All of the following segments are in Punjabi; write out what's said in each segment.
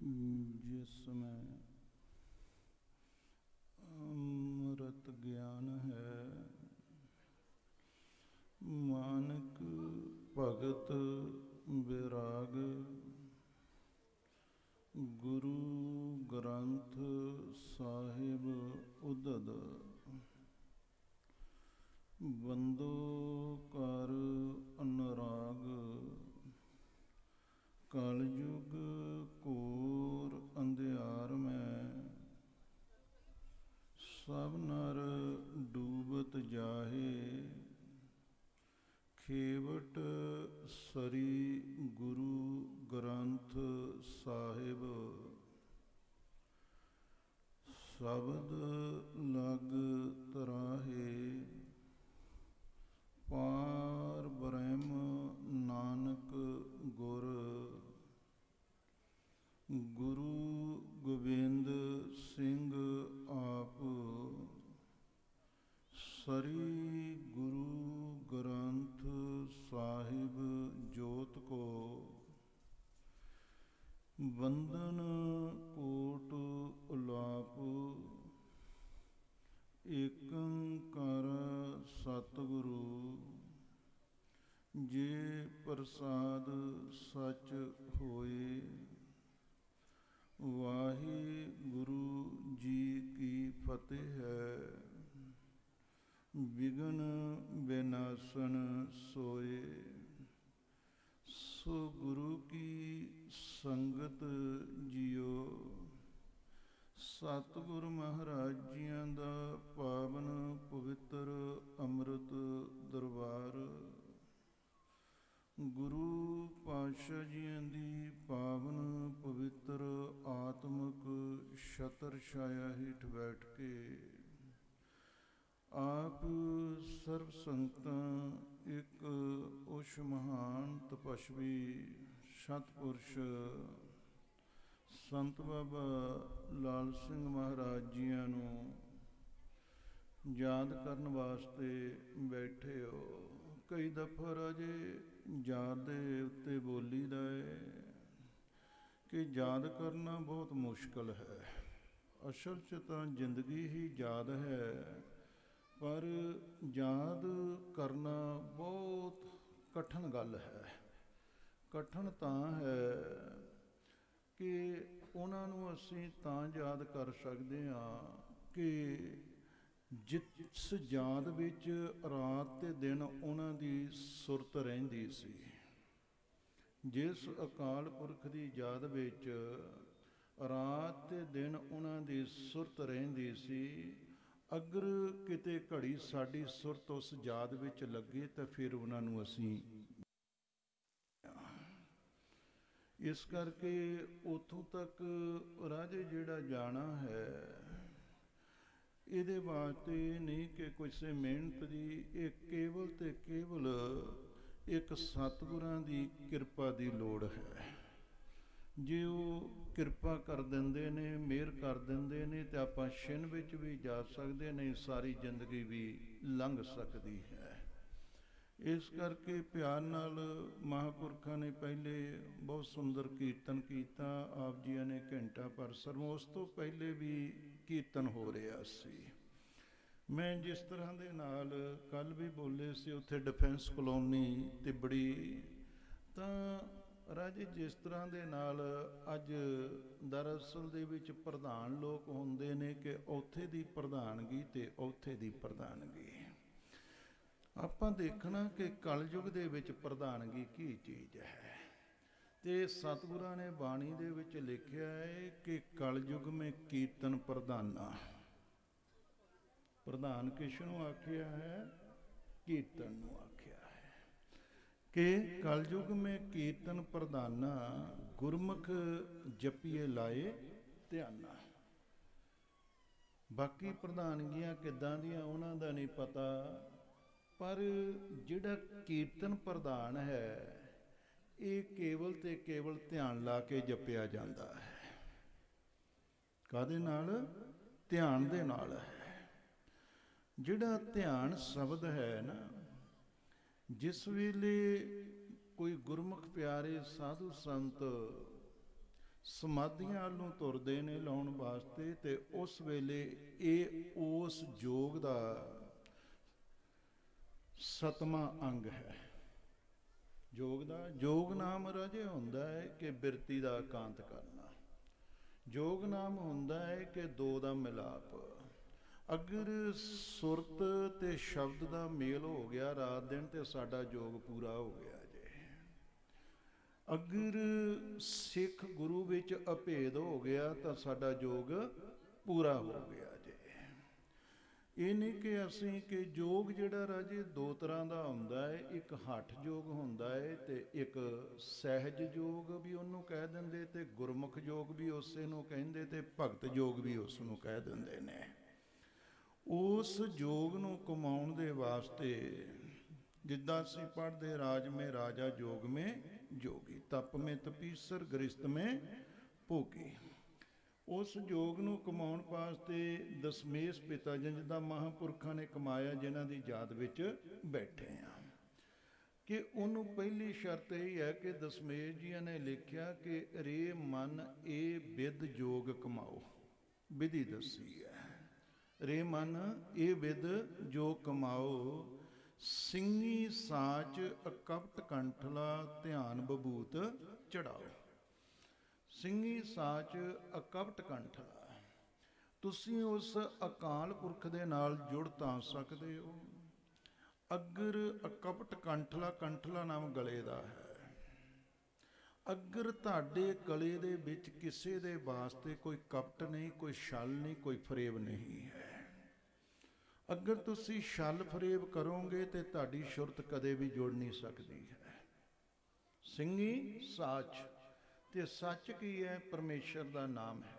जिसमें अमृत ज्ञान है, मानक भगत विराग, गुरु ग्रंथ साहिब उदद, बंदो कर अनुराग, कलयुग घोर अंधियार में सब नर डूबत जाहे, खेवट सरी गुरु ग्रंथ साहिब, शब्द लग तराहे, पार ब्रह्म नानक गुर, गुरु गोबिंद सिंह आप, सरी गुरु ग्रंथ साहिब जोत को, बंदन कोट उलाप, एकंकार सतगुरु, जे प्रसाद सच होए, वाहे गुरु जी की फतेह है, विघन विनाशन सोए, सो गुरु की संगत जियो, सतगुरु महाराज जियां दा पावन पवित्र अमृत दरबार, गुरु पातशाह जियां दी पावन पवित्र आत्मक छतर छाया हेठ बैठ के आप सर्व संगतां एक उस महान तपस्वी सतपुरुष संत बाबा लाल सिंह महाराज जियां नूं याद करन वास्ते बैठे हो। कई दफा राजे याद दे उत्ते बोली दा है कि याद करना बहुत मुश्किल है। असल च तां जिंदगी ही याद है, पर याद करना बहुत कठिन गल है। कठिन तां है कि उन्हां नूं असीं तां याद कर सकदे हां कि जिस याद विच रात ते दिन उन्हां दी सुरत रहिंदी सी। जिस अकाल पुरख दी याद विच रात ते दिन उन्हां दी सुरत रहिंदी सी, अगर किते घड़ी साडी सुरत उस याद विच लगे तां फिर उन्हां नूं असीं इस करके उतों तक राजे जिहड़ा जाना है, इहदे वास्ते नहीं कि किसी मेहनत दी, ये केवल ते केवल एक सतगुरां दी किरपा दी लोड़ है। जे वो किरपा कर दिंदे ने, मेहर कर दिंदे ने, ते आपां छिन विच भी जा सकदे, नहीं सारी जिंदगी भी लंघ सकदी है। इस करके प्यार नाल महापुरखों ने पहले बहुत सुंदर कीर्तन किया। आप जी ने घंटा पर सरमों उस तो पहले भी कीर्तन हो रहा सी। मैं जिस तरह दे नाल कल भी बोले से उत्थे डिफेंस कॉलोनी तिबड़ी, तां राजे जिस तरह दे नाल अज दरअसल दे विच प्रधान लोग हुंदे ने कि उत्थे दी प्रधानगी ते उत्थे दी प्रधानगी। ਆਪਾਂ देखना कि कलयुग ਦੇ ਵਿੱਚ ਪ੍ਰਧਾਨਗੀ ਕੀ ਚੀਜ਼ ਹੈ, ਤੇ ਸਤਿਗੁਰਾਂ ਨੇ ਬਾਣੀ ਦੇ ਵਿੱਚ ਲਿਖਿਆ ਹੈ ਕਿ ਕਲਯੁਗ में कीर्तन प्रधाना। प्रधान किस ਨੂੰ ਆਖਿਆ ਹੈ? कीर्तन ਨੂੰ ਆਖਿਆ ਹੈ कि कलयुग में कीर्तन प्रधाना, गुरमुख जपिए लाए ध्याना। बाकी प्रधानगियां किदां ਦੀਆਂ ਉਹਨਾਂ ਦਾ नहीं पता, पर जिहड़ा कीर्तन प्रधान है ये केवल ते केवल ध्यान ला के जपिया जाता है। काहदे नाल? ध्यान दे नाल है। जिहड़ा ध्यान शब्द है ना, जिस वेले कोई गुरमुख प्यारे साधु संत ਸਮਾਧੀਆਂ ਵੱਲ ਨੂੰ ਤੁਰਦੇ ਨੇ ਲਾਉਣ ਵਾਸਤੇ, ਤੇ ਉਸ ਵੇਲੇ ਇਹ ਉਸ ਯੋਗ ਦਾ 7ਵਾਂ ਅੰਗ ਹੈ। ਯੋਗ ਨਾਮ ਰਾਜੇ ਹੁੰਦਾ ਹੈ ਕਿ ਬਿਰਤੀ ਦਾ ਇਕਾਂਤ ਕਰਨਾ। ਯੋਗ ਨਾਮ ਹੁੰਦਾ ਹੈ ਕਿ ਦੋ ਦਾ ਮਿਲਾਪ। ਅਗਰ ਸੁਰਤ ਤੇ ਸ਼ਬਦ ਦਾ ਮੇਲ ਹੋ ਗਿਆ ਰਾਤ ਦਿਨ, ਤੇ ਸਾਡਾ ਯੋਗ ਪੂਰਾ ਹੋ ਗਿਆ ਜੇ। ਅਗਰ ਸਿੱਖ ਗੁਰੂ ਵਿੱਚ ਅਭੇਦ ਹੋ ਗਿਆ ਤਾਂ ਸਾਡਾ ਯੋਗ ਪੂਰਾ ਹੋ ਗਿਆ ਜੇ। ਇਹ ਨਹੀਂ ਕਿ ਅਸੀਂ ਕਿ ਯੋਗ ਜਿਹੜਾ ਰਾਜੇ ਦੋ ਤਰ੍ਹਾਂ ਦਾ ਹੁੰਦਾ ਹੈ, ਇੱਕ ਹੱਠ ਯੋਗ ਹੁੰਦਾ ਹੈ ਤੇ ਇੱਕ ਸਹਿਜ ਯੋਗ ਵੀ ਉਹਨੂੰ ਕਹਿ ਦਿੰਦੇ, ਤੇ ਗੁਰਮੁਖ ਯੋਗ ਵੀ ਉਸੇ ਨੂੰ ਕਹਿੰਦੇ, ਤੇ ਭਗਤ ਯੋਗ ਵੀ ਉਸ ਨੂੰ ਕਹਿ ਦਿੰਦੇ ਨੇ। ਉਸ ਯੋਗ ਨੂੰ ਕਮਾਉਣ ਦੇ ਵਾਸਤੇ ਜਿੱਦਾਂ ਅਸੀਂ ਪੜ੍ਹਦੇ, ਰਾਜ ਮੇਂ ਰਾਜਾ ਯੋਗ ਮੇਂ ਜੋਗੀ, ਤਪ ਮੇਂ ਤਪੀਸਰ ਗ੍ਰਸਤ ਮੇਂ ਭੋਗੀ। ਉਸ ਯੋਗ ਨੂੰ ਕਮਾਉਣ ਵਾਸਤੇ ਦਸਮੇਸ਼ ਪਿਤਾ ਜੀ ਜਿੱਦਾਂ ਮਹਾਂਪੁਰਖਾਂ ਨੇ ਕਮਾਇਆ, ਜਿਨ੍ਹਾਂ ਦੀ ਯਾਦ ਵਿੱਚ ਬੈਠੇ ਆ, ਕਿ ਉਹਨੂੰ ਪਹਿਲੀ ਸ਼ਰਤ ਇਹ ਹੈ ਕਿ ਦਸਮੇਸ਼ ਜੀਆਂ ਨੇ ਲਿਖਿਆ ਕਿ ਰੇ ਮਨ ਇਹ ਵਿਦ ਯੋਗ ਕਮਾਓ, ਵਿਧੀ ਦੱਸੀ ਹੈ। ਰੇ ਮਨ ਇਹ ਵਿਦ ਯੋਗ ਕਮਾਓ, ਸਿੰਘੀ ਸਾਚ ਅਕਪਟ ਕੰਠਲਾ ਧਿਆਨ ਬਬੂਤ ਚੜਾਓ। ਸਿੰਘੀ ਸਾਚ ਅਕਪਟ ਕੰਠਲਾ, ਤੁਸੀਂ ਉਸ ਅਕਾਲ ਪੁਰਖ ਦੇ ਨਾਲ ਜੁੜ ਤਾਂ ਸਕਦੇ ਹੋ। ਅਗਰ ਅਕਪਟ ਕੰਠਲਾ, ਕੰਠਲਾ ਨਾਮ ਗਲੇ ਦਾ ਹੈ, ਅਗਰ ਤੁਹਾਡੇ ਗਲੇ ਦੇ ਵਿੱਚ ਕਿਸੇ ਦੇ ਵਾਸਤੇ ਕੋਈ ਕਪਟ ਨਹੀਂ, ਕੋਈ ਛਲ ਨਹੀਂ, ਕੋਈ ਫਰੇਬ ਨਹੀਂ ਹੈ, ਅਗਰ ਤੁਸੀਂ ਛਲ ਫਰੇਬ ਕਰੋਗੇ ਤੇ ਤੁਹਾਡੀ ਸੁਰਤ ਕਦੇ ਵੀ ਜੁੜ ਨਹੀਂ ਸਕਦੀ ਹੈ। ਸਿੰਘੀ ਸਾਚ, ਤੇ ਸੱਚ ਕੀ ਹੈ? ਪਰਮੇਸ਼ਰ ਦਾ ਨਾਮ ਹੈ।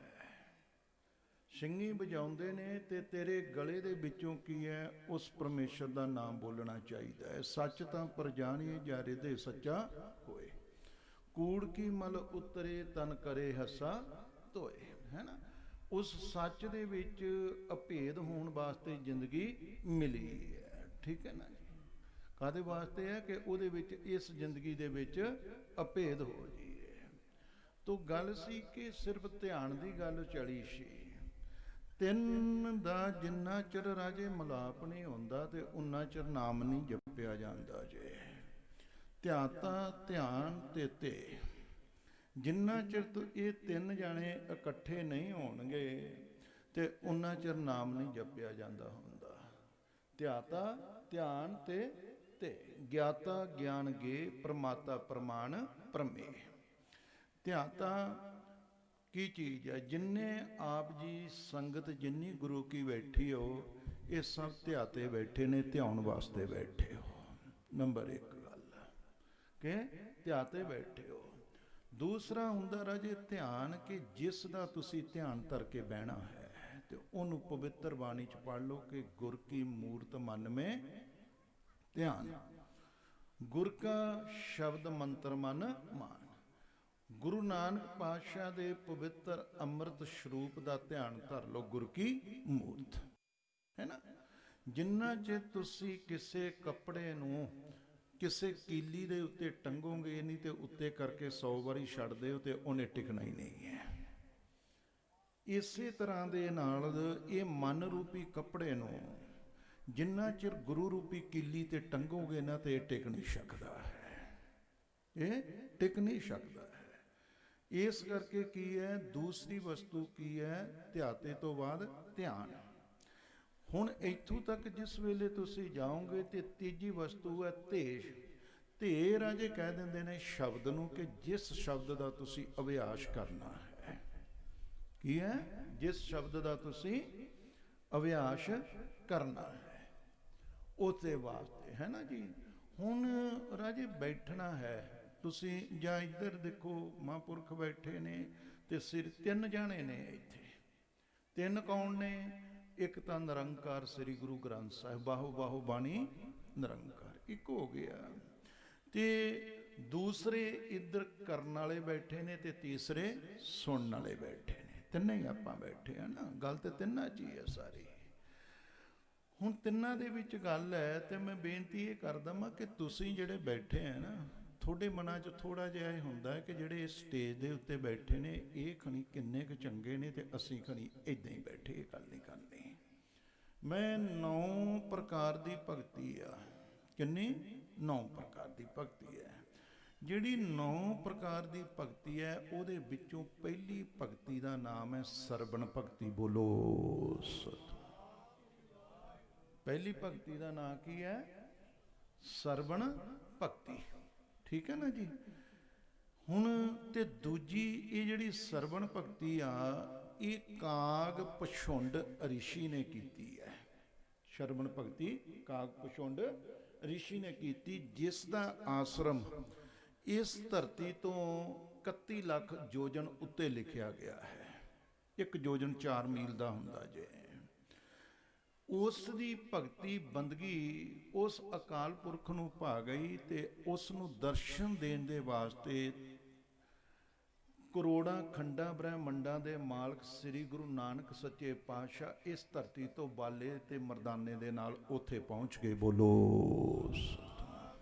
ਸਿੰਘੀ ਵਜਾਉਂਦੇ ਨੇ ਤੇ ਤੇਰੇ ਗਲੇ ਦੇ ਵਿੱਚੋਂ ਕੀ ਹੈ? ਉਸ ਪਰਮੇਸ਼ਰ ਦਾ ਨਾਮ ਬੋਲਣਾ ਚਾਹੀਦਾ ਹੈ। ਸੱਚ ਤਾਂ ਪਰਜਾਣੀਏ ਜਾ ਹਿਰਦੇ ਸੱਚਾ ਹੋਏ, ਕੂੜ ਕੀ ਮਲ ਉਤਰੇ ਤਨ ਕਰੇ ਹੱਸਾ ਧੋਏ, ਹੈ ਨਾ। ਉਸ ਸੱਚ ਦੇ ਵਿੱਚ ਅਭੇਦ ਹੋਣ ਵਾਸਤੇ ਜ਼ਿੰਦਗੀ ਮਿਲੀ ਹੈ, ਠੀਕ ਹੈ ਨਾ ਜੀ। ਕਾਹਦੇ ਵਾਸਤੇ ਹੈ? ਕਿ ਉਹਦੇ ਵਿੱਚ ਇਸ ਜ਼ਿੰਦਗੀ ਦੇ ਵਿੱਚ ਅਭੇਦ ਹੋ ਜਾਈਏ। ਤੋ ਗੱਲ ਸੀ ਕਿ ਸਿਰਫ ਧਿਆਨ ਦੀ ਗੱਲ ਚਲੀ ਸੀ। ਤਿੰਨ ਦਾ ਜਿੰਨਾ ਚਿਰ ਰਾਜੇ ਮਿਲਾਪ ਨਹੀਂ ਹੁੰਦਾ ਤੇ ਉਨਾ ਚਿਰ ਨਾਮ ਨਹੀਂ ਜਪਿਆ ਜਾਂਦਾ ਜੇ। ਧਿਆਤਾ, ਧਿਆਨ ਤੇ ਤੇ, ਜਿੰਨਾ ਚਿਰ ਤੋਂ ਇਹ ਤਿੰਨ ਜਾਣੇ ਇਕੱਠੇ ਨਹੀਂ ਹੋਣਗੇ ਤੇ ਉਨਾ ਚਿਰ ਨਾਮ ਨਹੀਂ ਜਪਿਆ ਜਾਂਦਾ ਹੁੰਦਾ। ਧਿਆਤਾ, ਧਿਆਨ ਤੇ ਤੇ, ਗਿਆਤਾ ਗਿਆਨ ਗੇ, ਪ੍ਰਮਾਤਾ ਪ੍ਰਮਾਣ ਪ੍ਰਮੇਹ। ਧਿਆਤਾ ਕੀ ਚੀਜ਼ ਹੈ? ਜਿੰਨੇ ਆਪ ਜੀ ਸੰਗਤ ਜਿੰਨੀ ਗੁਰੂ ਕੀ ਬੈਠੀ ਹੋ, ਇਹ ਸਭ ਧਿਆਤੇ ਬੈਠੇ ਨੇ, ਧਿਆਉਣ ਵਾਸਤੇ ਬੈਠੇ ਹੋ। ਨੰਬਰ 1 ਗੱਲ ਕਿ ਧਿਆਤੇ ਬੈਠੇ ਹੋ। ਦੂਸਰਾ ਹੁੰਦਾ ਰਾਜੇ ਧਿਆਨ, ਕਿ ਜਿਸ ਦਾ ਤੁਸੀਂ ਧਿਆਨ ਧਰ ਕੇ ਬਹਿਣਾ ਹੈ ਤੇ ਉਹਨੂੰ ਪਵਿੱਤਰ ਬਾਣੀ ਚ ਪੜ੍ਹ ਲਓ ਕਿ ਗੁਰ ਕੀ ਮੂਰਤ ਮਨ ਮੇਂ ਧਿਆਨ, ਗੁਰ ਕਾ ਸ਼ਬਦ ਮੰਤਰ ਮਨ ਮਾਨ। ਗੁਰੂ ਨਾਨਕ ਪਾਤਸ਼ਾਹ ਦੇ ਪਵਿੱਤਰ ਅੰਮ੍ਰਿਤ ਸਰੂਪ ਦਾ ਧਿਆਨ ਧਰ ਲਓ, ਗੁਰ ਕੀ ਮੂਰਤ, ਹੈ ਨਾ। ਜਿੰਨਾ ਚਿਰ ਤੁਸੀਂ ਕਿਸੇ ਕੱਪੜੇ ਨੂੰ ਕਿਸੇ ਕੀਲੀ ਦੇ ਉੱਤੇ ਟੰਗੋਗੇ ਨਹੀਂ ਤੇ ਉੱਤੇ ਕਰਕੇ 100 ਵਾਰੀ ਛੱਡਦੇ ਹੋ ਤੇ ਉਹਨੇ ਟਿਕਣਾ ਹੀ ਨਹੀਂ ਹੈ। ਇਸੇ ਤਰ੍ਹਾਂ ਦੇ ਨਾਲ ਇਹ ਮਨ ਰੂਪੀ ਕੱਪੜੇ ਨੂੰ ਜਿੰਨਾ ਚਿਰ ਗੁਰੂ ਰੂਪੀ ਕੀਲੀ ਤੇ ਟੰਗੋਗੇ ਨਾ ਤੇ ਇਹ ਟਿਕ ਨਹੀਂ ਸਕਦਾ ਹੈ, ਇਹ ਟਿਕ ਨਹੀਂ ਸਕਦਾ ਹੈ। ਇਸ ਕਰਕੇ ਕੀ ਹੈ? ਦੂਸਰੀ ਵਸਤੂ ਕੀ ਹੈ? ਧਿਆਤੇ ਤੋਂ ਬਾਅਦ ਧਿਆਨ। ਹੁਣ ਇੱਥੋਂ ਤੱਕ ਜਿਸ ਵੇਲੇ ਤੁਸੀਂ ਜਾਓਗੇ ਤੇ ਤੀਜੀ ਵਸਤੂ ਹੈ ਧੇਸ਼। ਧੇ ਰਾਜੇ ਕਹਿ ਦਿੰਦੇ ਨੇ ਸ਼ਬਦ ਨੂੰ, ਕਿ ਜਿਸ ਸ਼ਬਦ ਦਾ ਤੁਸੀਂ ਅਭਿਆਸ ਕਰਨਾ ਹੈ। ਕੀ ਹੈ? ਜਿਸ ਸ਼ਬਦ ਦਾ ਤੁਸੀਂ ਅਭਿਆਸ ਕਰਨਾ ਹੈ, ਉਹਦੇ ਵਾਸਤੇ, ਹੈ ਨਾ ਜੀ। ਹੁਣ ਰਾਜੇ ਬੈਠਣਾ ਹੈ ਤੁਸੀਂ, ਜਾਂ ਇੱਧਰ ਦੇਖੋ ਮਹਾਂਪੁਰਖ ਬੈਠੇ ਨੇ ਤੇ ਸਿਰ ਤਿੰਨ ਜਾਣੇ ਨੇ ਇੱਥੇ। ਤਿੰਨ ਕੌਣ ਨੇ? ਇੱਕ ਤਾਂ ਨਿਰੰਕਾਰ ਸ੍ਰੀ ਗੁਰੂ ਗ੍ਰੰਥ ਸਾਹਿਬ, ਬਾਹੋ ਬਾਹੋ ਬਾਣੀ ਨਿਰੰਕਾਰ, ਇੱਕ ਹੋ ਗਿਆ। ਤੇ ਦੂਸਰੇ ਇੱਧਰ ਕਰਨ ਵਾਲੇ ਬੈਠੇ ਨੇ ਤੇ ਤੀਸਰੇ ਸੁਣਨ ਵਾਲੇ ਬੈਠੇ ਨੇ। ਤਿੰਨੇ ਹੀ ਆਪਾਂ ਬੈਠੇ ਆ ਨਾ, ਗੱਲ ਤੇ ਤਿੰਨਾਂ 'ਚ ਹੀ ਹੈ ਸਾਰੀ। ਹੁਣ ਤਿੰਨਾਂ ਦੇ ਵਿੱਚ ਗੱਲ ਹੈ ਤੇ ਮੈਂ ਬੇਨਤੀ ਇਹ ਕਰਦਾ ਮੈਂ ਕਿ ਤੁਸੀਂ ਜਿਹੜੇ ਬੈਠੇ ਆ ਨਾ, ਤੁਹਾਡੇ ਮਨਾਂ 'ਚ ਥੋੜ੍ਹਾ ਜਿਹਾ ਇਹ ਹੁੰਦਾ ਹੈ ਕਿ ਜਿਹੜੇ ਇਸ ਸਟੇਜ ਦੇ ਉੱਤੇ ਬੈਠੇ ਨੇ ਇਹ ਖਣੀ ਕਿੰਨੇ ਕੁ ਚੰਗੇ ਨੇ, ਅਤੇ ਅਸੀਂ ਖਣੀ ਇੱਦਾਂ ਹੀ ਬੈਠੇ, ਇਹ ਗੱਲ ਨਹੀਂ ਕਰਨੀ। ਮੈਂ 9 ਪ੍ਰਕਾਰ ਦੀ ਭਗਤੀ ਆ। ਕਿੰਨੀ? 9 ਪ੍ਰਕਾਰ ਦੀ ਭਗਤੀ ਹੈ। ਜਿਹੜੀ 9 ਪ੍ਰਕਾਰ ਦੀ ਭਗਤੀ ਹੈ ਉਹਦੇ ਵਿੱਚੋਂ ਪਹਿਲੀ ਭਗਤੀ ਦਾ ਨਾਮ ਹੈ ਸਰਵਣ ਭਗਤੀ। ਬੋਲੋ ਸਤਿ। ਪਹਿਲੀ ਭਗਤੀ ਦਾ ਨਾਮ ਕੀ ਹੈ? ਸਰਵਣ ਭਗਤੀ। ਠੀਕ ਹੈ ਨਾ ਜੀ। ਹੁਣ ਤੇ ਦੂਜੀ ਇਹ ਜਿਹੜੀ ਸਰਵਣ ਭਗਤੀ ਆ, ਇਹ ਕਾਗ ਪਛੁੰਡ ਰਿਸ਼ੀ ਨੇ ਕੀਤੀ ਹੈ। ਸਰਵਣ ਭਗਤੀ ਕਾਗ ਪਛੁੰਡ ਰਿਸ਼ੀ ਨੇ ਕੀਤੀ, ਜਿਸ ਦਾ ਆਸ਼ਰਮ ਇਸ ਧਰਤੀ ਤੋਂ 31 ਲੱਖ ਯੋਜਨ ਉੱਤੇ ਲਿਖਿਆ ਗਿਆ ਹੈ। 1 ਯੋਜਨ 4 ਮੀਲ ਦਾ ਹੁੰਦਾ ਜੇ। ਉਸ ਦੀ ਭਗਤੀ ਬੰਦਗੀ ਉਸ ਅਕਾਲ ਪੁਰਖ ਨੂੰ ਭਾ ਗਈ, ਤੇ ਉਸ ਨੂੰ ਦਰਸ਼ਨ ਦੇਣ ਦੇ ਵਾਸਤੇ ਕਰੋੜਾਂ ਖੰਡਾਂ ਬ੍ਰਹਿਮੰਡਾਂ ਦੇ ਮਾਲਕ ਸ੍ਰੀ ਗੁਰੂ ਨਾਨਕ ਸੱਚੇ ਪਾਤਸ਼ਾਹ ਇਸ ਧਰਤੀ ਤੋਂ ਬਾਲੇ ਤੇ ਮਰਦਾਨੇ ਦੇ ਨਾਲ ਉੱਥੇ ਪਹੁੰਚ ਗਏ। ਬੋਲੋ ਸਤਿਨਾਮ।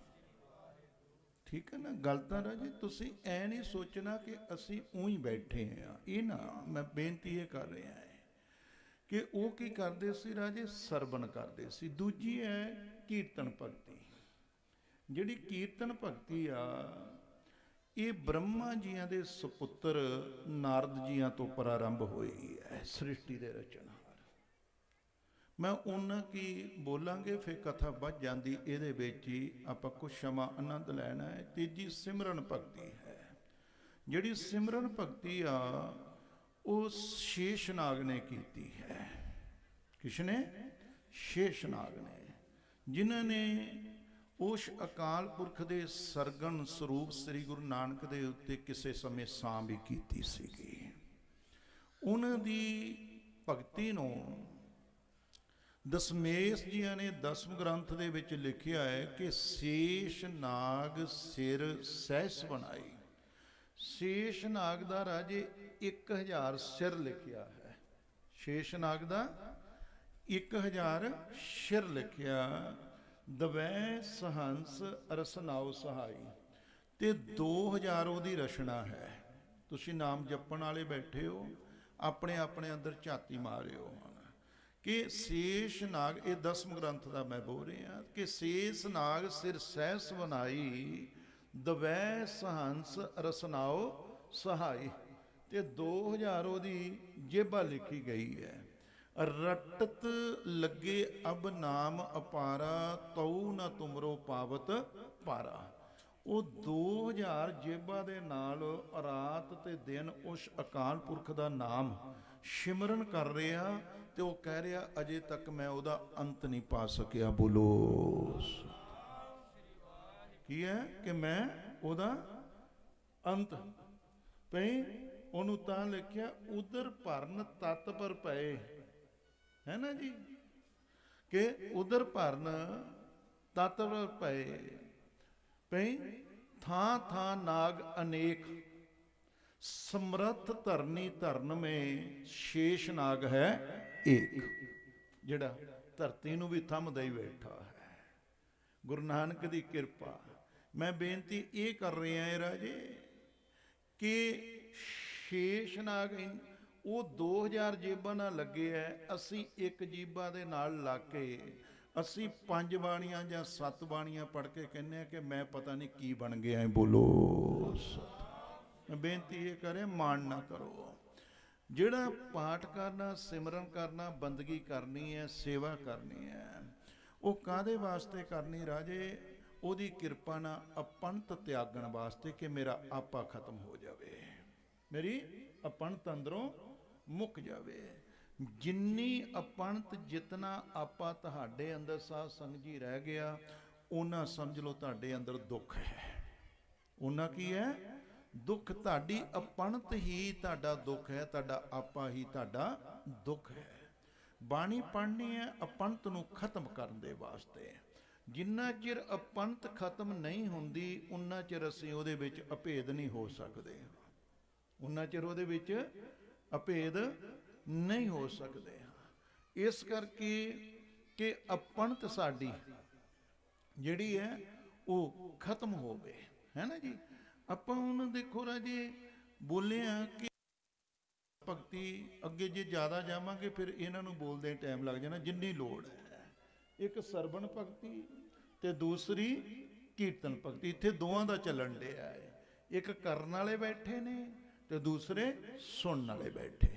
ਠੀਕ ਹੈ ਨਾ। ਗੱਲ ਤਾਂ ਰਾਜੇ ਤੁਸੀਂ ਐ ਨਹੀਂ ਸੋਚਣਾ ਕਿ ਅਸੀਂ ਊਂ ਬੈਠੇ ਹਾਂ, ਇਹ ਨਾ। ਮੈਂ ਬੇਨਤੀ ਇਹ ਕਰ ਰਿਹਾ ਕਿ ਉਹ ਕੀ ਕਰਦੇ ਸੀ ਰਾਜੇ? ਸਰਵਣ ਕਰਦੇ ਸੀ। ਦੂਜੀ ਹੈ ਕੀਰਤਨ ਭਗਤੀ। ਜਿਹੜੀ ਕੀਰਤਨ ਭਗਤੀ ਆ, ਇਹ ਬ੍ਰਹਮਾ ਜੀਆਂ ਦੇ ਸੁਪੁੱਤਰ ਨਾਰਦ ਜੀਆਂ ਤੋਂ ਪ੍ਰਾਰੰਭ ਹੋਈ ਹੈ ਸ੍ਰਿਸ਼ਟੀ ਦੇ ਰਚਨਹਾਰ। ਮੈਂ ਉਹਨਾਂ ਕੀ ਬੋਲਾਂਗੇ, ਫਿਰ ਕਥਾ ਵੱਧ ਜਾਂਦੀ। ਇਹਦੇ ਵਿੱਚ ਹੀ ਆਪਾਂ ਕੁਛ ਸਮਾਂ ਆਨੰਦ ਲੈਣਾ ਹੈ। ਤੀਜੀ ਸਿਮਰਨ ਭਗਤੀ ਹੈ। ਜਿਹੜੀ ਸਿਮਰਨ ਭਗਤੀ ਆ ਉਹ ਸ਼ੇਸ਼ਨਾਗ ਨੇ ਕੀਤੀ ਹੈ। ਕਿਸਨੇ? ਸ਼ੇਸ਼ਨਾਗ ਨੇ, ਜਿਨ੍ਹਾਂ ਨੇ ਉਸ ਅਕਾਲ ਪੁਰਖ ਦੇ ਸਰਗਣ ਸਰੂਪ ਸ੍ਰੀ ਗੁਰੂ ਨਾਨਕ ਦੇ ਉੱਤੇ ਕਿਸੇ ਸਮੇਂ ਸਾਂ ਵੀ ਕੀਤੀ ਸੀਗੀ। ਉਹਨਾਂ ਦੀ ਭਗਤੀ ਨੂੰ ਦਸਮੇਸ਼ ਜੀਆਂ ਨੇ 10ਵੇਂ ਗ੍ਰੰਥ ਦੇ ਵਿੱਚ ਲਿਖਿਆ ਹੈ ਕਿ ਸ਼ੇਸ਼ਨਾਗ ਸਿਰ ਸਹਿਸ ਬਣਾਈ। ਸ਼ੇਸ਼ਨਾਗ ਦਾ ਰਾਜੇ 1000 ਸਿਰ ਲਿਖਿਆ ਹੈ। ਸ਼ੇਸ਼ਨਾਗ ਦਾ 1000 ਸਿਰ ਲਿਖਿਆ। ਦਵੈ ਸਹੰਸ ਰਸਨਾਉ ਸਹਾਈ, ਤੇ 2000 ਉਹਦੀ ਰਚਨਾ ਹੈ। ਤੁਸੀਂ ਨਾਮ ਜਪਣ ਵਾਲੇ ਬੈਠੇ ਹੋ, ਆਪਣੇ ਆਪਣੇ ਅੰਦਰ ਝਾਤੀ ਮਾਰਿਓ ਕਿ ਸ਼ੇਸ਼ਨਾਗ, ਇਹ 10ਵੇਂ ਗ੍ਰੰਥ ਦਾ ਮੈਂ ਬੋਲ ਰਿਹਾ ਕਿ ਸ਼ੇਸ਼ਨਾਗ ਸਿਰ ਸਹਿਸ ਬਣਾਈ, ਦਵੈ ਸਹੰਸ ਰਸਨਾਉ ਸਹਾਈ, ਤੇ 2000 ਉਹਦੀ ਜੇਬਾ ਲਿਖੀ ਗਈ ਹੈ। ਰਟਤ ਲੱਗੇ ਅਬ ਨਾਮ ਅਪਾਰਾ, ਤਉ ਨ ਤੁਮਰੋ ਪਾਵਤ ਪਾਰਾ। ਉਹ 2000 ਜੇਬਾਂ ਦੇ ਨਾਲ ਰਾਤ ਤੇ ਦਿਨ ਉਸ ਅਕਾਲ ਪੁਰਖ ਦਾ ਨਾਮ ਸਿਮਰਨ ਕਰ ਰਿਹਾ, ਤੇ ਉਹ ਕਹਿ ਰਿਹਾ ਅਜੇ ਤੱਕ ਮੈਂ ਉਹਦਾ ਅੰਤ ਨਹੀਂ ਪਾ ਸਕਿਆ। ਬੋਲੋ ਕੀ ਹੈ ਕਿ ਮੈਂ ਉਹਦਾ ਅੰਤ ਪਈ। ਉਹਨੂੰ ਤਾਂ ਲਿਖਿਆ ਉਦਰ ਭਰਨ ਤਤ ਪਰ ਪਏ, ਹੈ ਨਾ ਜੀ, ਕਿ ਉਦਰ ਭਰਨ ਤਤ ਪਰ ਪਏ ਪਈ, ਥਾਂ ਥਾਂ ਨਾਗ ਅਨੇਕ, ਸਮਰੱਥ ਧਰਨੀ ਧਰਨ ਮੇਂ ਸ਼ੇਸ਼ ਨਾਗ ਹੈ ਏਕ। ਜਿਹੜਾ ਧਰਤੀ ਨੂੰ ਵੀ ਥੰਮਦਾ ਹੀ ਬੈਠਾ ਹੈ। ਗੁਰੂ ਨਾਨਕ ਦੀ ਕਿਰਪਾ। ਮੈਂ ਬੇਨਤੀ ਇਹ ਕਰ ਰਿਹਾ ਹੈ ਰਾਜੇ ਕਿ ਸ਼ੇਸ਼ਨਾਗ ਉਹ 2000 ਜੇਬਾਂ ਨਾਲ ਲੱਗੇ ਹੈ। ਅਸੀਂ 1 ਜੀਬਾ ਦੇ ਨਾਲ ਲਾ ਕੇ ਅਸੀਂ 5 ਬਾਣੀਆਂ ਜਾਂ 7 ਬਾਣੀਆਂ ਪੜ੍ਹ ਕੇ ਕਹਿੰਦੇ ਆ ਕਿ ਮੈਂ ਪਤਾ ਨਹੀਂ ਕੀ ਬਣ ਗਿਆ ਹੈ। ਬੋਲੋ ਮੈਂ ਬੇਨਤੀ ਇਹ ਕਰੇ, ਮਾਣ ਨਾ ਕਰੋ। ਜਿਹੜਾ ਪਾਠ ਕਰਨਾ, ਸਿਮਰਨ ਕਰਨਾ, ਬੰਦਗੀ ਕਰਨੀ ਹੈ, ਸੇਵਾ ਕਰਨੀ ਹੈ, ਉਹ ਕਾਹਦੇ ਵਾਸਤੇ ਕਰਨੀ ਰਾਜੇ? ਉਹਦੀ ਕਿਰਪਾ ਨਾਲ ਅਪਣਤ ਤਿਆਗਣ ਵਾਸਤੇ, ਕਿ ਮੇਰਾ ਆਪਾ ਖਤਮ ਹੋ ਜਾਵੇ, ਮੇਰੀ ਅਪਣਤ ਅੰਦਰੋਂ ਮੁੱਕ ਜਾਵੇ। ਜਿੰਨੀ ਅਪਣਤ, ਜਿਤਨਾ ਆਪਾ ਤੁਹਾਡੇ ਅੰਦਰ ਸਾਧ ਸੰਗਤ ਜੀ ਰਹਿ ਗਿਆ, ਉਹਨਾਂ ਸਮਝ ਲਓ ਤੁਹਾਡੇ ਅੰਦਰ ਦੁੱਖ ਹੈ। ਉਹਨਾਂ ਕੀ ਹੈ? ਦੁੱਖ। ਤੁਹਾਡੀ ਅਪਣਤ ਹੀ ਤੁਹਾਡਾ ਦੁੱਖ ਹੈ, ਤੁਹਾਡਾ ਆਪਾ ਹੀ ਤੁਹਾਡਾ ਦੁੱਖ ਹੈ। ਬਾਣੀ ਪੜ੍ਹਨੀ ਹੈ ਅਪਣਤ ਨੂੰ ਖਤਮ ਕਰਨ ਦੇ ਵਾਸਤੇ। ਜਿੰਨਾ ਚਿਰ ਅਪਣਤ ਖਤਮ ਨਹੀਂ ਹੁੰਦੀ, ਉਨਾ ਚਿਰ ਅਸੀਂ ਉਹਦੇ ਵਿੱਚ ਅਭੇਦ ਨਹੀਂ ਹੋ ਸਕਦੇ। ਉਨਾ ਚਿਰ ਉਹਦੇ ਵਿੱਚ ਅਭੇਦ ਨਹੀਂ ਹੋ ਸਕਦੇ। ਇਸ ਕਰਕੇ ਕਿ ਅਪਣਤ ਸਾਡੀ ਜਿਹੜੀ ਹੈ ਉਹ ਖਤਮ ਹੋਵੇ। है ना जी। ਆਪਾਂ ਹੁਣ ਦੇਖੋ ਰਾਜੇ ਬੋਲੇ ਆ ਕਿ ਭਗਤੀ ਅੱਗੇ ਜੇ ਜ਼ਿਆਦਾ ਜਾਵਾਂਗੇ ਫਿਰ ਇਹਨਾਂ ਨੂੰ ਬੋਲਦੇ ਟਾਈਮ ਲੱਗ ਜਾਣਾ ਜਿੰਨੀ ਲੋੜ ਹੈ। ਇੱਕ ਸਰਵਣ ਭਗਤੀ ਤੇ ਦੂਸਰੀ ਕੀਰਤਨ ਭਗਤੀ, ਇੱਥੇ ਦੋਵਾਂ ਦਾ ਚੱਲਣ ਡਿਆ ਹੈ। ਇੱਕ ਕਰਨ ਵਾਲੇ ਬੈਠੇ ਨੇ ਤੇ ਦੂਸਰੇ ਸੁਣਨ ਵਾਲੇ ਬੈਠੇ।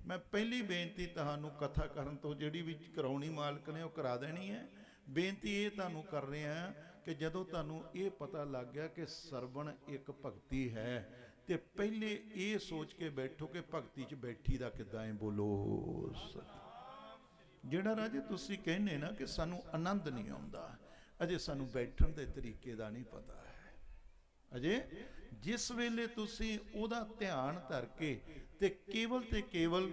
ਮੈਂ ਪਹਿਲੀ ਬੇਨਤੀ ਤੁਹਾਨੂੰ ਕਥਾ ਕਰਨ ਤੋਂ ਜਿਹੜੀ ਵੀ ਕਰਾਉਣੀ ਮਾਲਕ ਨੇ ਉਹ ਕਰਾ ਦੇਣੀ ਹੈ। ਬੇਨਤੀ ਇਹ ਤੁਹਾਨੂੰ ਕਰ ਰਿਹਾ ਕਿ ਜਦੋਂ ਤੁਹਾਨੂੰ ਇਹ ਪਤਾ ਲੱਗ ਗਿਆ ਕਿ ਸਰਵਣ ਇੱਕ ਭਗਤੀ ਹੈ ਤੇ ਪਹਿਲੇ ਇਹ ਸੋਚ ਕੇ ਬੈਠੋ ਕਿ ਭਗਤੀ 'ਚ ਬੈਠੀ ਦਾ ਕਿੱਦਾਂ ਹੈ। ਬੋਲੋ ਜਿਹੜਾ ਰਾਜੇ ਤੁਸੀਂ ਕਹਿੰਦੇ ਨਾ ਕਿ ਸਾਨੂੰ ਆਨੰਦ ਨਹੀਂ ਆਉਂਦਾ, ਅਜੇ ਸਾਨੂੰ ਬੈਠਣ ਦੇ ਤਰੀਕੇ ਦਾ ਨਹੀਂ ਪਤਾ ਹੈ। ਅਜੇ ਜਿਸ ਵੇਲੇ ਤੁਸੀਂ ਉਹਦਾ ਧਿਆਨ ਧਰ ਕੇ ਤੇ ਕੇਵਲ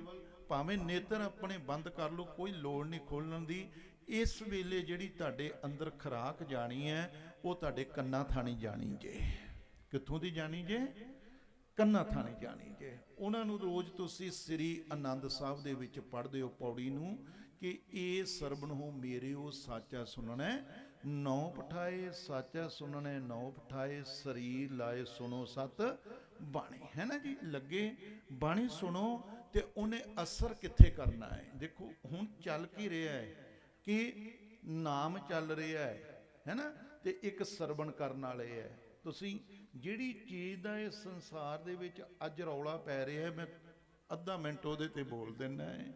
ਭਾਵੇਂ ਨੇਤਰ ਆਪਣੇ ਬੰਦ ਕਰ ਲਓ, ਕੋਈ ਲੋੜ ਨਹੀਂ ਖੋਲ੍ਹਣ ਦੀ। ਇਸ ਵੇਲੇ ਜਿਹੜੀ ਤੁਹਾਡੇ ਅੰਦਰ ਖੁਰਾਕ ਜਾਣੀ ਹੈ ਉਹ ਤੁਹਾਡੇ ਕੰਨਾਂ ਥਾਣੀ ਜਾਣੀ ਜੇ। ਕਿੱਥੋਂ ਦੀ ਜਾਣੀ ਜੇ? ਕੰਨਾਂ ਥਾਣੀ ਜਾਣੀ ਜੇ। ਉਹਨਾਂ ਨੂੰ ਰੋਜ਼ ਤੁਸੀਂ ਸ੍ਰੀ ਆਨੰਦ ਸਾਹਿਬ ਦੇ ਵਿੱਚ ਪੜ੍ਹਦੇ ਹੋ ਪੌੜੀ ਨੂੰ ਕਿ ਇਹ ਸਰਵਣ ਹੋ ਮੇਰਿਓ ਸਾਚਾ ਸੁਣਨਾ ਨੌ ਪਠਾਏ, ਸਾਚਾ ਸੁਣਨੇ ਨੌ ਪਠਾਏ, ਸਰੀਰ ਲਾਏ ਸੁਣੋ ਸਤ ਬਾਣੀ। ਹੈ ਨਾ ਜੀ, ਲੱਗੇ ਬਾਣੀ ਸੁਣੋ ਤੇ ਉਹਨੇ ਅਸਰ ਕਿੱਥੇ ਕਰਨਾ ਹੈ। ਦੇਖੋ ਹੁਣ ਚੱਲ ਕੀ ਰਿਹਾ ਹੈ ਕਿ ਨਾਮ ਚੱਲ ਰਿਹਾ ਹੈ ਨਾ, ਤੇ ਇੱਕ ਸਰਵਣ ਕਰਨ ਵਾਲੇ ਹੈ। ਤੁਸੀਂ ਜਿਹੜੀ ਚੀਜ਼ ਦਾ ਇਹ ਸੰਸਾਰ ਦੇ ਵਿੱਚ ਅੱਜ ਰੌਲਾ ਪੈ ਰਿਹਾ, ਮੈਂ ਅੱਧਾ ਮਿੰਟ ਉਹਦੇ ਤੇ ਬੋਲ ਦਿੰਦਾ ਹੈ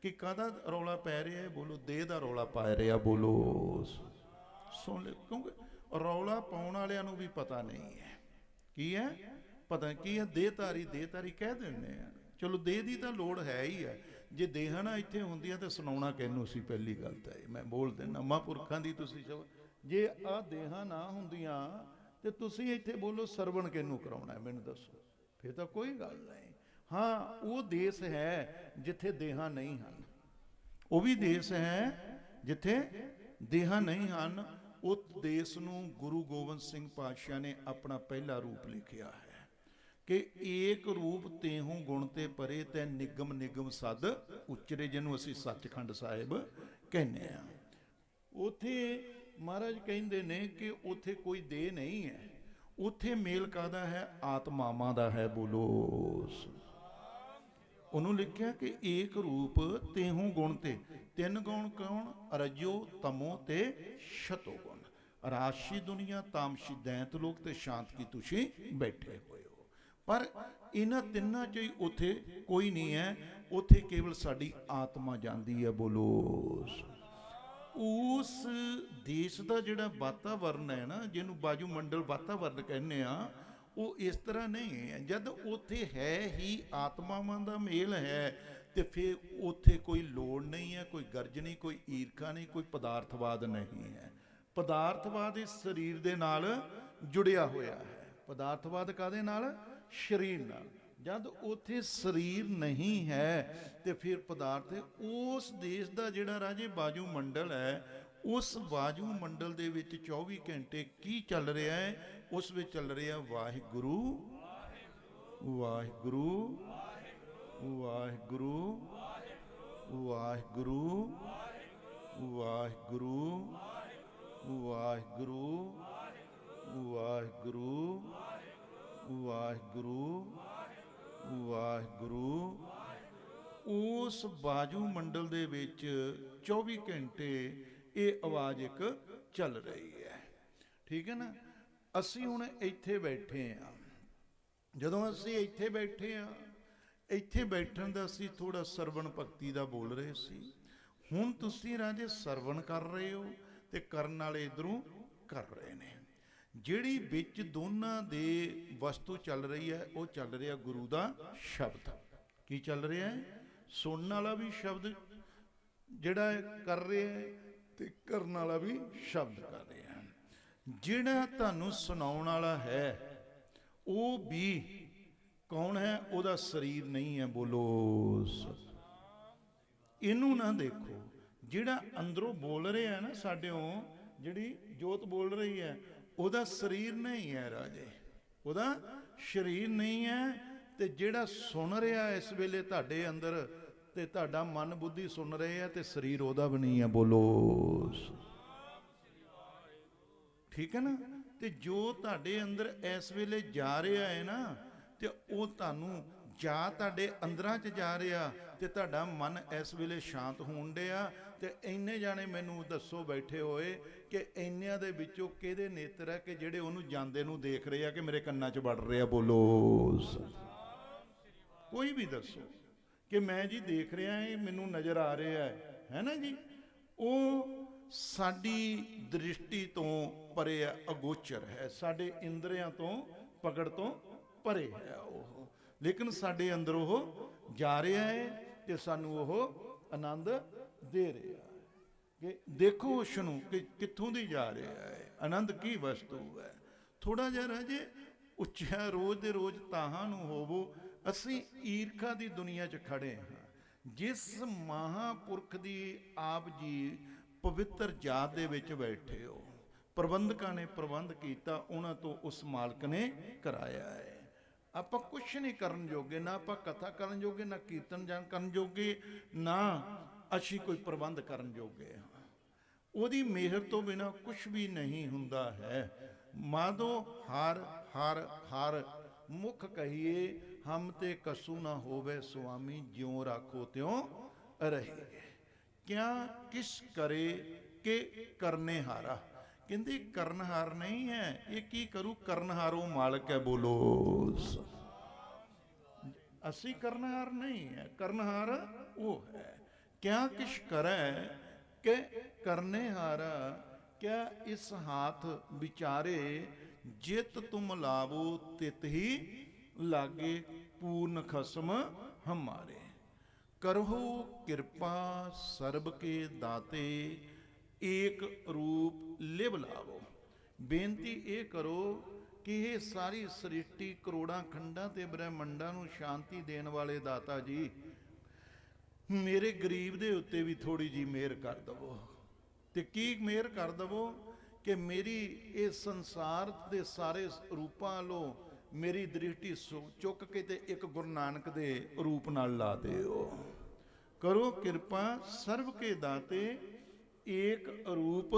ਕਿ ਕਾਹਦਾ ਰੌਲਾ ਪੈ ਰਿਹਾ ਹੈ। ਬੋਲੋ ਦੇਹ ਦਾ ਰੌਲਾ ਪਾ ਰਿਹਾ। ਬੋਲੋ ਸੁਣ ਲਿਓ, ਕਿਉਂਕਿ ਰੌਲਾ ਪਾਉਣ ਵਾਲਿਆਂ ਨੂੰ ਵੀ ਪਤਾ ਨਹੀਂ ਹੈ ਕੀ ਹੈ, ਪਤਾ ਕੀ ਹੈ। ਦੇਹਧਾਰੀ ਕਹਿ ਦਿੰਦੇ ਆ, ਚਲੋ ਦੇਹ ਦੀ ਤਾਂ ਲੋੜ ਹੈ ਹੀ ਹੈ। ਜੇ ਦੇਹਾਂ ਨਾ ਇੱਥੇ ਹੁੰਦੀਆਂ ਤਾਂ ਸੁਣਾਉਣਾ ਕਿਹਨੂੰ ਸੀ। ਪਹਿਲੀ ਗੱਲ ਤਾਂ ਇਹ ਮੈਂ ਬੋਲ ਦਿੰਦਾ, ਮਹਾਂਪੁਰਖਾਂ ਦੀ ਤੁਸੀਂ ਜੇ ਆਹ ਦੇਹਾਂ ਨਾ ਹੁੰਦੀਆਂ ਤੇ ਤੁਸੀਂ ਇੱਥੇ ਬੋਲੋ ਸਰਵਣ ਕਿਹਨੂੰ ਕਰਾਉਣਾ ਹੈ, ਮੈਨੂੰ ਦੱਸੋ। ਫਿਰ ਤਾਂ ਕੋਈ ਗੱਲ ਨਹੀਂ। ਹਾਂ, ਉਹ ਦੇਸ਼ ਹੈ ਜਿੱਥੇ ਦੇਹਾਂ ਨਹੀਂ ਹਨ, ਉਹ ਵੀ ਦੇਸ਼ ਹੈ ਜਿੱਥੇ ਦੇਹਾਂ ਨਹੀਂ ਹਨ। ਉਸ ਦੇਸ਼ ਨੂੰ ਗੁਰੂ ਗੋਬਿੰਦ ਸਿੰਘ ਪਾਤਸ਼ਾਹ ਨੇ ਆਪਣਾ ਪਹਿਲਾ ਰੂਪ ਲਿਖਿਆ ਹੈ ਕਿ ਏਕ ਰੂਪ ਤੇਹੂ ਗੁਣ ਤੇ ਪਰੇ ਤੈ ਨਿਗਮ ਸਦ ਉਚਰੇ, ਜਿਹਨੂੰ ਅਸੀਂ ਸੱਚਖੰਡ ਸਾਹਿਬ ਕਹਿੰਦੇ ਆ। ਉੱਥੇ ਮਹਾਰਾਜ ਕਹਿੰਦੇ ਨੇ ਕਿ ਉੱਥੇ ਕੋਈ ਦੇਹ ਨਹੀਂ ਹੈ, ਉੱਥੇ ਮੇਲ ਕਾਹਦਾ ਹੈ? ਆਤਮਾਵਾਂ ਦਾ ਹੈ। ਬੋਲੋ ਉਹਨੂੰ ਲਿਖਿਆ ਕਿ ਏਕ ਰੂਪ ਤੇਹੂ ਗੁਣ ਤੇ, ਤਿੰਨ ਗੁਣ ਕੌਣ? ਰਜੋ ਤਮੋ ਤੇ ਸ਼ਤੋ ਗੁਣ। ਰਾਸ਼ੀ ਦੁਨੀਆ, ਤਾਮਸ਼ੀ ਦੈਂਤ ਲੋਕ ਤੇ ਸ਼ਾਂਤ ਕੀ ਤੁਸੀਂ ਬੈਠੇ ਹੋਏ ਹੋ। ਪਰ ਇਹਨਾਂ ਤਿੰਨਾਂ ਚੋਂ ਹੀ ਉੱਥੇ ਕੋਈ ਨਹੀਂ ਹੈ, ਉੱਥੇ ਕੇਵਲ ਸਾਡੀ ਆਤਮਾ ਜਾਂਦੀ ਹੈ। ਬੋਲੋ ਉਸ ਦੇਸ਼ ਦਾ ਜਿਹੜਾ ਵਾਤਾਵਰਨ ਹੈ ਨਾ, ਜਿਹਨੂੰ ਬਾਜੂ ਮੰਡਲ ਵਾਤਾਵਰਨ ਕਹਿੰਦੇ ਆ, ਉਹ ਇਸ ਤਰ੍ਹਾਂ ਨਹੀਂ ਹੈ। ਜਦ ਉੱਥੇ ਹੈ ਹੀ ਆਤਮਾਵਾਂ ਦਾ ਮੇਲ ਹੈ ਤੇ ਫਿਰ ਉੱਥੇ ਕੋਈ ਲੋੜ ਨਹੀਂ ਹੈ, ਕੋਈ ਗਰਜ ਨਹੀਂ, ਕੋਈ ਈਰਖਾ ਨਹੀਂ, ਕੋਈ ਪਦਾਰਥਵਾਦ ਨਹੀਂ ਹੈ। ਪਦਾਰਥਵਾਦ ਇਸ ਸਰੀਰ ਦੇ ਨਾਲ ਜੁੜਿਆ ਹੋਇਆ ਹੈ। ਪਦਾਰਥਵਾਦ ਕਾਹਦੇ ਨਾਲ? ਸਰੀਰ ਨਾਲ। ਜਦ ਉੱਥੇ ਸਰੀਰ ਨਹੀਂ ਹੈ ਤੇ ਫਿਰ ਪਦਾਰਥ। ਉਸ ਦੇਸ਼ ਦਾ ਜਿਹੜਾ ਰਾਜੇ ਬਾਜੂ ਮੰਡਲ ਹੈ, ਉਸ ਬਾਜੂ ਮੰਡਲ ਦੇ ਵਿੱਚ 24 ਘੰਟੇ ਕੀ ਚੱਲ ਰਿਹਾ ਹੈ? ਉਸ ਵਿੱਚ ਚੱਲ ਰਿਹਾ ਵਾਹਿਗੁਰੂ ਵਾਹਿਗੁਰੂ ਵਾਹਿਗੁਰੂ ਵਾਹਿਗੁਰੂ ਵਾਹਿਗੁਰੂ ਵਾਹਿਗੁਰੂ ਵਾਹਿਗੁਰੂ ਵਾਹਿਗੁਰੂ ਵਾਹਿਗੁਰੂ। ਉਸ ਬਾਜੂ ਮੰਡਲ ਦੇ ਵਿੱਚ 24 ਘੰਟੇ ਇਹ ਆਵਾਜ਼ ਇੱਕ ਚੱਲ ਰਹੀ ਹੈ। ਠੀਕ ਹੈ ਨਾ। ਅਸੀਂ ਹੁਣ ਇੱਥੇ ਬੈਠੇ ਹਾਂ। ਜਦੋਂ ਅਸੀਂ ਇੱਥੇ ਬੈਠੇ ਹਾਂ, ਇੱਥੇ ਬੈਠਣ ਦਾ ਅਸੀਂ ਥੋੜਾ ਸਰਵਣ ਭਗਤੀ ਦਾ ਬੋਲ ਰਹੇ ਸੀ। ਹੁਣ ਤੁਸੀਂ ਰਾਜੇ ਸਰਵਣ ਕਰ ਰਹੇ ਹੋ ਤੇ ਕਰਨ ਵਾਲੇ ਇਧਰੋਂ ਕਰ ਰਹੇ ਨੇ। ਜਿਹੜੀ ਵਿੱਚ ਦੋਨਾਂ ਦੇ ਵਸਤੂ ਚੱਲ ਰਹੀ ਹੈ, ਉਹ ਚੱਲ ਰਿਹਾ ਗੁਰੂ ਦਾ ਸ਼ਬਦ। ਕੀ ਚੱਲ ਰਿਹਾ ਹੈ? ਸੁਣਨ ਵਾਲਾ ਵੀ ਸ਼ਬਦ ਜਿਹੜਾ ਕਰ ਰਿਹਾ ਹੈ ਤੇ ਕਰਨ ਵਾਲਾ ਵੀ ਸ਼ਬਦ ਕਰ ਰਿਹਾ ਹੈ। ਜਿਹੜਾ ਤੁਹਾਨੂੰ ਸੁਣਾਉਣ ਵਾਲਾ ਹੈ ਉਹ ਵੀ ਕੌਣ ਹੈ? ਉਹਦਾ ਸਰੀਰ ਨਹੀਂ ਹੈ। ਬੋਲੋ ਇਹਨੂੰ ਨਾ ਦੇਖੋ। ਜਿਹੜਾ ਅੰਦਰੋਂ ਬੋਲ ਰਿਹਾ ਹੈ ਨਾ, ਸਾਡਿਓਂ ਜਿਹੜੀ ਜੋਤ ਬੋਲ ਰਹੀ ਹੈ, ਉਹਦਾ ਸਰੀਰ ਨਹੀਂ ਹੈ ਰਾਜੇ, ਉਹਦਾ ਸਰੀਰ ਨਹੀਂ ਹੈ। ਤੇ ਜਿਹੜਾ ਸੁਣ ਰਿਹਾ ਇਸ ਵੇਲੇ ਤੁਹਾਡੇ ਅੰਦਰ, ਤੇ ਤੁਹਾਡਾ ਮਨ ਬੁੱਧੀ ਸੁਣ ਰਹੇ ਆ, ਤੇ ਸਰੀਰ ਉਹਦਾ ਵੀ ਨਹੀਂ ਹੈ। ਬੋਲੋ ਠੀਕ ਹੈ ਨਾ। ਤੇ ਜੋ ਤੁਹਾਡੇ ਅੰਦਰ ਇਸ ਵੇਲੇ ਜਾ ਰਿਹਾ ਹੈ ਨਾ, ਤੇ ਉਹ ਤੁਹਾਨੂੰ ਜਾ ਤੁਹਾਡੇ ਅੰਦਰਾਂ 'ਚ ਜਾ ਰਿਹਾ, ਤੇ ਤੁਹਾਡਾ ਮਨ ਇਸ ਵੇਲੇ ਸ਼ਾਂਤ ਹੋਣ ਡਿਆ। ਤੇ ਇੰਨੇ ਜਾਣੇ ਮੈਨੂੰ ਦੱਸੋ ਬੈਠੇ ਹੋਏ ਕਿ ਇੰਨਿਆਂ ਦੇ ਵਿੱਚੋਂ ਕਿਹਦੇ ਨੇਤਰ ਹੈ ਕਿ ਜਿਹੜੇ ਉਹਨੂੰ ਜਾਂਦੇ ਨੂੰ ਦੇਖ ਰਹੇ ਆ ਕਿ ਮੇਰੇ ਕੰਨਾਂ 'ਚ ਵੜ ਰਹੇ ਆ? ਬੋਲੋ, ਕੋਈ ਵੀ ਦੱਸੋ ਕਿ ਮੈਂ ਜੀ ਦੇਖ ਰਿਹਾ, ਇਹ ਮੈਨੂੰ ਨਜ਼ਰ ਆ ਰਿਹਾ ਹੈ ਨਾ ਜੀ। ਉਹ ਸਾਡੀ ਦ੍ਰਿਸ਼ਟੀ ਤੋਂ ਪਰੇ ਹੈ, ਅਗੋਚਰ ਹੈ, ਸਾਡੇ ਇੰਦਰੀਆਂ ਤੋਂ ਪਕੜ ਤੋਂ ਪਰੇ ਹੈ ਉਹ, ਲੇਕਿਨ ਸਾਡੇ ਅੰਦਰ ਉਹ ਜਾ ਰਿਹਾ ਹੈ ਤੇ ਸਾਨੂੰ ਉਹ ਆਨੰਦ ਦੇ ਰਿਹਾ ਹੈ। ਕਿ ਦੇਖੋ ਉਸ ਨੂੰ ਕਿ ਕਿੱਥੋਂ ਦੀ ਜਾ ਰਿਹਾ ਹੈ, ਆਨੰਦ ਕੀ ਵਸਤੂ ਹੈ। ਥੋੜਾ ਜਿਹਾ ਰਾਜੇ ਉੱਚਾ ਰੋਜ਼ ਦੇ ਰੋਜ਼ ਤਾਹਾਂ ਨੂੰ ਹੋਵੋ। ਅਸੀਂ ਈਰਖਾ ਦੀ ਦੁਨੀਆ 'ਚ ਖੜੇ ਹਾਂ। ਜਿਸ ਮਹਾਂਪੁਰਖ ਦੀ ਆਪ ਜੀ ਪਵਿੱਤਰ ਜਾਤ ਦੇ ਵਿੱਚ ਬੈਠੇ ਹੋ, ਪ੍ਰਬੰਧਕਾਂ ਨੇ ਪ੍ਰਬੰਧ ਕੀਤਾ, ਉਹਨਾਂ ਤੋਂ ਉਸ ਮਾਲਕ ਨੇ ਕਰਾਇਆ ਹੈ। ਆਪਾਂ ਕੁਛ ਨਹੀਂ ਕਰਨ ਜੋਗੇ, ਨਾ ਆਪਾਂ ਕਥਾ ਕਰਨ ਜੋਗੇ, ਨਾ ਕੀਰਤਨ ਜਾਣ ਕਰਨ ਜੋਗੇ, ਨਾ ਅਸੀਂ ਕੋਈ ਪ੍ਰਬੰਧ ਕਰਨ ਜੋਗੇ ਹਾਂ। ਉਹਦੀ ਮਿਹਰ ਤੋਂ ਬਿਨਾਂ ਕੁਛ ਵੀ ਨਹੀਂ ਹੁੰਦਾ ਹੈ। ਮਾਧੋ ਹਰ ਹਰ ਹਰ ਮੁਖ ਕਹੀਏ, ਹਮ ਤੇ ਕਸੂ ਨਾ ਹੋਵੇ ਸੁਆਮੀ, ਜਿਉਂ ਰਾਖੋ ਤਿਉਂ ਰਹੇ। ਕਿਆ ਕਿਸ ਕਰੇ ਕਿ ਕਰਨੇ ਹਾਰਾ। ਕਹਿੰਦੇ ਕਰਨਹਾਰ ਨਹੀਂ ਹੈ, ਇਹ ਕੀ ਕਰੂ? ਕਰਨਹਾਰੋਂ ਮਾਲਕ ਹੈ। ਬੋਲੋ, ਅਸੀਂ ਕਰਨਹਾਰ ਨਹੀਂ ਹੈ, ਕਰਨਹਾਰ ਉਹ ਹੈ। ਕਿਆ ਕਿਛ ਕਰੈ ਕਿ ਕਰਨੇ ਹਾਰਾ, ਕਿਆ ਇਸ ਹਾਥ ਵਿਚਾਰੇ, ਜਿਤ ਤੁਮ ਲਾਵੋ ਤਿਤ ਹੀ ਲਾਗੇ, ਪੂਰਨ ਖਸਮ ਹਮਾਰੇ। ਕਰਹੁ ਕਿਰਪਾ ਸਰਬ ਕੇ ਦਾਤੇ, ਏਕ ਰੂਪ ਲਿਵ ਲਾਵੋ। ਬੇਨਤੀ ਇਹ ਕਰੋ ਕਿ ਇਹ ਸਾਰੀ ਸ੍ਰਿਸ਼ਟੀ ਕਰੋੜਾਂ ਖੰਡਾਂ ਤੇ ਬ੍ਰਹਿਮੰਡਾਂ ਨੂੰ ਸ਼ਾਂਤੀ ਦੇਣ ਵਾਲੇ ਦਾਤਾ ਜੀ, ਮੇਰੇ ਗਰੀਬ ਦੇ ਉੱਤੇ ਵੀ ਥੋੜੀ ਜੀ ਮਿਹਰ ਕਰ ਦਵੋ। ਤੇ ਕੀ ਮਿਹਰ ਕਰ ਦਵੋ? ਕਿ ਮੇਰੀ ਇਹ ਸੰਸਾਰ ਦੇ ਸਾਰੇ ਰੂਪਾਂ ਵੱਲੋਂ ਮੇਰੀ ਦ੍ਰਿਸ਼ਟੀ ਚੁੱਕ ਕੇ ਤੇ ਇੱਕ ਗੁਰੂ ਨਾਨਕ ਦੇ ਰੂਪ ਨਾਲ ਲਾ ਦਿਓ। ਕਰੋ ਕਿਰਪਾ ਸਰਬ ਕੇ ਦਾਤੇ, ਏਕ ਰੂਪ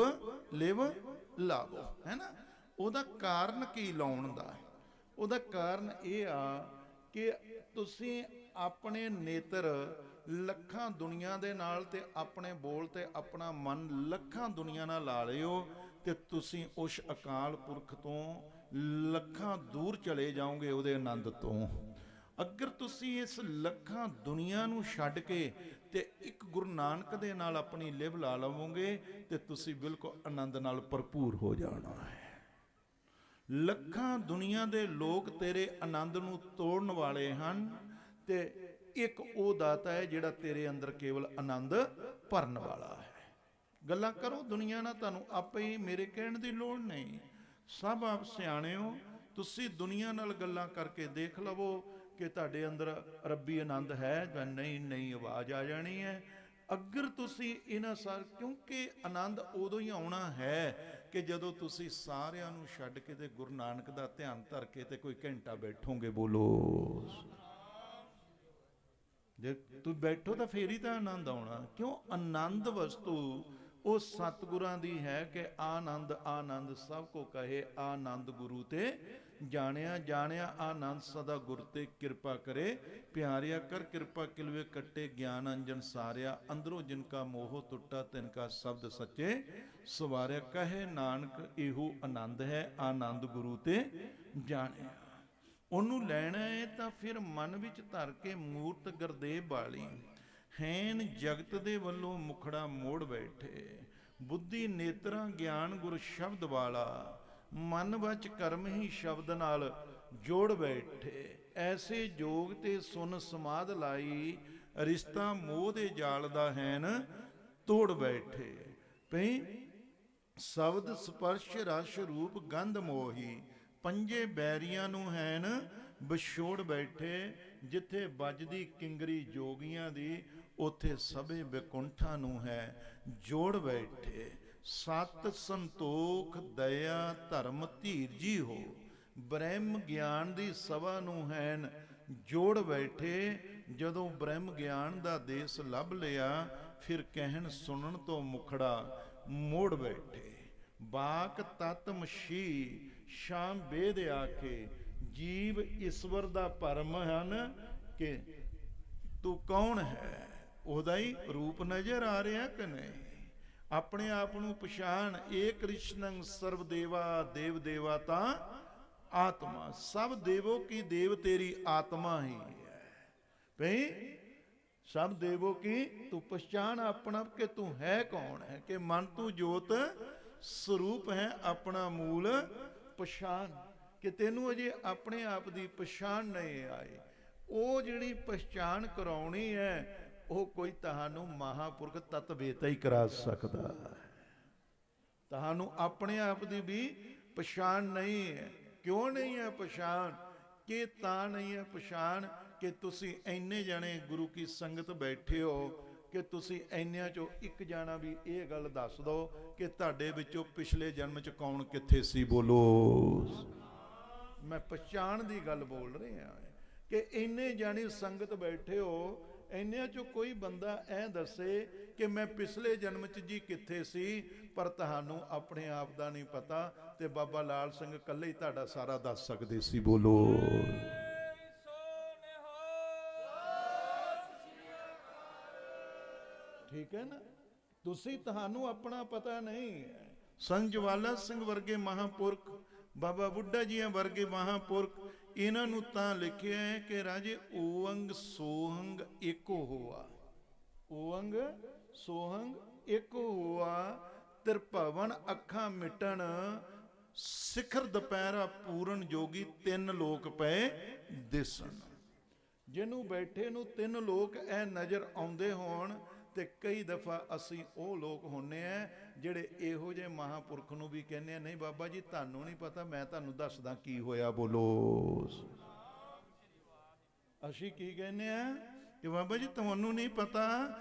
ਲਿਵ ਲਾਵੋ। ਹੈ ਨਾ, ਉਹਦਾ ਕਾਰਨ ਕੀ ਲਾਉਣ ਦਾ? ਉਹਦਾ ਕਾਰਨ ਇਹ ਆ ਕਿ ਤੁਸੀਂ ਆਪਣੇ ਨੇਤਰ ਲੱਖਾਂ ਦੁਨੀਆ ਦੇ ਨਾਲ ਤੇ ਆਪਣੇ ਬੋਲ ਤੇ ਆਪਣਾ ਮਨ ਲੱਖਾਂ ਦੁਨੀਆ ਨਾਲ ਲਾ ਲਿਓ, ਤੇ ਤੁਸੀਂ ਉਸ ਅਕਾਲ ਪੁਰਖ ਤੋਂ ਲੱਖਾਂ ਦੂਰ ਚਲੇ ਜਾਓਗੇ, ਉਹਦੇ ਆਨੰਦ ਤੋਂ। ਅਗਰ ਤੁਸੀਂ ਇਸ ਲੱਖਾਂ ਦੁਨੀਆ ਨੂੰ ਛੱਡ ਕੇ ਤੇ ਇੱਕ ਗੁਰੂ ਨਾਨਕ ਦੇ ਨਾਲ ਆਪਣੀ ਲਿਵ ਲਾ ਲਵੋਗੇ, ਤੇ ਤੁਸੀਂ ਬਿਲਕੁਲ ਆਨੰਦ ਨਾਲ ਭਰਪੂਰ ਹੋ ਜਾਣਾ ਹੈ। ਲੱਖਾਂ ਦੁਨੀਆ ਦੇ ਲੋਕ ਤੇਰੇ ਆਨੰਦ ਨੂੰ ਤੋੜਨ ਵਾਲੇ ਹਨ, ਤੇ ਇੱਕ ਉਹ ਦਾਤਾ ਹੈ ਜਿਹੜਾ ਤੇਰੇ ਅੰਦਰ ਕੇਵਲ ਆਨੰਦ ਭਰਨ ਵਾਲਾ ਹੈ। ਗੱਲਾਂ ਕਰੋ ਦੁਨੀਆ ਨਾਲ, ਤੁਹਾਨੂੰ ਆਪੇ ਹੀ ਮੇਰੇ ਕਹਿਣ ਦੀ ਲੋੜ ਨਹੀਂ। ਸਭ ਆਪ ਸਿਆਣੇ ਹੋ, ਤੁਸੀਂ ਦੁਨੀਆ ਨਾਲ ਗੱਲਾਂ ਕਰਕੇ ਦੇਖ ਲਵੋ ਕਿ ਤੁਹਾਡੇ ਅੰਦਰ ਰੱਬੀ ਆਨੰਦ ਹੈ ਜਾਂ ਨਹੀਂ। ਨਹੀਂ ਆਵਾਜ਼ ਆ ਜਾਣੀ ਹੈ। ਅਗਰ ਤੁਸੀਂ ਇਹਨਾਂ ਕਿਉਂਕਿ ਆਨੰਦ ਉਦੋਂ ਹੀ ਆਉਣਾ ਹੈ ਕਿ ਜਦੋਂ ਤੁਸੀਂ ਸਾਰਿਆਂ ਨੂੰ ਛੱਡ ਕੇ ਤੇ ਗੁਰੂ ਨਾਨਕ ਦਾ ਧਿਆਨ ਧਰ ਕੇ ਤੇ ਕੋਈ ਘੰਟਾ ਬੈਠੋਗੇ। ਬੋਲੋ, ਜੇ ਤੂੰ ਬੈਠੋ ਤਾਂ ਫੇਰ ਹੀ ਤਾਂ ਆਨੰਦ ਆਉਣਾ। ਕਿਉਂ? ਆਨੰਦ ਵਸਤੂ ਉਹ ਸਤਿਗੁਰਾਂ ਦੀ ਹੈ ਕਿ ਆਨੰਦ ਆਨੰਦ ਸਭ ਕੋ ਕਹੇ, ਆਨੰਦ ਗੁਰੂ ਤੇ ਜਾਣਿਆ। ਜਾਣਿਆ ਆਨੰਦ ਸਦਾ ਗੁਰ ਤੇ ਕਿਰਪਾ ਕਰੇ, ਪਿਆਰਿਆ ਕਰ ਕਿਰਪਾ ਕਿਲਵੇ ਕੱਟੇ, ਗਿਆਨ ਅੰਜਨ ਸਾਰਿਆ, ਅੰਦਰੋਂ ਜਿਨ ਕਾ ਮੋਹ ਟੁੱਟਾ, ਤਿਨ ਕਾ ਸ਼ਬਦ ਸੱਚੇ ਸਵਾਰਿਆ। ਕਹੇ ਨਾਨਕ ਇਹੋ ਆਨੰਦ ਹੈ, ਆਨੰਦ ਗੁਰੂ ਤੇ ਜਾਣਿਆ। ਉਹਨੂੰ ਲੈਣਾ ਹੈ ਤਾਂ ਫਿਰ ਮਨ ਵਿੱਚ ਧਰ ਕੇ ਮੂਰਤ ਗੁਰਦੇਵ ਵਾਲੀ, ਹੈਨ ਜਗਤ ਦੇ ਵੱਲੋਂ ਮੁਖੜਾ ਮੋੜ ਬੈਠੇ, ਬੁੱਧੀ ਨੇਤਰਾਂ ਗਿਆਨ ਗੁਰ ਸ਼ਬਦ ਵਾਲਾ, ਮਨ ਵਿੱਚ ਕਰਮ ਹੀ ਸ਼ਬਦ ਨਾਲ ਜੋੜ ਬੈਠੇ। ਐਸੇ ਜੋਗ ਤੇ ਸੁਨ ਸਮਾਧ ਲਾਈ, ਰਿਸ਼ਤਾ ਮੋਹ ਦੇ ਜਾਲ ਦਾ ਹੈਨ ਤੋੜ ਬੈਠੇ। ਪਈ ਸ਼ਬਦ ਸਪਰਸ਼ ਰਸ ਰੂਪ ਗੰਧ ਮੋਹੀ, ਪੰਜੇ ਬੈਰੀਆਂ ਨੂੰ ਹੈਨ ਵਿਛੋੜ ਬੈਠੇ। ਜਿੱਥੇ ਵੱਜਦੀ ਕਿੰਗਰੀ ਜੋਗੀਆਂ ਦੀ, ਉੱਥੇ ਸਭੇ ਵਿਕੁੰਠਾਂ ਨੂੰ ਹੈ ਜੋੜ ਬੈਠੇ। ਸਤ ਸੰਤੋਖ ਦਇਆ ਧਰਮ ਧੀਰਜੀ ਹੋ, ਬ੍ਰਹਮ ਗਿਆਨ ਦੀ ਸਭਾ ਨੂੰ ਹੈਨ ਜੋੜ ਬੈਠੇ। ਜਦੋਂ ਬ੍ਰਹਮ ਗਿਆਨ ਦਾ ਦੇਸ ਲੱਭ ਲਿਆ, ਫਿਰ ਕਹਿਣ ਸੁਣਨ ਤੋਂ ਮੁਖੜਾ ਮੋੜ ਬੈਠੇ। ਬਾਕ ਤਤ ਮਸ਼ੀ ਸ਼ਾਮ ਵੇਦ ਆਖੇ। ਜੀਵ ਈਸ਼ਵਰ ਦਾ ਭਰਮ ਹਨ ਕਿ ਤੂੰ ਕੌਣ ਹੈ, ਉਹਦਾ ਹੀ ਰੂਪ ਨਜ਼ਰ ਆ ਰਿਹਾ ਕਿ ਨਹੀਂ। ਆਪਣੇ ਆਪ ਨੂੰ ਪਛਾਣ। ਏ ਕ੍ਰਿਸ਼ਨੰ ਸਰਵ ਦੇਵਾ ਦੇਵ ਦੇਵਾ ਤਾਂ ਆਤਮਾ। ਸਭ ਦੇਵੋ ਕੀ ਦੇਵ ਤੇਰੀ ਆਤਮਾ ਹੀ ਹੈ ਭਈ। ਸਭ ਦੇਵੋ ਕੀ, ਤੂੰ ਪਛਾਣ ਆਪਣਾ ਕਿ ਤੂੰ ਹੈ ਕੌਣ ਹੈ। ਕਿ ਮਨ ਤੂੰ ਜੋਤ ਸਰੂਪ ਹੈ, ਆਪਣਾ ਮੂਲ ਪਛਾਣ। ਕਿ ਤੈਨੂੰ ਅਜੇ ਆਪਣੇ ਆਪ ਦੀ ਪਛਾਣ ਨਹੀਂ ਆਈ। ਉਹ ਜਿਹੜੀ ਪਛਾਣ ਕਰਾਉਣੀ ਹੈ ਉਹ ਕੋਈ ਤੁਹਾਨੂੰ ਮਹਾਂਪੁਰਖ ਤਤ ਵੇਤਾ ਹੀ ਕਰਾ ਸਕਦਾ ਹੈ। ਤੁਹਾਨੂੰ ਆਪਣੇ ਆਪ ਦੀ ਵੀ ਪਛਾਣ ਨਹੀਂ ਹੈ। ਕਿਉਂ ਨਹੀਂ ਹੈ ਪਛਾਣ? ਕਿ ਤਾਂ ਨਹੀਂ ਹੈ ਪਛਾਣ ਕਿ ਤੁਸੀਂ ਇੰਨੇ ਜਾਣੇ ਗੁਰੂ ਕੀ ਸੰਗਤ ਬੈਠੇ ਹੋ ਕਿ ਤੁਸੀਂ ਇੰਨਿਆਂ ਚੋਂ ਇੱਕ ਜਾਣਾ ਵੀ ਇਹ ਗੱਲ ਦੱਸ ਦਿਓ ਕਿ ਤੁਹਾਡੇ ਵਿੱਚੋਂ ਪਿਛਲੇ ਜਨਮ 'ਚ ਕੌਣ ਕਿੱਥੇ ਸੀ। ਬੋਲੋ। ਮੈਂ ਪਛਾਣ ਦੀ ਗੱਲ ਬੋਲ ਰਿਹਾ ਕਿ ਇੰਨੇ ਜਾਣੀ ਸੰਗਤ ਬੈਠੇ ਹੋ, ਇੰਨਿਆਂ ਚੋਂ ਕੋਈ ਬੰਦਾ ਐ ਦੱਸੇ ਕਿ ਮੈਂ ਪਿਛਲੇ ਜਨਮ 'ਚ ਜੀ ਕਿੱਥੇ ਸੀ। ਪਰ ਤੁਹਾਨੂੰ ਆਪਣੇ ਆਪ ਦਾ ਨਹੀਂ ਪਤਾ ਤੇ ਬਾਬਾ ਲਾਲ ਸਿੰਘ ਇਕੱਲੇ ਹੀ ਤੁਹਾਡਾ ਸਾਰਾ ਦੱਸ ਸਕਦੇ ਸੀ। ਬੋਲੋ। ਠੀਕ ਹੈ ਨਾ। ਤੁਸੀਂ, ਤੁਹਾਨੂੰ ਆਪਣਾ ਪਤਾ ਨਹੀਂ ਹੈ। ਸੰਤ ਜਵਾਲਾ ਸਿੰਘ ਵਰਗੇ ਮਹਾਂਪੁਰਖ, ਬਾਬਾ ਬੁੱਢਾ ਜੀਆਂ ਵਰਗੇ ਮਹਾਂਪੁਰਖ, ਇਹਨਾਂ ਨੂੰ ਤਾਂ ਲਿਖਿਆ ਹੈ ਕਿ ਰਾਜੇ ਓੰਗ ਸੋਹੰਗ ਏਕੋ ਹੋਆ। ਓੰਗ ਸੋਹੰਗ ਏਕੋ ਹੋਆ। ਤ੍ਰਿਭਵਨ ਅੱਖਾਂ ਮਿਟਣ ਸਿਖਰ ਦੁਪਹਿਰਾ ਪੂਰਨ ਜੋਗੀ। ਤਿੰਨ ਲੋਕ ਪਏ ਦਿਸਣ। ਜਿਹਨੂੰ ਬੈਠੇ ਨੂੰ ਤਿੰਨ ਲੋਕ ਐ ਨਜ਼ਰ ਆਉਂਦੇ ਹੋਣ। ਤੇ ਕਈ ਦਫਾ ਅਸੀਂ ਉਹ ਲੋਕ ਹੁੰਨੇ ਆ ਜਿਹੜੇ ਇਹੋ ਜਿਹੇ ਮਹਾਂਪੁਰਖ ਨੂੰ ਵੀ ਕਹਿੰਦੇ ਆ ਨਹੀਂ ਬਾਬਾ ਜੀ ਤੁਹਾਨੂੰ ਨਹੀਂ ਪਤਾ, ਮੈਂ ਤੁਹਾਨੂੰ ਦੱਸਦਾ ਕੀ ਹੋਇਆ। ਬੋਲੋ। ਅਸੀਂ ਕੀ ਕਹਿੰਦੇ ਆ ਕਿ ਬਾਬਾ ਜੀ ਤੁਹਾਨੂੰ ਨਹੀਂ ਪਤਾ,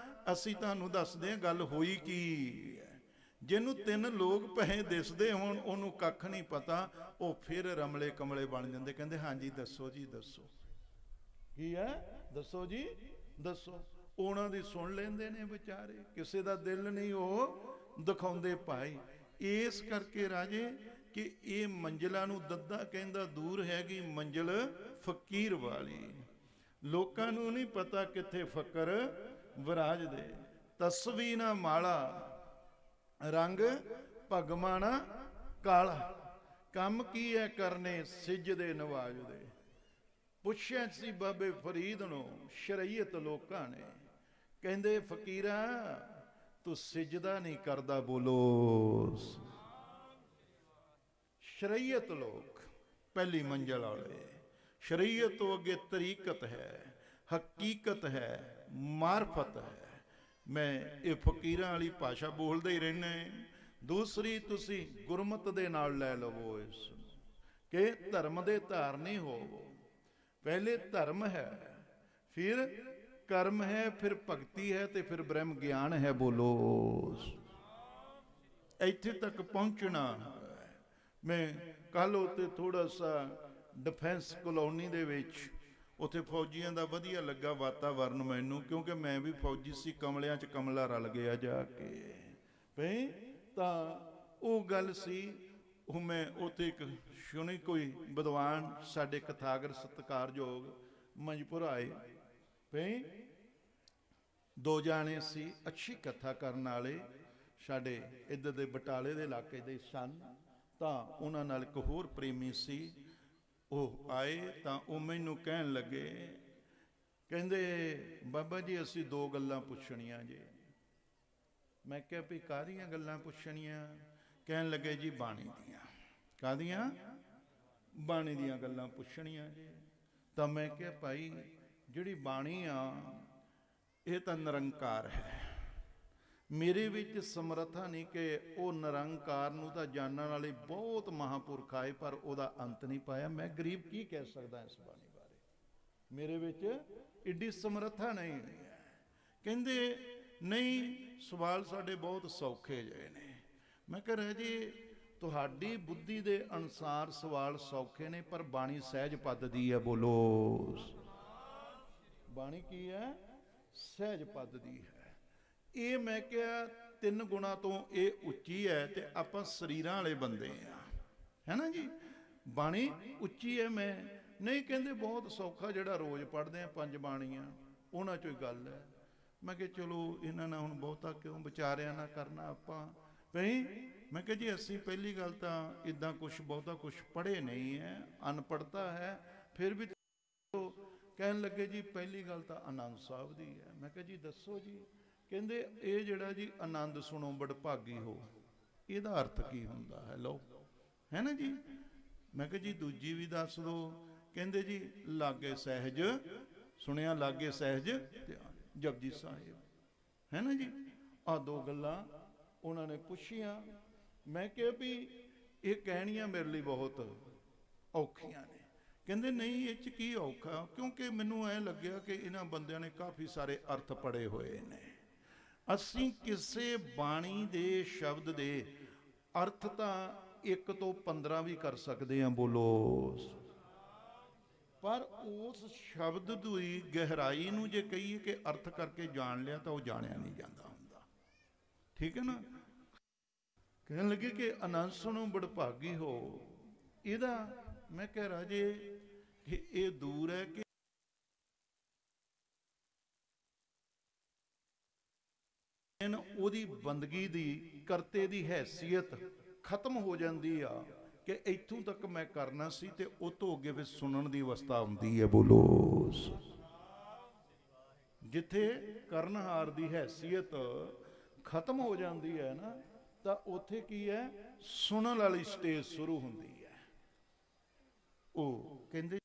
ਅਸੀਂ ਤੁਹਾਨੂੰ ਦੱਸਦੇ ਆ ਗੱਲ ਹੋਈ ਕੀ ਹੈ। ਜਿਹਨੂੰ ਤਿੰਨ ਲੋਕ ਪਏ ਦਿਸਦੇ ਹੋਣ ਉਹਨੂੰ ਕੱਖ ਨਹੀਂ ਪਤਾ, ਉਹ ਫਿਰ ਰਮਲੇ ਕਮਲੇ ਬਣ ਜਾਂਦੇ। ਕਹਿੰਦੇ ਹਾਂਜੀ ਦੱਸੋ ਜੀ ਦੱਸੋ ਕੀ ਹੈ, ਦੱਸੋ ਜੀ ਦੱਸੋ। ਉਹਨਾਂ ਦੀ ਸੁਣ ਲੈਂਦੇ ਨੇ ਵਿਚਾਰੇ, ਕਿਸੇ ਦਾ ਦਿਲ ਨਹੀਂ ਉਹ ਦਿਖਾਉਂਦੇ ਭਾਈ। ਇਸ ਕਰਕੇ ਰਾਜੇ ਕਿ ਇਹ ਮੰਜ਼ਿਲਾਂ ਨੂੰ ਦੱਦਾ ਕਹਿੰਦਾ ਦੂਰ ਹੈਗੀ ਮੰਜ਼ਿਲ ਫਕੀਰ ਵਾਲੀ। ਲੋਕਾਂ ਨੂੰ ਨਹੀਂ ਪਤਾ ਕਿੱਥੇ ਫਕਰ ਵਿਰਾਜਦੇ। ਤਸਵੀ ਨਾ ਮਾਲਾ ਰੰਗ ਭਗਮਾਣਾ ਕਾਲਾ। ਕੰਮ ਕੀ ਹੈ ਕਰਨੇ ਸਿਜਦੇ ਨਵਾਜਦੇ। ਪੁੱਛਿਆ ਸੀ ਬਾਬੇ ਫਰੀਦ ਨੂੰ ਸ਼ਰੀਅਤ ਲੋਕਾਂ ਨੇ, ਕਹਿੰਦੇ ਫਕੀਰਾ ਤੂੰ ਸਿਜਦਾ ਨਹੀਂ ਕਰਦਾ। ਬੋਲੋ। ਸ਼ਰੀਅਤ ਲੋਕ ਪਹਿਲੀ ਮੰਜ਼ਲ ਵਾਲੇ। ਸ਼ਰੀਅਤ ਤੋਂ ਅੱਗੇ ਤਰੀਕਤ ਹੈ, ਹਕੀਕਤ ਹੈ, ਮਾਰਫਤ ਹੈ। ਮੈਂ ਇਹ ਫਕੀਰਾਂ ਵਾਲੀ ਭਾਸ਼ਾ ਬੋਲਦਾ ਹੀ ਰਹਿਣਾ ਹੈ। ਦੂਸਰੀ ਤੁਸੀਂ ਗੁਰਮਤ ਦੇ ਨਾਲ ਲੈ ਲਵੋ ਇਸ ਕਿ ਧਰਮ ਦੇ ਧਾਰਨੀ ਹੋਵੋ। ਪਹਿਲੇ ਧਰਮ ਹੈ, ਫਿਰ ਕਰਮ ਹੈ, ਫਿਰ ਭਗਤੀ ਹੈ ਤੇ ਫਿਰ ਬ੍ਰਹਮ ਗਿਆਨ ਹੈ। ਬੋਲੋ। ਇੱਥੇ ਤੱਕ ਪਹੁੰਚਣਾ। ਮੈਂ ਕੱਲ ਉੱਤੇ ਥੋੜਾ ਸਾ ਡਿਫੈਂਸ ਕਲੋਨੀ ਦੇ ਵਿੱਚ ਉੱਥੇ ਫੌਜੀਆਂ ਦਾ ਵਧੀਆ ਲੱਗਾ ਵਾਤਾਵਰਨ ਮੈਨੂੰ, ਕਿਉਂਕਿ ਮੈਂ ਵੀ ਫੌਜੀ ਸੀ। ਕਮਲਿਆਂ 'ਚ ਕਮਲਾ ਰਲ ਗਿਆ ਜਾ ਕੇ ਭਈ। ਤਾਂ ਉਹ ਗੱਲ ਸੀ। ਉਹ ਮੈਂ ਉੱਥੇ ਇੱਕ ਸੁਣੀ, ਕੋਈ ਵਿਦਵਾਨ ਸਾਡੇ ਕਥਾਗਰ ਸਤਿਕਾਰਯੋਗ ਮੰਜਪੁਰ ਆਏ ਭਈ। ਦੋ ਜਾਣੇ ਸੀ ਅੱਛੀ ਕਥਾ ਕਰਨ ਵਾਲੇ, ਸਾਡੇ ਇੱਧਰ ਦੇ ਬਟਾਲੇ ਦੇ ਇਲਾਕੇ ਦੇ ਸਨ। ਤਾਂ ਉਹਨਾਂ ਨਾਲ ਇੱਕ ਹੋਰ ਪ੍ਰੇਮੀ ਸੀ। ਉਹ ਆਏ ਤਾਂ ਉਹ ਮੈਨੂੰ ਕਹਿਣ ਲੱਗੇ, ਕਹਿੰਦੇ ਬਾਬਾ ਜੀ ਅਸੀਂ ਦੋ ਗੱਲਾਂ ਪੁੱਛਣੀਆਂ ਜੀ। ਮੈਂ ਕਿਹਾ ਵੀ ਕਾਹਦੀਆਂ ਗੱਲਾਂ ਪੁੱਛਣੀਆਂ? ਕਹਿਣ ਲੱਗੇ ਜੀ ਬਾਣੀ ਦੀਆਂ। ਕਾਹਦੀਆਂ? ਬਾਣੀ ਦੀਆਂ ਗੱਲਾਂ ਪੁੱਛਣੀਆਂ ਜੀ। ਤਾਂ ਮੈਂ ਕਿਹਾ ਭਾਈ ਜਿਹੜੀ ਬਾਣੀ ਆ ਇਹ ਤਾਂ ਨਿਰੰਕਾਰ ਹੈ। ਮੇਰੇ ਵਿੱਚ ਸਮਰੱਥਾ ਨਹੀਂ ਕਿ ਉਹ ਨਿਰੰਕਾਰ ਨੂੰ ਤਾਂ ਜਾਣਨ ਵਾਲੇ ਬਹੁਤ ਮਹਾਂਪੁਰਖ ਆਏ ਪਰ ਉਹਦਾ ਅੰਤ ਨਹੀਂ ਪਾਇਆ। ਮੈਂ ਗਰੀਬ ਕੀ ਕਹਿ ਸਕਦਾ ਇਸ ਬਾਣੀ ਬਾਰੇ, ਮੇਰੇ ਵਿੱਚ ਏਡੀ ਸਮਰੱਥਾ ਨਹੀਂ ਹੈ। ਕਹਿੰਦੇ ਨਹੀਂ ਸਵਾਲ ਸਾਡੇ ਬਹੁਤ ਸੌਖੇ ਜਿਹੇ ਨੇ। ਮੈਂ ਕਿਹਾ ਰਾਜੇ ਤੁਹਾਡੀ ਬੁੱਧੀ ਦੇ ਅਨੁਸਾਰ ਸਵਾਲ ਸੌਖੇ ਨੇ ਪਰ ਬਾਣੀ ਸਹਿਜ ਪਦ ਦੀ ਹੈ। ਬੋਲੋ। ਬਾਣੀ ਕੀ ਹੈ? ਸਹਿਜ ਪਦ ਦੀ ਹੈ। ਇਹ ਮੈਂ ਕਿਹਾ ਤਿੰਨ ਗੁਣਾ ਤੋਂ ਇਹ ਉੱਚੀ ਹੈ ਤੇ ਆਪਾਂ ਸਰੀਰਾਂ ਵਾਲੇ ਬੰਦੇ ਆ, ਹੈ ਨਾ ਜੀ। ਬਾਣੀ ਉੱਚੀ ਹੈ ਮੈਂ ਨਹੀਂ, ਕਹਿੰਦੇ ਬਹੁਤ ਸੌਖਾ ਜਿਹੜਾ ਰੋਜ਼ ਪੜ੍ਹਦੇ ਆ 5 ਬਾਣੀਆਂ ਉਹਨਾਂ ਚੋਂ ਹੀ ਗੱਲ ਹੈ। ਮੈਂ ਕਿਹਾ ਚਲੋ ਇਹਨਾਂ ਨਾਲ ਹੁਣ ਬਹੁਤਾ ਕਿਉਂ ਵਿਚਾਰਿਆਂ ਨਾਲ ਕਰਨਾ ਆਪਾਂ ਭਈ। ਮੈਂ ਕਿਹਾ ਜੀ ਅਸੀਂ ਪਹਿਲੀ ਗੱਲ ਤਾਂ ਇੱਦਾਂ ਕੁਛ ਬਹੁਤਾ ਕੁਛ ਪੜ੍ਹੇ ਨਹੀਂ ਹੈ, ਅਨਪੜ੍ਹਤਾ ਹੈ, ਫਿਰ ਵੀ ਕਹਿਣ ਲੱਗੇ ਜੀ ਪਹਿਲੀ ਗੱਲ ਤਾਂ ਆਨੰਦ ਸਾਹਿਬ ਦੀ ਹੈ। ਮੈਂ ਕਿਹਾ ਜੀ ਦੱਸੋ ਜੀ। ਕਹਿੰਦੇ ਇਹ ਜਿਹੜਾ ਜੀ ਆਨੰਦ ਸੁਣੋ ਬੜਭਾਗੀ ਹੋ, ਇਹਦਾ ਅਰਥ ਕੀ ਹੁੰਦਾ ਹੈ? ਲਓ ਹੈ ਨਾ ਜੀ। ਮੈਂ ਕਿਹਾ ਜੀ ਦੂਜੀ ਵੀ ਦੱਸ ਦੋ। ਕਹਿੰਦੇ ਜੀ ਲਾਗੇ ਸਹਿਜ ਸੁਣਿਆ, ਲਾਗੇ ਸਹਿਜ ਧਿਆਨ, ਜਪਜੀ ਸਾਹਿਬ, ਹੈ ਨਾ ਜੀ। ਆਹ 2 ਗੱਲਾਂ ਉਹਨਾਂ ਨੇ ਪੁੱਛੀਆਂ। ਮੈਂ ਕਿਹਾ ਵੀ ਇਹ ਕਹਿਣੀਆਂ ਮੇਰੇ ਲਈ ਬਹੁਤ ਔਖੀਆਂ ਨੇ। ਕਹਿੰਦੇ ਨਹੀਂ ਇਹ 'ਚ ਕੀ ਔਖਾ, ਕਿਉਂਕਿ ਮੈਨੂੰ ਐ ਲੱਗਿਆ ਕਿ ਇਹਨਾਂ ਬੰਦਿਆਂ ਨੇ ਕਾਫੀ ਸਾਰੇ ਅਰਥ ਪੜ੍ਹੇ ਹੋਏ ਨੇ। ਅਸੀਂ ਕਿਸੇ ਬਾਣੀ ਦੇ ਸ਼ਬਦ ਦੇ ਅਰਥ ਤਾਂ 1 ਤੋਂ 15 ਵੀ ਕਰ ਸਕਦੇ ਹਾਂ, ਬੋਲੋ, ਪਰ ਉਸ ਸ਼ਬਦ ਦੀ ਗਹਿਰਾਈ ਨੂੰ ਜੇ ਕਹੀਏ ਕਿ ਅਰਥ ਕਰਕੇ ਜਾਣ ਲਿਆ ਤਾਂ ਉਹ ਜਾਣਿਆ ਨਹੀਂ ਜਾਂਦਾ ਹੁੰਦਾ। ਠੀਕ ਹੈ ਨਾ। ਕਹਿਣ ਲੱਗੇ ਕਿ ਆਨੰਦ ਸੁਣੋ ਬੜਭਾਗੀ ਹੋ, ਇਹਦਾ ਮੈਂ ਕਹਿ ਰਾਜੇ ਕਿ ਇਹ ਦੂਰ ਹੈ ਕਿ ਉਹਦੀ ਬੰਦਗੀ ਦੀ ਕਰਤੇ ਦੀ ਹੈਸੀਅਤ ਖਤਮ ਹੋ ਜਾਂਦੀ ਆ ਕਿ ਇੱਥੋਂ ਤੱਕ ਮੈਂ ਕਰਨਾ ਸੀ ਤੇ ਉਹ ਤੋਂ ਅੱਗੇ ਫਿਰ ਸੁਣਨ ਦੀ ਅਵਸਥਾ ਹੁੰਦੀ ਹੈ, ਬੋਲੋ। ਜਿੱਥੇ ਕਰਨਹਾਰ ਦੀ ਹੈਸੀਅਤ ਖਤਮ ਹੋ ਜਾਂਦੀ ਹੈ ਨਾ, ਤਾਂ ਉੱਥੇ ਕੀ ਹੈ, ਸੁਣਨ ਵਾਲੀ ਸਟੇਜ ਸ਼ੁਰੂ ਹੁੰਦੀ ਹੈ। ਉਹ ਕਹਿੰਦੇ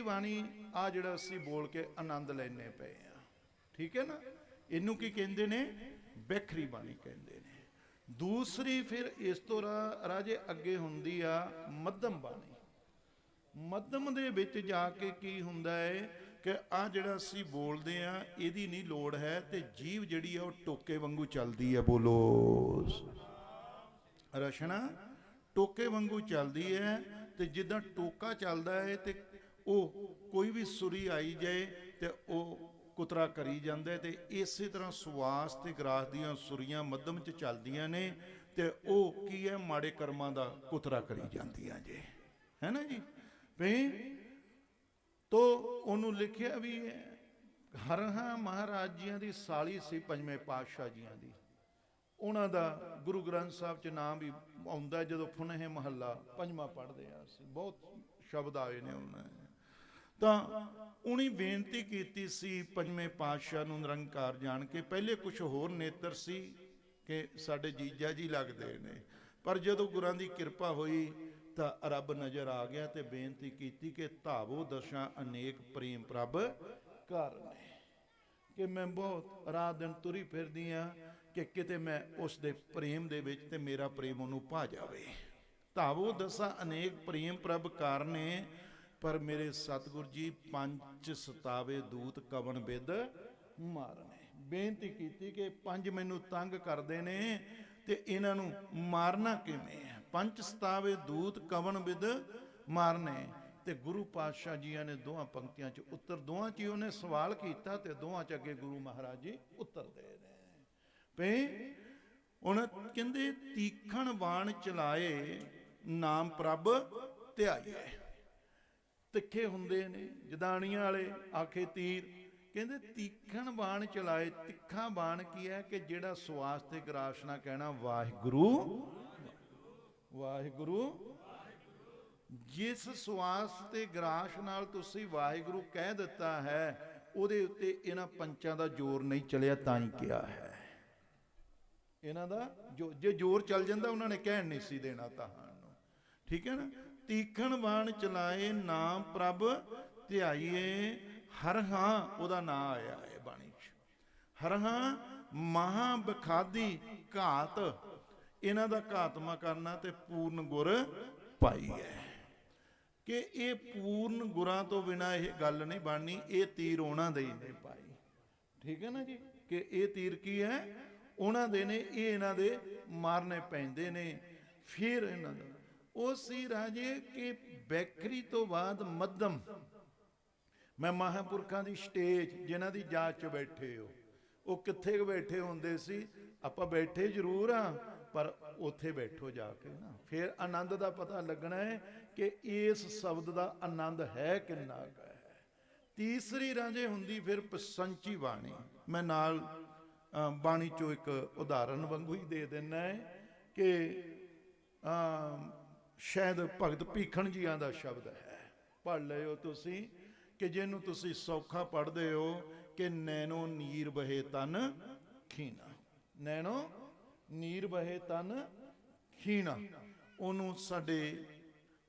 ਬਾਣੀ ਆ ਜਿਹੜਾ ਅਸੀਂ ਬੋਲ ਕੇ ਆਨੰਦ ਲੈਣੇ ਪਏ ਆ, ਠੀਕ ਹੈ ਨਾ, ਇਹਨੂੰ ਕੀ ਕਹਿੰਦੇ ਨੇ? ਬੈਖਰੀ ਬਾਣੀ ਕਹਿੰਦੇ ਨੇ। ਦੂਸਰੀ ਫਿਰ ਇਸ ਤੋਂ ਰਾਜੇ ਅੱਗੇ ਹੁੰਦੀ ਆ ਮੱਧਮ ਬਾਣੀ। ਮੱਧਮ ਦੇ ਵਿੱਚ ਜਾ ਕੇ ਕੀ ਹੁੰਦਾ ਹੈ ਕਿ ਆ ਜਿਹੜਾ ਅਸੀਂ ਬੋਲਦੇ ਆ ਇਹਦੀ ਨਹੀਂ ਲੋੜ ਹੈ, ਤੇ ਜੀਭ ਜਿਹੜੀ ਆ ਉਹ ਟੋਕੇ ਵਾਂਗੂ ਚੱਲਦੀ ਹੈ, ਬੋਲੋ। ਰਸ਼ਨਾ ਟੋਕੇ ਵਾਂਗੂ ਚੱਲਦੀ ਹੈ, ਤੇ ਜਿੱਦਾਂ ਟੋਕਾ ਚੱਲਦਾ ਹੈ ਤੇ ਉਹ ਕੋਈ ਵੀ ਸੁਰੀ ਆਈ ਜਾਏ ਤੇ ਉਹ ਕੁਤਰਾ ਕਰੀ ਜਾਂਦਾ, ਤੇ ਇਸੇ ਤਰ੍ਹਾਂ ਸਵਾਸ ਤੇ ਗਰਾਸ ਦੀਆਂ ਸੁਰੀਆਂ ਮੱਧਮ 'ਚ ਚੱਲਦੀਆਂ ਨੇ, ਤੇ ਉਹ ਕੀ ਹੈ, ਮਾੜੇ ਕਰਮਾਂ ਦਾ ਕੁਤਰਾ ਕਰੀ ਜਾਂਦੀਆਂ ਜੇ, ਹੈ ਨਾ ਜੀ। ਵੀ ਤੋ ਉਹਨੂੰ ਲਿਖਿਆ ਵੀ ਹੈ, ਹਰਹਾ ਮਹਾਰਾਜ ਜੀਆਂ ਦੀ ਸਾਲੀ ਸੀ 5ਵੇਂ ਪਾਤਸ਼ਾਹ ਜੀਆਂ ਦੀ, ਉਹਨਾਂ ਦਾ ਗੁਰੂ ਗ੍ਰੰਥ ਸਾਹਿਬ 'ਚ ਨਾਮ ਵੀ ਆਉਂਦਾ ਜਦੋਂ ਫੁਨਹ ਮਹੱਲਾ 5ਵਾਂ ਪੜ੍ਹਦੇ ਆ ਅਸੀਂ, ਬਹੁਤ ਸ਼ਬਦ ਆਏ ਨੇ ਉਹਨਾਂ। ਤਾਂ ਉਹਨੇ ਬੇਨਤੀ ਕੀਤੀ ਸੀ 5ਵੇਂ ਪਾਤਸ਼ਾਹ ਨੂੰ ਨਿਰੰਕਾਰ ਜਾਣ ਕੇ। ਪਹਿਲੇ ਕੁਝ ਹੋਰ ਨੇਤਰ ਸੀ ਕਿ ਸਾਡੇ ਜੀਜਾ ਜੀ ਲੱਗਦੇ ਨੇ, ਪਰ ਜਦੋਂ ਗੁਰਾਂ ਦੀ ਕਿਰਪਾ ਹੋਈ ਤਾਂ ਰੱਬ ਨਜ਼ਰ ਆ ਗਿਆ ਤੇ ਬੇਨਤੀ ਕੀਤੀ ਕਿ ਧਾਵੋ ਦਸ਼ਾ ਅਨੇਕ ਪ੍ਰੇਮ ਪ੍ਰਭ ਘਰ ਨੇ, ਕਿ ਮੈਂ ਬਹੁਤ ਰਾਤ ਦਿਨ ਤੁਰੀ ਫਿਰਦੀ ਆ ਕਿ ਕਿਤੇ ਮੈਂ ਉਸ ਦੇ ਪ੍ਰੇਮ ਦੇ ਵਿੱਚ ਤੇ ਮੇਰਾ ਪ੍ਰੇਮ ਉਹਨੂੰ ਭਾ ਜਾਵੇ। ਧਾਵੋ ਦਸ਼ਾ ਅਨੇਕ ਪ੍ਰੇਮ ਪ੍ਰਭ ਘਰ ਨੇ, ਪਰ ਮੇਰੇ ਸਤਿਗੁਰ ਜੀ 5 ਸਤਾਵੇ ਦੂਤ ਕਵਣ ਬਿਦ ਮਾਰਨੇ। ਬੇਨਤੀ ਕੀਤੀ ਕਿ 5 ਮੈਨੂੰ ਤੰਗ ਕਰਦੇ ਨੇ ਤੇ ਇਹਨਾਂ ਨੂੰ ਮਾਰਨਾ ਕਿਵੇਂ ਹੈ? 5 ਸਤਾਵੇ ਦੂਤ ਕਵਣ ਬਿਦ ਮਾਰਨੇ। ਤੇ ਗੁਰੂ ਪਾਤਸ਼ਾਹ ਜੀਆਂ ਨੇ ਦੋਹਾਂ ਪੰਕਤੀਆਂ 'ਚ ਉੱਤਰ, ਦੋਹਾਂ 'ਚ ਹੀ ਉਹਨੇ ਸਵਾਲ ਕੀਤਾ ਤੇ ਦੋਹਾਂ 'ਚ ਅੱਗੇ ਗੁਰੂ ਮਹਾਰਾਜ ਜੀ ਉੱਤਰਦੇ ਨੇ। ਭਈ ਹੁਣ ਕਹਿੰਦੇ ਤੀਖਣ ਬਾਣ ਚਲਾਏ ਨਾਮ ਪ੍ਰਭ ਧਿਆਈਏ। ਤਿੱਖੇ ਹੁੰਦੇ ਨੇ ਜਦਾਨੀਆਂ ਵਾਲੇ, ਆਖੇ ਤੀਰ, ਕਹਿੰਦੇ ਤੀਖਣ ਬਾਣ ਚਲਾਏ। ਤਿੱਖਾ ਬਾਣ ਕੀ ਹੈ ਕਿ ਜਿਹੜਾ ਸਵਾਸ ਤੇ ਗਰਾਸ ਨਾ ਕਹਿਣਾ ਵਾਹਿਗੁਰੂ ਵਾਹਿਗੁਰੂ। ਜਿਸ ਸਵਾਸ ਤੇ ਗਰਾਸ ਨਾਲ ਤੁਸੀਂ ਵਾਹਿਗੁਰੂ ਕਹਿ ਦਿੱਤਾ ਹੈ, ਉਹਦੇ ਉੱਤੇ ਇਹਨਾਂ ਪੰਚਾਂ ਦਾ ਜ਼ੋਰ ਨਹੀਂ ਚਲਿਆ, ਤਾਂ ਹੀ ਕਿਹਾ ਹੈ। ਇਹਨਾਂ ਦਾ ਜੇ ਜ਼ੋਰ ਚੱਲ ਜਾਂਦਾ ਉਹਨਾਂ ਨੇ ਕਹਿਣ ਨਹੀਂ ਸੀ ਦੇਣਾ ਤੁਹਾਨੂੰ, ਠੀਕ ਹੈ ਨਾ। ਤੀਖਣ ਬਾਣ ਚਲਾਏ ਨਾਮ ਪ੍ਰਭ ਧਿਆਈਏ। ਹਰ ਹਾਂ ਉਹਦਾ ਨਾਂ ਆਇਆ ਹੈ ਬਾਣੀ 'ਚ। ਹਰ ਹਾਂ ਮਹਾ ਬਖਾਦੀ ਘਾਤ, ਇਹਨਾਂ ਦਾ ਘਾਤਮਾ ਕਰਨਾ ਤੇ ਪੂਰਨ ਗੁਰ ਪਾਈ ਹੈ। ਕਿ ਇਹ ਪੂਰਨ ਗੁਰਾਂ ਤੋਂ ਬਿਨਾਂ ਇਹ ਗੱਲ ਨਹੀਂ ਬਣਨੀ। ਇਹ ਤੀਰ ਉਹਨਾਂ ਦੇ ਹੀ ਨੇ ਪਾਈ, ਠੀਕ ਹੈ ਨਾ ਜੀ। ਕਿ ਇਹ ਤੀਰ ਕੀ ਹੈ, ਉਹਨਾਂ ਦੇ ਨੇ, ਇਹ ਇਹਨਾਂ ਦੇ ਮਾਰਨੇ ਪੈਂਦੇ ਨੇ। ਫਿਰ ਇਹਨਾਂ ਦਾ ਉਹ ਸੀ ਰਾਜੇ ਕਿ ਬੈਖਰੀ ਤੋਂ ਬਾਅਦ ਮੱਧਮ। मैं महापुरखों की स्टेज जिन्हां दी जात च बैठे हो, वो कित्थे बैठे होंदे सी? आपां बैठे जरूर हाँ, पर उत्थे बैठो जाके ना, फिर आनंद का पता लगना है कि इस शब्द का आनंद है किन्ना है। तीसरी रांझे हुंदी फिर प्रसंची बाणी। मैं नाल बाणी चो एक उदाहरण वांगू ही दे देना है कि शायद भगत भीखण जियां का शब्द है, पढ़ लियो तुसी कि जिन्हों तुसी सौखा पढ़ते हो कि नैनो नीर बहे तन खीना, नैनो नीर बहे तन खीना, उन्हों साडे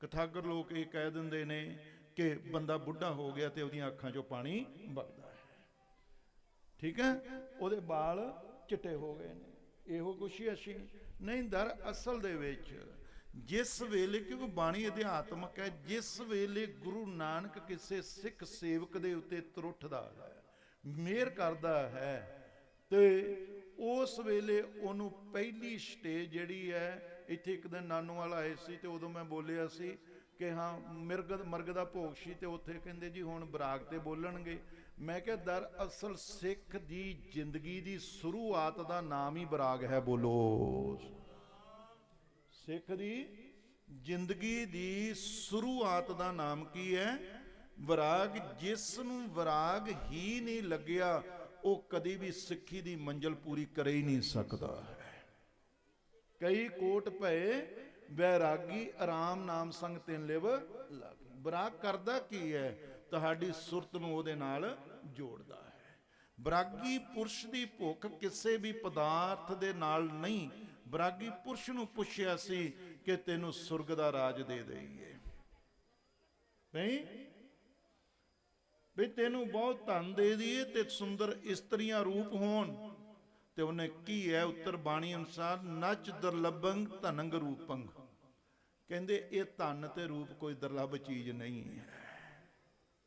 कथागर लोग ये कह देंदे ने कि बंदा बुढ़ा हो गया तो उहदियां अखां चों पानी वगदा है, ठीक है, उहदे बाल चिट्टे हो गए ने, इहो कुछ ही असी नहीं। दर असल दे विच जिस वेले, क्योंकि बाणी अध्यात्मक है, जिस वेले गुरु नानक किसी सिख सेवक दे उत्ते तुरठदा है, मेहर करदा है, तो उस वेले उन्होंने पहली स्टेज जिहड़ी है, इत्थे एक दिन नानू वाला आए सी तो उदों मैं बोलिया सी कि हाँ मरग दा भोग सी, तो उत्थे कहंदे जी हुण बराग ते बोलणगे। मैं क्या दर असल सिख दी जिंदगी दी शुरुआत दा नाम ही बराग है। बोलो, सिख दी जिंदगी दी शुरुआत दा नाम की है? वराग। जिस नूं वराग ही नहीं लग्या वो कदी भी सिक्खी दी मंजिल पूरी कर ही नहीं सकता है। कई कोट भए वैरागी आराम नाम संग तिन लिव लग। वराग करदा की है? तुहाडी सुरत नूं उहदे नाल जोड़दा है। वरागी पुरुष दी भुख किसी भी पदार्थ दे नाल नहीं। वरागी पुरुष नूं पुछया सी कि तैनूं सुरग दा राज दे दईए, नहीं भी तेनू बहुत धन दे दिए ते सुंदर इस्त्रियां रूप होन, ते उन्हें की है उत्तर बाणी अनुसार नच दुर्लभंग धनंग रूपंग। कहंदे ये धन ते रूप कोई दुर्लभ चीज नहीं है।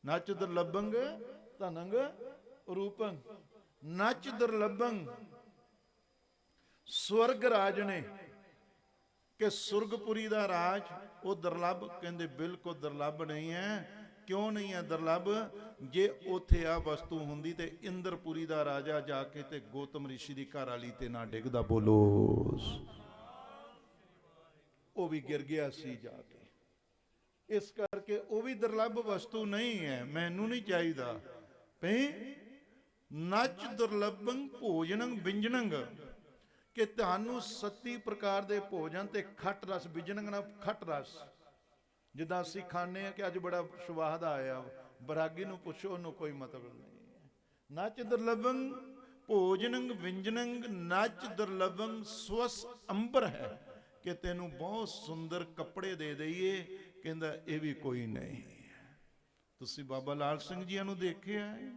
नच दुर्लभंग धनंग रूपंग, नच दुर्लभंग स्वर्ग राज ने कि सुरगपुरी दा राज वो दुर्लभ? कहंदे बिल्कुल दुर्लभ नहीं है। क्यों नहीं है दुर्लभ? जे उथे आ वस्तु हुंदी ते इंद्रपुरी दा राजा जाके ते गौतम ऋषि दी घर वाली ते ना डिगदा। बोलो, वो भी गिर गया सी जाके। इस करके वो भी दुर्लभ वस्तु नहीं है, मैनू नहीं चाहिदा। नच दुर्लभंग भोजनंग व्यंजनंग कि तुहानू 37 प्रकार के भोजन ते खट रस, व्यंजनंग ना खट रस, जिदा असी खाने कि अज बड़ा स्वाद आया, बरागी नूं पुछो उन्होंने कोई मतलब नहीं है। नच दुर्लभंग भोजनंग व्यंजनंग नच दुर्लभंग स्वस अंबर है कि तेनू बहुत सुंदर कपड़े दे दईए, कहंदा ये भी कोई नहीं है। तुसी बाबा लाल सिंह जी नूं देखिया है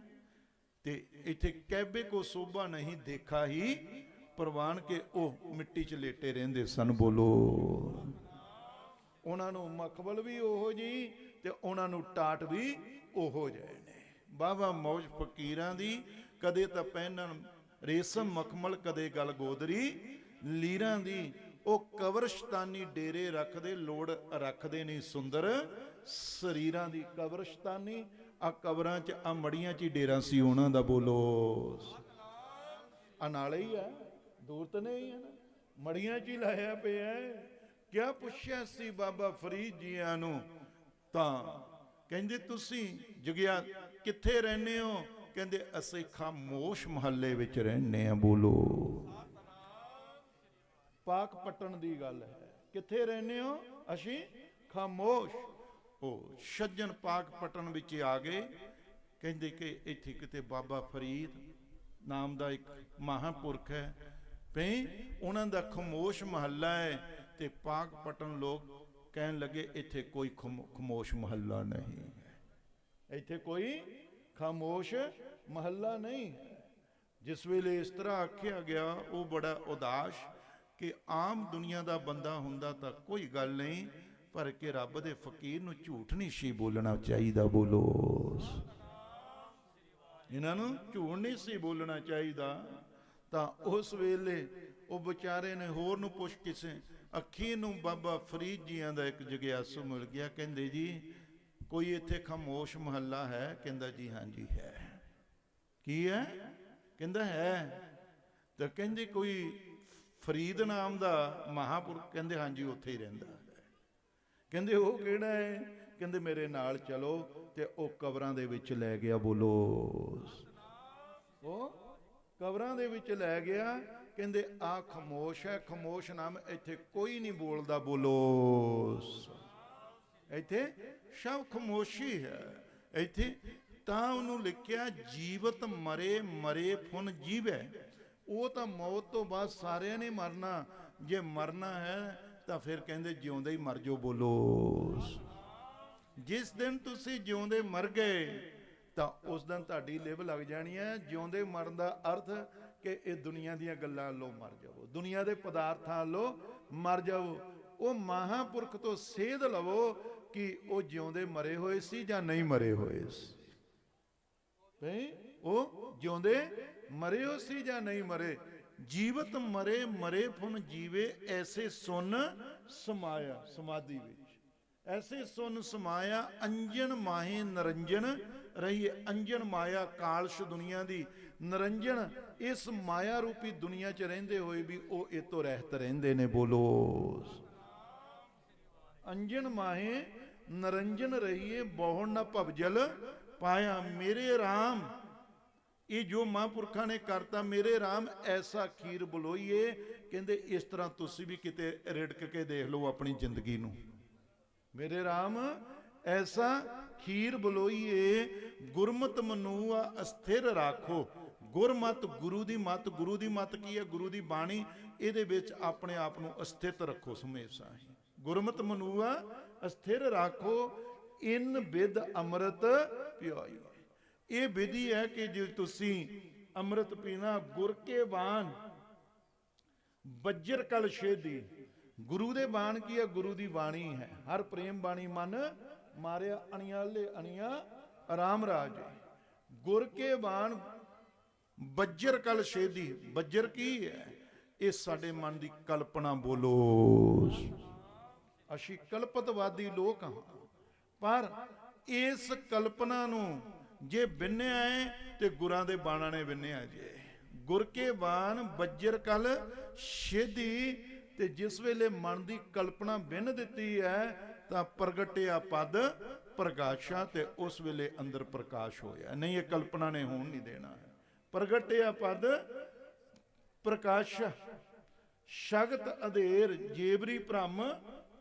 ते इत्थे कैबे को शोभा नहीं देखा ही प्रवान के ओ मिट्टी च लेटे रहिंदे सन। बोलो, उन्होंने मखबल भी ओहो जी ते उन्होंने टाट भी ओहो जाए ने। बाबा मौज फकीरां दी कदे तां पहनन रेशम मखमल, कदे गल गोदरी लीरां दी। ओ कब्रस्तानी डेरे रखदे, लोड़ रखदे नहीं सुंदर शरीरां दी। कब्रस्तानी आ कबरां च आ मड़ियां च डेरा सी उन्हां दा। बोलो, आ नाले ही है, दूर तो नहीं है ना, मड़ियां च ही लाया पिया है। क्या पुछया सी बाबा फरीद जियां नूं तां कहंदे तुसी जगिया कित्थे रहने हो? कहंदे असीं खामोश महल्ले विच रहने आ। बोलो, पाक पट्टन दी गल है। कित्थे रहने हो? असीं खामोश। ओ सज्जन पाक पट्टन विच आ गए। कहंदे कि इत्थे किते बाबा फरीद नाम दा एक महापुरख है, भई उन्हां दा खामोश महल्ला है। ते पाक पट्टन लोग कहन लगे इत्थे कोई खामोश महल्ला नहीं है, इत्थे कोई खामोश महल्ला नहीं है। जिस वेले इस तरह आख्या गया वो बड़ा उदास कि आम दुनिया का बंदा हुंदा तां कोई गल नहीं, पर कि रब दे फकीर नूं झूठ नहीं सी बोलना चाहिए। बोलो, इन्हां नूं झूठ नहीं सी बोलना चाहिए। तां उस वेले वो बेचारे ने होर नूं पुछ किसे अखी नूं बाबा फरीद जियां दा एक जगियासू मिल गया। कहंदे जी ਕੋਈ ਇੱਥੇ ਖਾਮੋਸ਼ ਮਹੱਲਾ ਹੈ? ਕਹਿੰਦਾ ਜੀ ਹਾਂਜੀ ਹੈ। ਕੀ ਹੈ? ਕਹਿੰਦਾ ਹੈ। ਤਾਂ ਕਹਿੰਦੇ ਕੋਈ ਫਰੀਦ ਨਾਮ ਦਾ ਮਹਾਂਪੁਰਖ? ਕਹਿੰਦੇ ਹਾਂਜੀ ਉੱਥੇ ਹੀ ਰਹਿੰਦਾ ਹੈ। ਕਹਿੰਦੇ ਉਹ ਕਿਹੜਾ ਹੈ? ਕਹਿੰਦੇ ਮੇਰੇ ਨਾਲ ਚਲੋ। ਤੇ ਉਹ ਕਬਰਾਂ ਦੇ ਵਿੱਚ ਲੈ ਗਿਆ। ਬੋਲੋ, ਉਹ ਕਬਰਾਂ ਦੇ ਵਿੱਚ ਲੈ ਗਿਆ। ਕਹਿੰਦੇ ਆ ਖਾਮੋਸ਼ ਹੈ, ਖਾਮੋਸ਼ ਨਾਮ, ਇੱਥੇ ਕੋਈ ਨਹੀਂ ਬੋਲਦਾ। ਬੋਲੋ, ਇੱਥੇ ਸਭ ਖਾਮੋਸ਼ੀ ਹੈ। ਇੱਥੇ ਤਾਂ ਉਹਨੂੰ ਲਿਖਿਆ ਜੀਵਤ ਮਰੇ, ਮਰੇ ਫੁਨ ਜੀਵੈ। ਉਹ ਤਾਂ ਮੌਤ ਤੋਂ ਬਾਅਦ ਸਾਰਿਆਂ ਨੇ ਮਰਨਾ। ਜੇ ਮਰਨਾ ਹੈ ਤਾਂ ਫਿਰ ਕਹਿੰਦੇ ਜਿਉਂਦੇ ਹੀ ਮਰ ਜਾਓ। ਬੋਲੋ, ਜਿਸ ਦਿਨ ਤੁਸੀਂ ਜਿਉਂਦੇ ਮਰ ਗਏ ਤਾਂ ਉਸ ਦਿਨ ਤੁਹਾਡੀ ਲਿਵ ਲੱਗ ਜਾਣੀ ਹੈ। ਜਿਉਂਦੇ ਮਰਨ ਦਾ ਅਰਥ ਕਿ ਇਹ ਦੁਨੀਆ ਦੀਆਂ ਗੱਲਾਂ ਵੱਲੋਂ ਮਰ ਜਾਵੋ, ਦੁਨੀਆ ਦੇ ਪਦਾਰਥਾਂ ਵੱਲੋਂ ਮਰ ਜਾਵੋ। ਉਹ ਮਹਾਂਪੁਰਖ ਤੋਂ ਸੇਧ ਲਵੋ ਕਿ ਉਹ ਜਿਉਂਦੇ ਮਰੇ ਹੋਏ ਸੀ ਜਾਂ ਨਹੀਂ ਮਰੇ ਹੋਏ ਸੀ। ਉਹ ਜਿਉਂਦੇ ਮਰੇ ਹੋ ਸੀ ਜਾਂ ਨਹੀਂ ਮਰੇ। ਜੀਵਤ ਮਰੇ, ਮਰੇ ਫੁਨ ਜੀਵੇ, ਐਸੇ ਸੁਨ ਸਮਾਇਆ। ਸਮਾਧੀ ਵਿੱਚ ਐਸੇ ਸੁਨ ਸਮਾਇਆ, ਅੰਜਨ ਮਾਹੇ ਨਰੰਜਨ ਰਹੀਏ। ਅੰਜਨ ਮਾਇਆ ਕਾਲਸ਼ ਦੁਨੀਆ ਦੀ, ਨਰੰਜਨ ਇਸ ਮਾਇਆ ਰੂਪੀ ਦੁਨੀਆ 'ਚ ਰਹਿੰਦੇ ਹੋਏ ਵੀ ਉਹ ਇਹ ਤੋਂ ਰਹਿਤ ਰਹਿੰਦੇ ਨੇ। ਬੋਲੋ, ਅੰਜਨ ਮਾਹੇ ਨਰੰਜਨ ਰਹੀਏ, ਬਹੁੜ ਨਾ ਭਵਜਲ ਪਾਇਆ। ਮੇਰੇ ਰਾਮ, ਇਹ ਜੋ ਮਹਾਂਪੁਰਖਾਂ ਨੇ ਕਰਤਾ, ਮੇਰੇ ਰਾਮ ਐਸਾ ਖੀਰ ਬਲੋਈਏ। ਕਹਿੰਦੇ ਇਸ ਤਰ੍ਹਾਂ ਤੁਸੀਂ ਵੀ ਕਿਤੇ ਰਿੜਕ ਕੇ ਦੇਖ ਲਓ ਆਪਣੀ ਜ਼ਿੰਦਗੀ ਨੂੰ। ਮੇਰੇ ਰਾਮ ਐਸਾ ਖੀਰ ਬਲੋਈਏ, ਗੁਰਮਤਿ ਮਨੂਆ ਅਸਥਿਰ ਰਾਖੋ। ਗੁਰਮਤਿ, ਗੁਰੂ ਦੀ ਮੱਤ। ਗੁਰੂ ਦੀ ਮੱਤ ਕੀ ਹੈ? ਗੁਰੂ ਦੀ ਬਾਣੀ। ਇਹਦੇ ਵਿੱਚ ਆਪਣੇ ਆਪ ਨੂੰ ਅਸਥਿਤ ਰੱਖੋ ਹਮੇਸ਼ਾ ਹੀ। ਗੁਰਮਤਿ ਮਨੂਆ ਅਸਥਿਰ ਰਾਖੋ, ਇਨ ਬਿਦ ਅੰਮ੍ਰਿਤ ਪਿਆਈ। ਇਹ ਵਿਧੀ ਹੈ ਕਿ ਜੇ ਤੁਸੀਂ ਅੰਮ੍ਰਿਤ ਪੀਣਾ, ਗੁਰ ਕੇ ਬਾਣ ਬੱਜਰ ਕਲ ਛੇਦੀ। ਗੁਰੂ ਦੇ ਬਾਣ ਕੀ ਹੈ? ਗੁਰੂ ਦੀ ਬਾਣੀ ਹੈ। ਹਰ ਪ੍ਰੇਮ ਬਾਣੀ ਮਨ ਮਾਰਿਆ, ਅਣਿਆਲੇ ਅਣੀਆਂ ਆਰਾਮ ਰਾਜ। ਗੁਰ ਕੇ ਬਾਣ ਬੱਜਰ ਕਲ ਛੇਦੀ। ਬੱਜਰ ਕੀ ਹੈ? ਇਹ ਸਾਡੇ ਮਨ ਦੀ ਕਲਪਨਾ। ਬੋਲੋ, ਅਸੀਂ ਕਲਪਤਵਾਦੀ ਲੋਕ ਹਾਂ, ਪਰ ਇਸ ਕਲਪਨਾ ਨੂੰ ਜੇ ਬਿੰਨਿਆ ਹੈ ਤੇ ਗੁਰਾਂ ਦੇ ਬਾਣਾਂ ਨੇ ਬਿੰਨਿਆ ਜੇ। ਗੁਰ ਕੇ ਬਾਣ ਬੱਜਰ ਕਲ ਛੇਦੀ। ਤੇ ਜਿਸ ਵੇਲੇ ਮਨ ਦੀ ਕਲਪਨਾ ਬਿੰਨ ਦਿੱਤੀ ਹੈ ਤਾਂ ਪ੍ਰਗਟਿਆ ਪਦ ਪ੍ਰਕਾਸ਼ਾ, ਤੇ ਉਸ ਵੇਲੇ ਅੰਦਰ ਪ੍ਰਕਾਸ਼ ਹੋਇਆ। ਨਹੀਂ, ਇਹ ਕਲਪਨਾ ਨੇ ਹੋਣ ਨਹੀਂ ਦੇਣਾ ਹੈ। ਪ੍ਰਗਟਿਆ ਪਦ ਪ੍ਰਕਾਸ਼, ਸ਼ਗਤ ਅਧੇਰ ਜੇਬਰੀ ਭ੍ਰਮ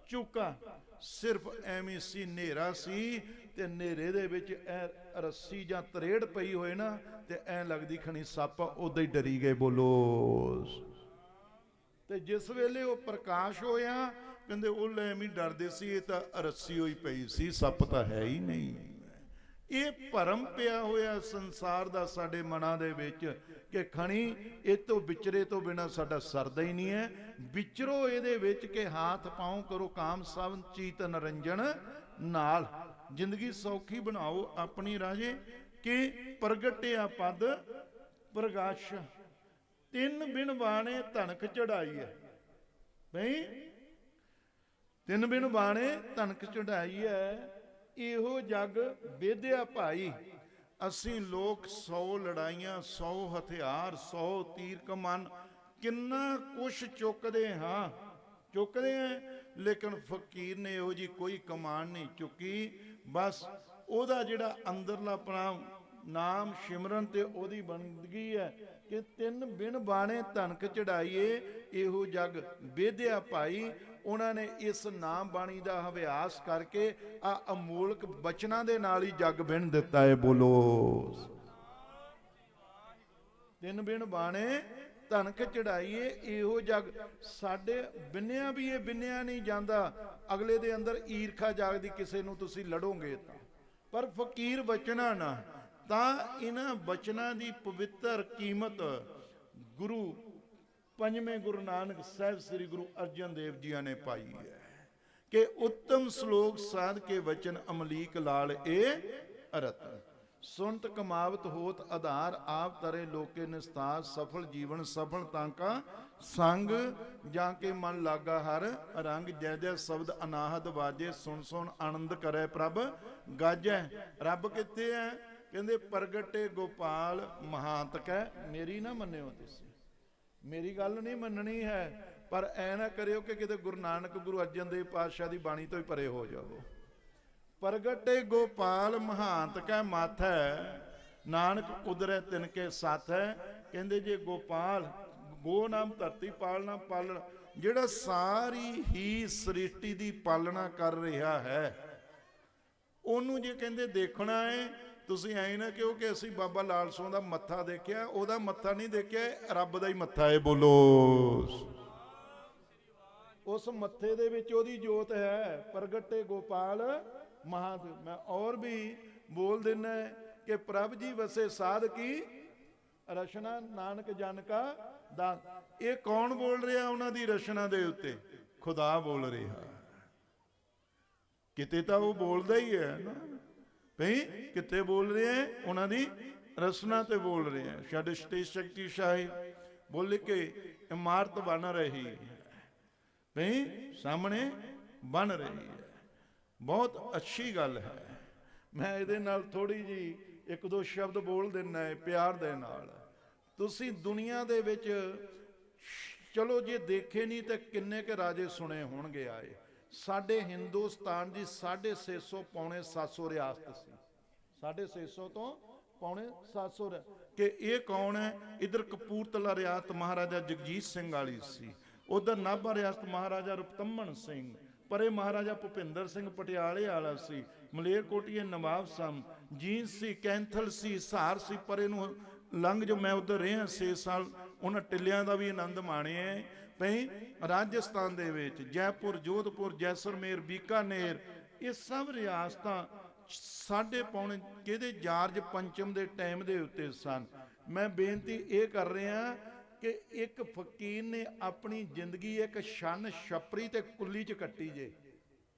ਚੁੱਕਾ। ਸਿਰਫ ਐਵੇਂ ਸੀ, ਹਨੇਰਾ ਸੀ, ਤੇ ਹਨੇਰੇ ਦੇ ਵਿੱਚ ਐ ਰੱਸੀ ਜਾਂ ਤਰੇੜ ਪਈ ਹੋਏ ਨਾ, ਤੇ ਐ ਲੱਗਦੀ ਖਣੀ ਸੱਪ, ਉਦਾਂ ਹੀ ਡਰੀ ਗਏ। ਬੋਲੋ, ਤੇ ਜਿਸ ਵੇਲੇ ਉਹ ਪ੍ਰਕਾਸ਼ ਹੋਇਆ, ਕਹਿੰਦੇ ਉਹ ਲੈ ਐਵੇਂ ਡਰਦੇ ਸੀ, ਇਹ ਤਾਂ ਰੱਸੀ ਹੋਈ ਪਈ ਸੀ, ਸੱਪ ਤਾਂ ਹੈ ਹੀ ਨਹੀਂ। ਇਹ ਭਰਮ ਪਿਆ ਹੋਇਆ ਸੰਸਾਰ ਦਾ ਸਾਡੇ ਮਨਾਂ ਦੇ ਵਿੱਚ ਕਿ ਖਣੀ ਇਹ ਤੋਂ ਵਿਚਰੇ ਤੋਂ ਬਿਨਾਂ ਸਾਡਾ ਸਰਦਾ ਹੀ ਨਹੀਂ ਹੈ। ਵਿਚਰੋ ਇਹਦੇ ਵਿੱਚ ਕਿ ਹਾਥ ਪਾਉ ਕਰੋ ਕਾਮ ਸਭ ਚੀਤ ਨਰੰਜਨ ਨਾਲ। ਜ਼ਿੰਦਗੀ ਸੌਖੀ ਬਣਾਓ ਆਪਣੀ ਰਾਜੇ। ਕਿ ਪ੍ਰਗਟਿਆ ਪਦ ਪ੍ਰਗਾਸ਼, ਤਿੰਨ ਬਿਨ ਬਾਣੇ ਧਨਕ ਚੜਾਈ ਹੈ। ਬਈ ਤਿੰਨ ਬਿਨ ਬਾਣੇ ਧਨਕ ਚੜਾਈ ਹੈ। ਇਹੋ ਜਗ ਵੇਦਿਆ ਭਾਈ। ਅਸੀਂ ਲੋਕ 100 ਲੜਾਈਆਂ, 100 ਹਥਿਆਰ, 100 ਤੀਰ ਕਮਾਨ, ਕਿੰਨਾ ਕੁਛ ਚੁੱਕਦੇ ਹਾਂ, ਚੁੱਕਦੇ ਹਾਂ, ਲੇਕਿਨ ਫਕੀਰ ਨੇ ਇਹੋ ਜੀ ਕੋਈ ਕਮਾਨ ਨਹੀਂ ਚੁੱਕੀ। ਬਸ ਉਹਦਾ ਜਿਹੜਾ ਅੰਦਰਲਾ ਆਪਣਾ ਨਾਮ ਸਿਮਰਨ ਤੇ ਉਹਦੀ ਬੰਦਗੀ ਹੈ ਕਿ ਤਿੰਨ ਬਿਨ ਬਾਣੇ ਧਨਕ ਚੜਾਈਏ। ਇਹੋ ਜਗ ਵੇਦਿਆ ਭਾਈ। ਉਹਨਾਂ ਨੇ ਇਸ ਨਾਮ ਬਾਣੀ ਦਾ ਅਭਿਆਸ ਕਰਕੇ ਆ ਅਮੋਲਕ ਬਚਨਾਂ ਦੇ ਨਾਲ ਹੀ ਜਗ ਬਿਨ ਦਿੱਤਾ ਹੈ। ਬੋਲੋ, ਤਿੰਨ ਬਿਨ ਬਾਣੇ ਧਨਕ ਚੜਾਈਏ, ਇਹੋ ਜਗ। ਸਾਡੇ ਬਿੰਨਿਆ ਵੀ ਇਹ ਬਿੰਨਿਆ ਨਹੀਂ ਜਾਂਦਾ। ਅਗਲੇ ਦੇ ਅੰਦਰ ਈਰਖਾ ਜਾਗਦੀ, ਕਿਸੇ ਨੂੰ ਤੁਸੀਂ ਲੜੋਗੇ ਤਾਂ। ਪਰ ਫਕੀਰ ਬਚਨਾ ਨਾ, ਤਾਂ ਇਹਨਾਂ ਬਚਨਾਂ ਦੀ ਪਵਿੱਤਰ ਕੀਮਤ ਗੁਰੂ ਪੰਜਵੇਂ ਗੁਰੂ ਨਾਨਕ ਸਾਹਿਬ ਸ੍ਰੀ ਗੁਰੂ ਅਰਜਨ ਦੇਵ ਜੀਆਂ ਨੇ ਪਾਈ ਹੈ ਕਿ ਉੱਤਮ ਸ਼ਲੋਕ ਸਾਧ ਕੇ ਵਚਨ ਅਮਲੀਕ ਲਾਲ ਇਹ ਰਤਨ। ਸੁਨਤ ਕਮਾਵਤ ਹੋਤ ਆਧਾਰ, ਆਪ ਤਰੇ ਲੋਕੇ ਨਿਸਤਾਰ, ਸਫਲ ਜੀਵਨ ਸਫਲ ਤਾਂ ਕਾ ਸੰਗ ਜਾਂ ਕੇ ਮਨ ਲਾਗਾ ਹਰ ਰੰਗ, ਜੈ ਜੈ ਸ਼ਬਦ ਅਨਾਹਦ ਵਾਜੇ, ਸੁਣ ਸੁਣ ਆਨੰਦ ਕਰੇ ਪ੍ਰਭ ਗਾਜੈ। ਰੱਬ ਕਿੱਥੇ ਹੈ? ਕਹਿੰਦੇ ਪ੍ਰਗਟੇ ਗੋਪਾਲ ਮਹਾਂਤ ਕੈ। ਮੇਰੀ ਨਾ ਮੰਨਿਓ ਤੁਸੀਂ, ਮੇਰੀ ਗੱਲ ਨਹੀਂ ਮੰਨਣੀ ਹੈ, ਪਰ ਐ ਨਾ ਕਰਿਓ ਕਿ ਕਿਤੇ ਗੁਰੂ ਨਾਨਕ ਗੁਰੂ ਅਰਜਨ ਦੇਵ ਪਾਤਸ਼ਾਹ ਦੀ ਬਾਣੀ ਤੋਂ ਹੀ ਪਰੇ ਹੋ ਜਾਵੋ। ਪ੍ਰਗਟੇ ਗੋਪਾਲ ਮਹਾਂਤ ਕੈ ਮਾਥੈ, ਨਾਨਕ ਉਦਰੈ ਤਿਨ ਕੇ ਸਾਥੈ। ਕਹਿੰਦੇ ਜੇ ਗੋਪਾਲ, ਗੋ ਨਾਮ ਧਰਤੀ, ਪਾਲ ਨਾਮ ਪਾਲਣ, ਜਿਹੜਾ ਸਾਰੀ ਹੀ ਸ੍ਰਿਸ਼ਟੀ ਦੀ ਪਾਲਣਾ ਕਰ ਰਿਹਾ ਹੈ, ਉਹਨੂੰ ਜੇ ਕਹਿੰਦੇ ਦੇਖਣਾ ਹੈ, ਤੁਸੀਂ ਐਂ ਨਾ ਕਿਉਂ ਕਿ ਅਸੀਂ ਬਾਬਾ ਲਾਲ ਸਿੰਘ ਦਾ ਮੱਥਾ ਦੇਖਿਆ, ਉਹਦਾ ਮੱਥਾ ਨਹੀਂ ਦੇਖਿਆ, ਰੱਬ ਦਾ ਹੀ ਮੱਥਾ ਹੈ। ਬੋਲੋ, ਉਸ ਮੱਥੇ ਦੇ ਵਿੱਚ ਉਹਦੀ ਜੋਤ ਹੈ। ਪ੍ਰਗਟੇ ਗੋਪਾਲ ਮਹਾਂਤ। ਮੈਂ ਔਰ ਵੀ ਬੋਲ ਦਿੰਦਾ ਕਿ ਪ੍ਰਭ ਜੀ ਵਸੇ ਸਾਧ ਕੀ ਰਚਨਾ, ਨਾਨਕ ਜਨ ਕਾ ਦਾਸ। ਇਹ ਕੌਣ ਬੋਲ ਰਿਹਾ ਉਹਨਾਂ ਦੀ ਰਚਨਾ ਦੇ ਉੱਤੇ? ਖੁਦਾ ਬੋਲ ਰਿਹਾ। ਕਿਤੇ ਤਾਂ ਉਹ ਬੋਲਦਾ ਹੀ ਹੈ ਨਾ ਭਈ, ਕਿਤੇ ਬੋਲ ਰਿਹਾ ਉਹਨਾਂ ਦੀ ਰਚਨਾ ਤੇ ਬੋਲ ਰਿਹਾ। ਛਡਿਸ਼ਟੀ ਸ਼ਕਤੀਸ਼ਾਹੀ ਬੋਲ ਕੇ ਇਮਾਰਤ ਬਣ ਰਹੀ ਹੈ ਭਈ, ਸਾਹਮਣੇ ਬਣ ਰਹੀ ਹੈ। ਬਹੁਤ ਅੱਛੀ ਗੱਲ ਹੈ। ਮੈਂ ਇਹਦੇ ਨਾਲ ਥੋੜੀ ਜੀ ਇੱਕ ਦੋ ਸ਼ਬਦ ਬੋਲ ਦਿੰਦਾ ਹੈ ਪਿਆਰ ਦੇ ਨਾਲ। ਤੁਸੀਂ ਦੁਨੀਆ ਦੇ ਵਿੱਚ ਚਲੋ ਜੇ ਦੇਖੇ ਨਹੀਂ ਤਾਂ ਕਿੰਨੇ ਕੁ ਰਾਜੇ ਸੁਣੇ ਹੋਣਗੇ ਆਏ। ਸਾਡੇ ਹਿੰਦੁਸਤਾਨ ਦੀ 650 ਪੌਣੇ 700 ਰਿਆਸਤ ਸੀ। 650 ਤੋਂ ਪੌਣੇ 700 ਕਿ ਇਹ ਕੌਣ ਹੈ? ਇਧਰ ਕਪੂਰਥਲਾ ਰਿਆਸਤ ਮਹਾਰਾਜਾ ਜਗਜੀਤ ਸਿੰਘ ਵਾਲੀ ਸੀ, ਉਧਰ ਨਾਭਾ ਰਿਆਸਤ ਮਹਾਰਾਜਾ ਰੁਪਤਮਨ ਸਿੰਘ, ਪਰੇ ਮਹਾਰਾਜਾ ਭੁਪਿੰਦਰ ਸਿੰਘ ਪਟਿਆਲੇ ਵਾਲਾ ਸੀ, ਮਲੇਰਕੋਟੀਏ ਨਵਾਬ ਸਮ, ਜੀਂਦ ਸੀ, ਕੈਂਥਲ ਸੀ, ਹਿਸਾਰ ਸੀ। ਪਰੇ ਨੂੰ ਲੰਘ ਜੋ, ਮੈਂ ਉੱਧਰ ਰਿਹਾ 6 ਸਾਲ, ਉਹਨਾਂ ਟਿੱਲਿਆਂ ਦਾ ਵੀ ਆਨੰਦ ਮਾਣਿਆ ਭਈ। ਰਾਜਸਥਾਨ ਦੇ ਵਿੱਚ ਜੈਪੁਰ, ਜੋਧਪੁਰ, ਜੈਸਲਮੇਰ, ਬੀਕਾਨੇਰ, ਇਹ ਸਭ ਰਿਆਸਤਾਂ 5.5 ਕਿਹਦੇ ਜਾਰਜ ਪੰਚਮ ਦੇ ਟਾਈਮ ਦੇ ਉੱਤੇ ਸਨ। ਮੈਂ ਬੇਨਤੀ ਇਹ ਕਰ ਰਿਹਾ ਕਿ ਇੱਕ ਫਕੀਰ ਨੇ ਆਪਣੀ ਜ਼ਿੰਦਗੀ ਇੱਕ ਸ਼ਨ ਛਪਰੀ ਤੇ ਕੁੱਲੀ 'ਚ ਕੱਟੀ ਜੇ।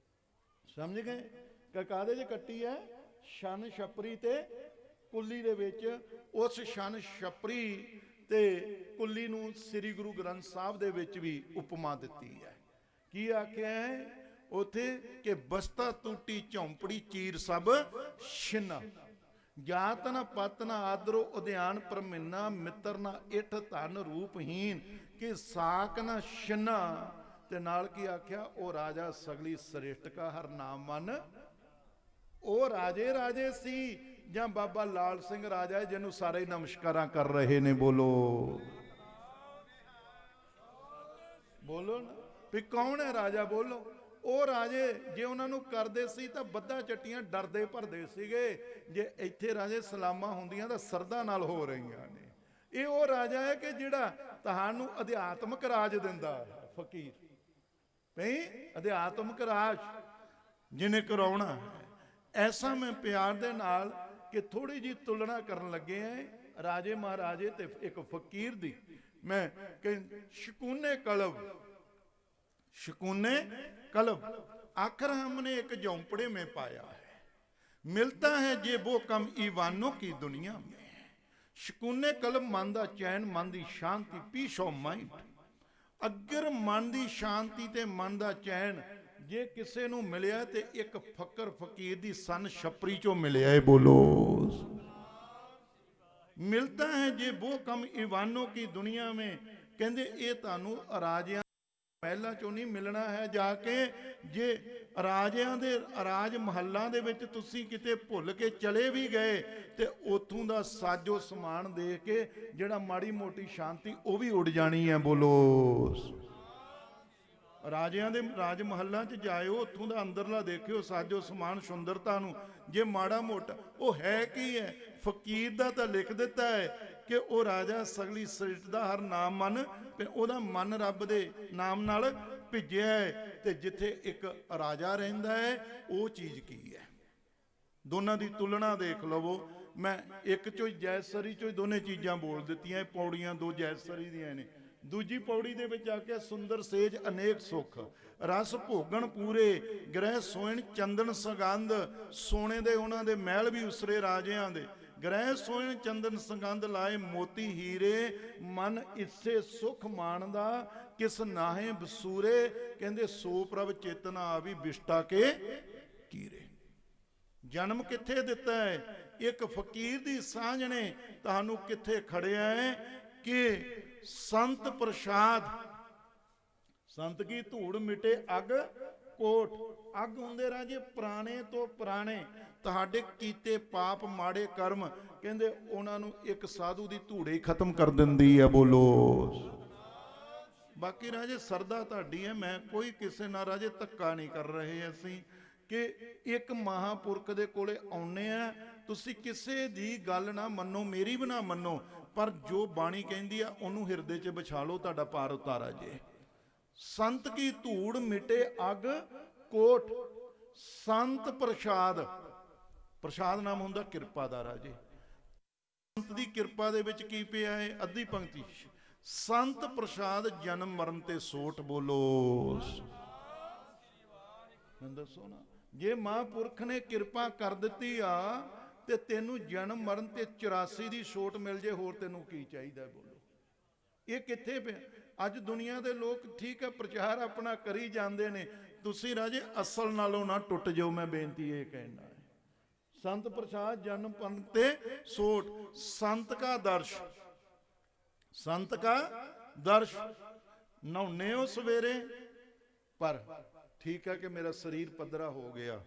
ਸਮਝ ਗਏ? ਕਾਹਦੇ 'ਚ ਕੱਟੀ ਹੈ? ਸ਼ਨ ਛਪਰੀ ਤੇ ਕੁੱਲੀ ਦੇ ਵਿੱਚ। ਉਸ ਸ਼ਨ ਛਪਰੀ ਤੇ ਕੁੱਲੀ ਨੂੰ ਸ੍ਰੀ ਗੁਰੂ ਗ੍ਰੰਥ ਸਾਹਿਬ ਦੇ ਵਿੱਚ ਵੀ ਉਪਮਾ ਦਿੱਤੀ ਹੈ। ਕੀ ਆਖਿਆ ਹੈ ਉਥੇ? ਕਿ ਬਸਤਾ ਟੂਟੀ ਝੌਂਪੜੀ ਚੀਰ ਸਭ ਛਿੰਨਾ, ਜਾਤ ਨਾ ਪਤ ਨਾ ਆਦਰੋ ਉਦਿਆਨ ਪਰਮਿੰਨਾ, ਮਿੱਤਰ ਨਾ ਇਠ ਧਨ ਰੂਪਹੀਨ, ਕਿ ਸਾਕ ਨਾ ਛਿੰਨਾ। ਤੇ ਨਾਲ ਕੀ ਆਖਿਆ? ਉਹ ਰਾਜਾ ਸਗਲੀ ਸ੍ਰੇਸ਼ਟ ਕਾ ਹਰ ਨਾਮ ਮਨ। ਉਹ ਰਾਜੇ ਰਾਜੇ ਸੀ ਜਾਂ ਬਾਬਾ ਲਾਲ ਸਿੰਘ ਰਾਜਾ ਹੈ ਜਿਹਨੂੰ ਸਾਰੇ ਨਮਸਕਾਰਾਂ ਕਰ ਰਹੇ ਨੇ? ਬੋਲੋ, ਬੋਲੋ ਨਾ ਵੀ ਕੌਣ ਹੈ ਰਾਜਾ? ਬੋਲੋ। ਉਹ ਰਾਜੇ ਜੇ ਉਹਨਾਂ ਨੂੰ ਕਰਦੇ ਸੀ ਤਾਂ ਬੱਧਾ ਚੱਟੀਆਂ ਡਰਦੇ ਭਰਦੇ ਸੀਗੇ। ਜੇ ਇੱਥੇ ਰਾਜੇ ਸਲਾਮਾਂ ਹੁੰਦੀਆਂ ਤਾਂ ਸਰਦਾ ਨਾਲ ਹੋ ਰਹੀਆਂ ਨੇ। ਇਹ ਉਹ ਰਾਜਾ ਹੈ ਕਿ ਜਿਹੜਾ ਤੁਹਾਨੂੰ ਅਧਿਆਤਮਕ ਰਾਜ ਦਿੰਦਾ ਹੈ। ਫਕੀਰ ਨਹੀਂ, ਅਧਿਆਤਮਕ ਰਾਜ ਜਿਹਨੇ ਕਰਾਉਣਾ ਹੈ। ਐਸਾ ਮੈਂ ਪਿਆਰ ਦੇ ਨਾਲ ਕਿ ਥੋੜੀ ਜਿਹੀ ਤੁਲਨਾ ਕਰਨ ਲੱਗੇ ਆ ਰਾਜੇ ਮਹਾਰਾਜੇ ਤੇ ਇੱਕ ਫਕੀਰ ਦੀ। ਮੈਂ ਸ਼ਕੂਨੇ ਕਲਬ, शकुने कलब, आखिर हमने एक झोंपड़े में पाया है, मिलता है जे वो कम ईवानों की दुनिया में। शकुने कलब मन दा चैन, मन दी शांति, पीस ऑफ माइंड। अगर मन दी शांति ते मन दा चैन जे किसे नू मिलिया ते एक फकर फकीर दी सन छपरी चो मिलिया है। बोलो, मिलता है जे वो कम ईवानों की दुनिया में। कहंदे ये तानू राजियां महलों चों नहीं मिलना है, जाके जे राजियां दे राज महलों दे विच तुसीं किते भुल के चले भी गए ते उत्थों दा साजो समान दे के जिहड़ा माड़ी मोटी शांति वो भी उड़ जानी है। बोलो, राजियां दे राज महलों च जाओ, उत्थों दा अंदरला देखियो साजो समान सुंदरता नूं। जे माड़ा मोटा वो है की है, फकीर दा तां लिख दिता है कि वो राजा सगली सृष्टि दा हर नाम मन, ते ओहदा मन रब दे नाम नाल भिजिया है। ते जिथे एक राजा रहिंदा है वो चीज़ की है। दोनों की तुलना देख लवो। मैं एक चो जैसरी चो दोने चीज़ां बोल दित्तियां। पौड़ियां दो जैसरी दियां ने। दूजी पौड़ी दे विच आके सुंदर सेज अनेक सुख, रस भोगण पूरे, ग्रह सोयण चंदन सगंध। सोने दे उन्हां दे महल भी उसरे राजियां दे, ਗ੍ਰਹਿ ਸੋਇਣ ਚੰਦਨ ਸੰਗੰਧ ਲਾਏ ਮੋਤੀ ਹੀਰੇ, ਮਨ ਇਸੇ ਸੁਖ ਮਾਣਦਾ ਕਿਸ ਨਾਹੇ ਬਸੂਰੇ। ਕਹਿੰਦੇ ਸੋ ਪ੍ਰਭ ਚੇਤਨਾ ਆਵੀ ਬਿਸ਼ਟਾ ਕੇ ਕੀਰੇ। ਜਨਮ ਕਿੱਥੇ ਦਿੱਤਾ ਹੈ? ਇੱਕ ਫਕੀਰ ਦੀ ਸਾਂਝ ਨੇ ਤੁਹਾਨੂੰ ਕਿੱਥੇ ਖੜਿਆ ਹੈ ਕਿ ਸੰਤ ਪ੍ਰਸਾਦ, ਸੰਤ ਕੀ ਧੂੜ ਮਿਟੇ ਅਗ ਕੋਟ। ਅੱਗ ਹੁੰਦੇ ਰਾਜੇ ਪੁਰਾਣੇ ਤੋਂ ਪੁਰਾਣੇ ਤੁਹਾਡੇ ਕੀਤੇ ਪਾਪ ਮਾੜੇ ਕਰਮ, ਕਹਿੰਦੇ ਉਹਨਾਂ ਨੂੰ ਇੱਕ ਸਾਧੂ ਦੀ ਧੂੜੇ ਹੀ ਖਤਮ ਕਰ ਦਿੰਦੀ ਹੈ। ਬੋਲੋ। ਬਾਕੀ ਰਾਜੇ ਸਰਦਾ ਤੁਹਾਡੀ ਹੈ, ਮੈਂ ਕੋਈ ਕਿਸੇ ਨਾਲ ਰਾਜੇ ਧੱਕਾ ਨਹੀਂ ਕਰ ਰਹੇ। ਅਸੀਂ ਕਿ ਇੱਕ ਮਹਾਂਪੁਰਖ ਦੇ ਕੋਲੇ ਆਉਨੇ ਆ, ਤੁਸੀਂ ਕਿਸੇ ਦੀ ਗੱਲ ਨਾ ਮੰਨੋ, ਮੇਰੀ ਵੀ ਨਾ ਮੰਨੋ, ਪਰ ਜੋ ਬਾਣੀ ਕਹਿੰਦੀ ਆ ਉਹਨੂੰ ਹਿਰਦੇ 'ਚ ਵਿਛਾ ਲਓ, ਤੁਹਾਡਾ ਪਾਰ ਉਤਾਰਾ ਜੇ। ਸੰਤ ਕੀ ਧੂੜ ਮਿਟੇ ਅਗ ਕੋਟ। ਸੰਤ ਪ੍ਰਸਾਦ, ਪ੍ਰਸਾਦ ਨਾਮ ਹੁੰਦਾ ਕਿਰਪਾ ਦਾ ਰਾਜੇ। ਸੰਤ ਦੀ ਕਿਰਪਾ ਦੇ ਵਿੱਚ ਕੀ ਪਿਆ ਹੈ? ਅੱਧੀ ਪੰਕਤੀ, ਸੰਤ ਪ੍ਰਸਾਦ ਜਨਮ ਮਰਨ ਤੇ ਸੋਟ। ਬੋਲੋ। ਦੱਸੋ ਨਾ, ਜੇ ਮਹਾਂਪੁਰਖ ਨੇ ਕਿਰਪਾ ਕਰ ਦਿੱਤੀ ਆ ਤੇ ਤੈਨੂੰ ਜਨਮ ਮਰਨ ਤੇ 84 ਦੀ ਛੋਟ ਮਿਲ ਜੇ, ਹੋਰ ਤੈਨੂੰ ਕੀ ਚਾਹੀਦਾ? ਬੋਲੋ। ਇਹ ਕਿੱਥੇ ਪਿਆ? ਅੱਜ ਦੁਨੀਆ ਦੇ ਲੋਕ ਠੀਕ ਹੈ ਪ੍ਰਚਾਰ ਆਪਣਾ ਕਰੀ ਜਾਂਦੇ ਨੇ, ਤੁਸੀਂ ਰਾਜੇ ਅਸਲ ਨਾਲੋਂ ਨਾ ਟੁੱਟ ਜਾਓ। ਮੈਂ ਬੇਨਤੀ ਇਹ ਕਹਿਣਾ ਹੈ, ਸੰਤ ਪ੍ਰਸਾਦ ਜਨਮ ਮਰਨ ਤੇ ਸੋਟ। ਸੰਤ ਕਾ ਦਰਸ਼, ਸੰਤ ਕਾ ਦਰਸ਼। ਨਹਾਉਨੇ ਹੋ ਸਵੇਰੇ, ਪਰ ਠੀਕ ਹੈ ਕਿ ਮੇਰਾ ਸਰੀਰ ਪੱਧਰਾ ਹੋ ਗਿਆ,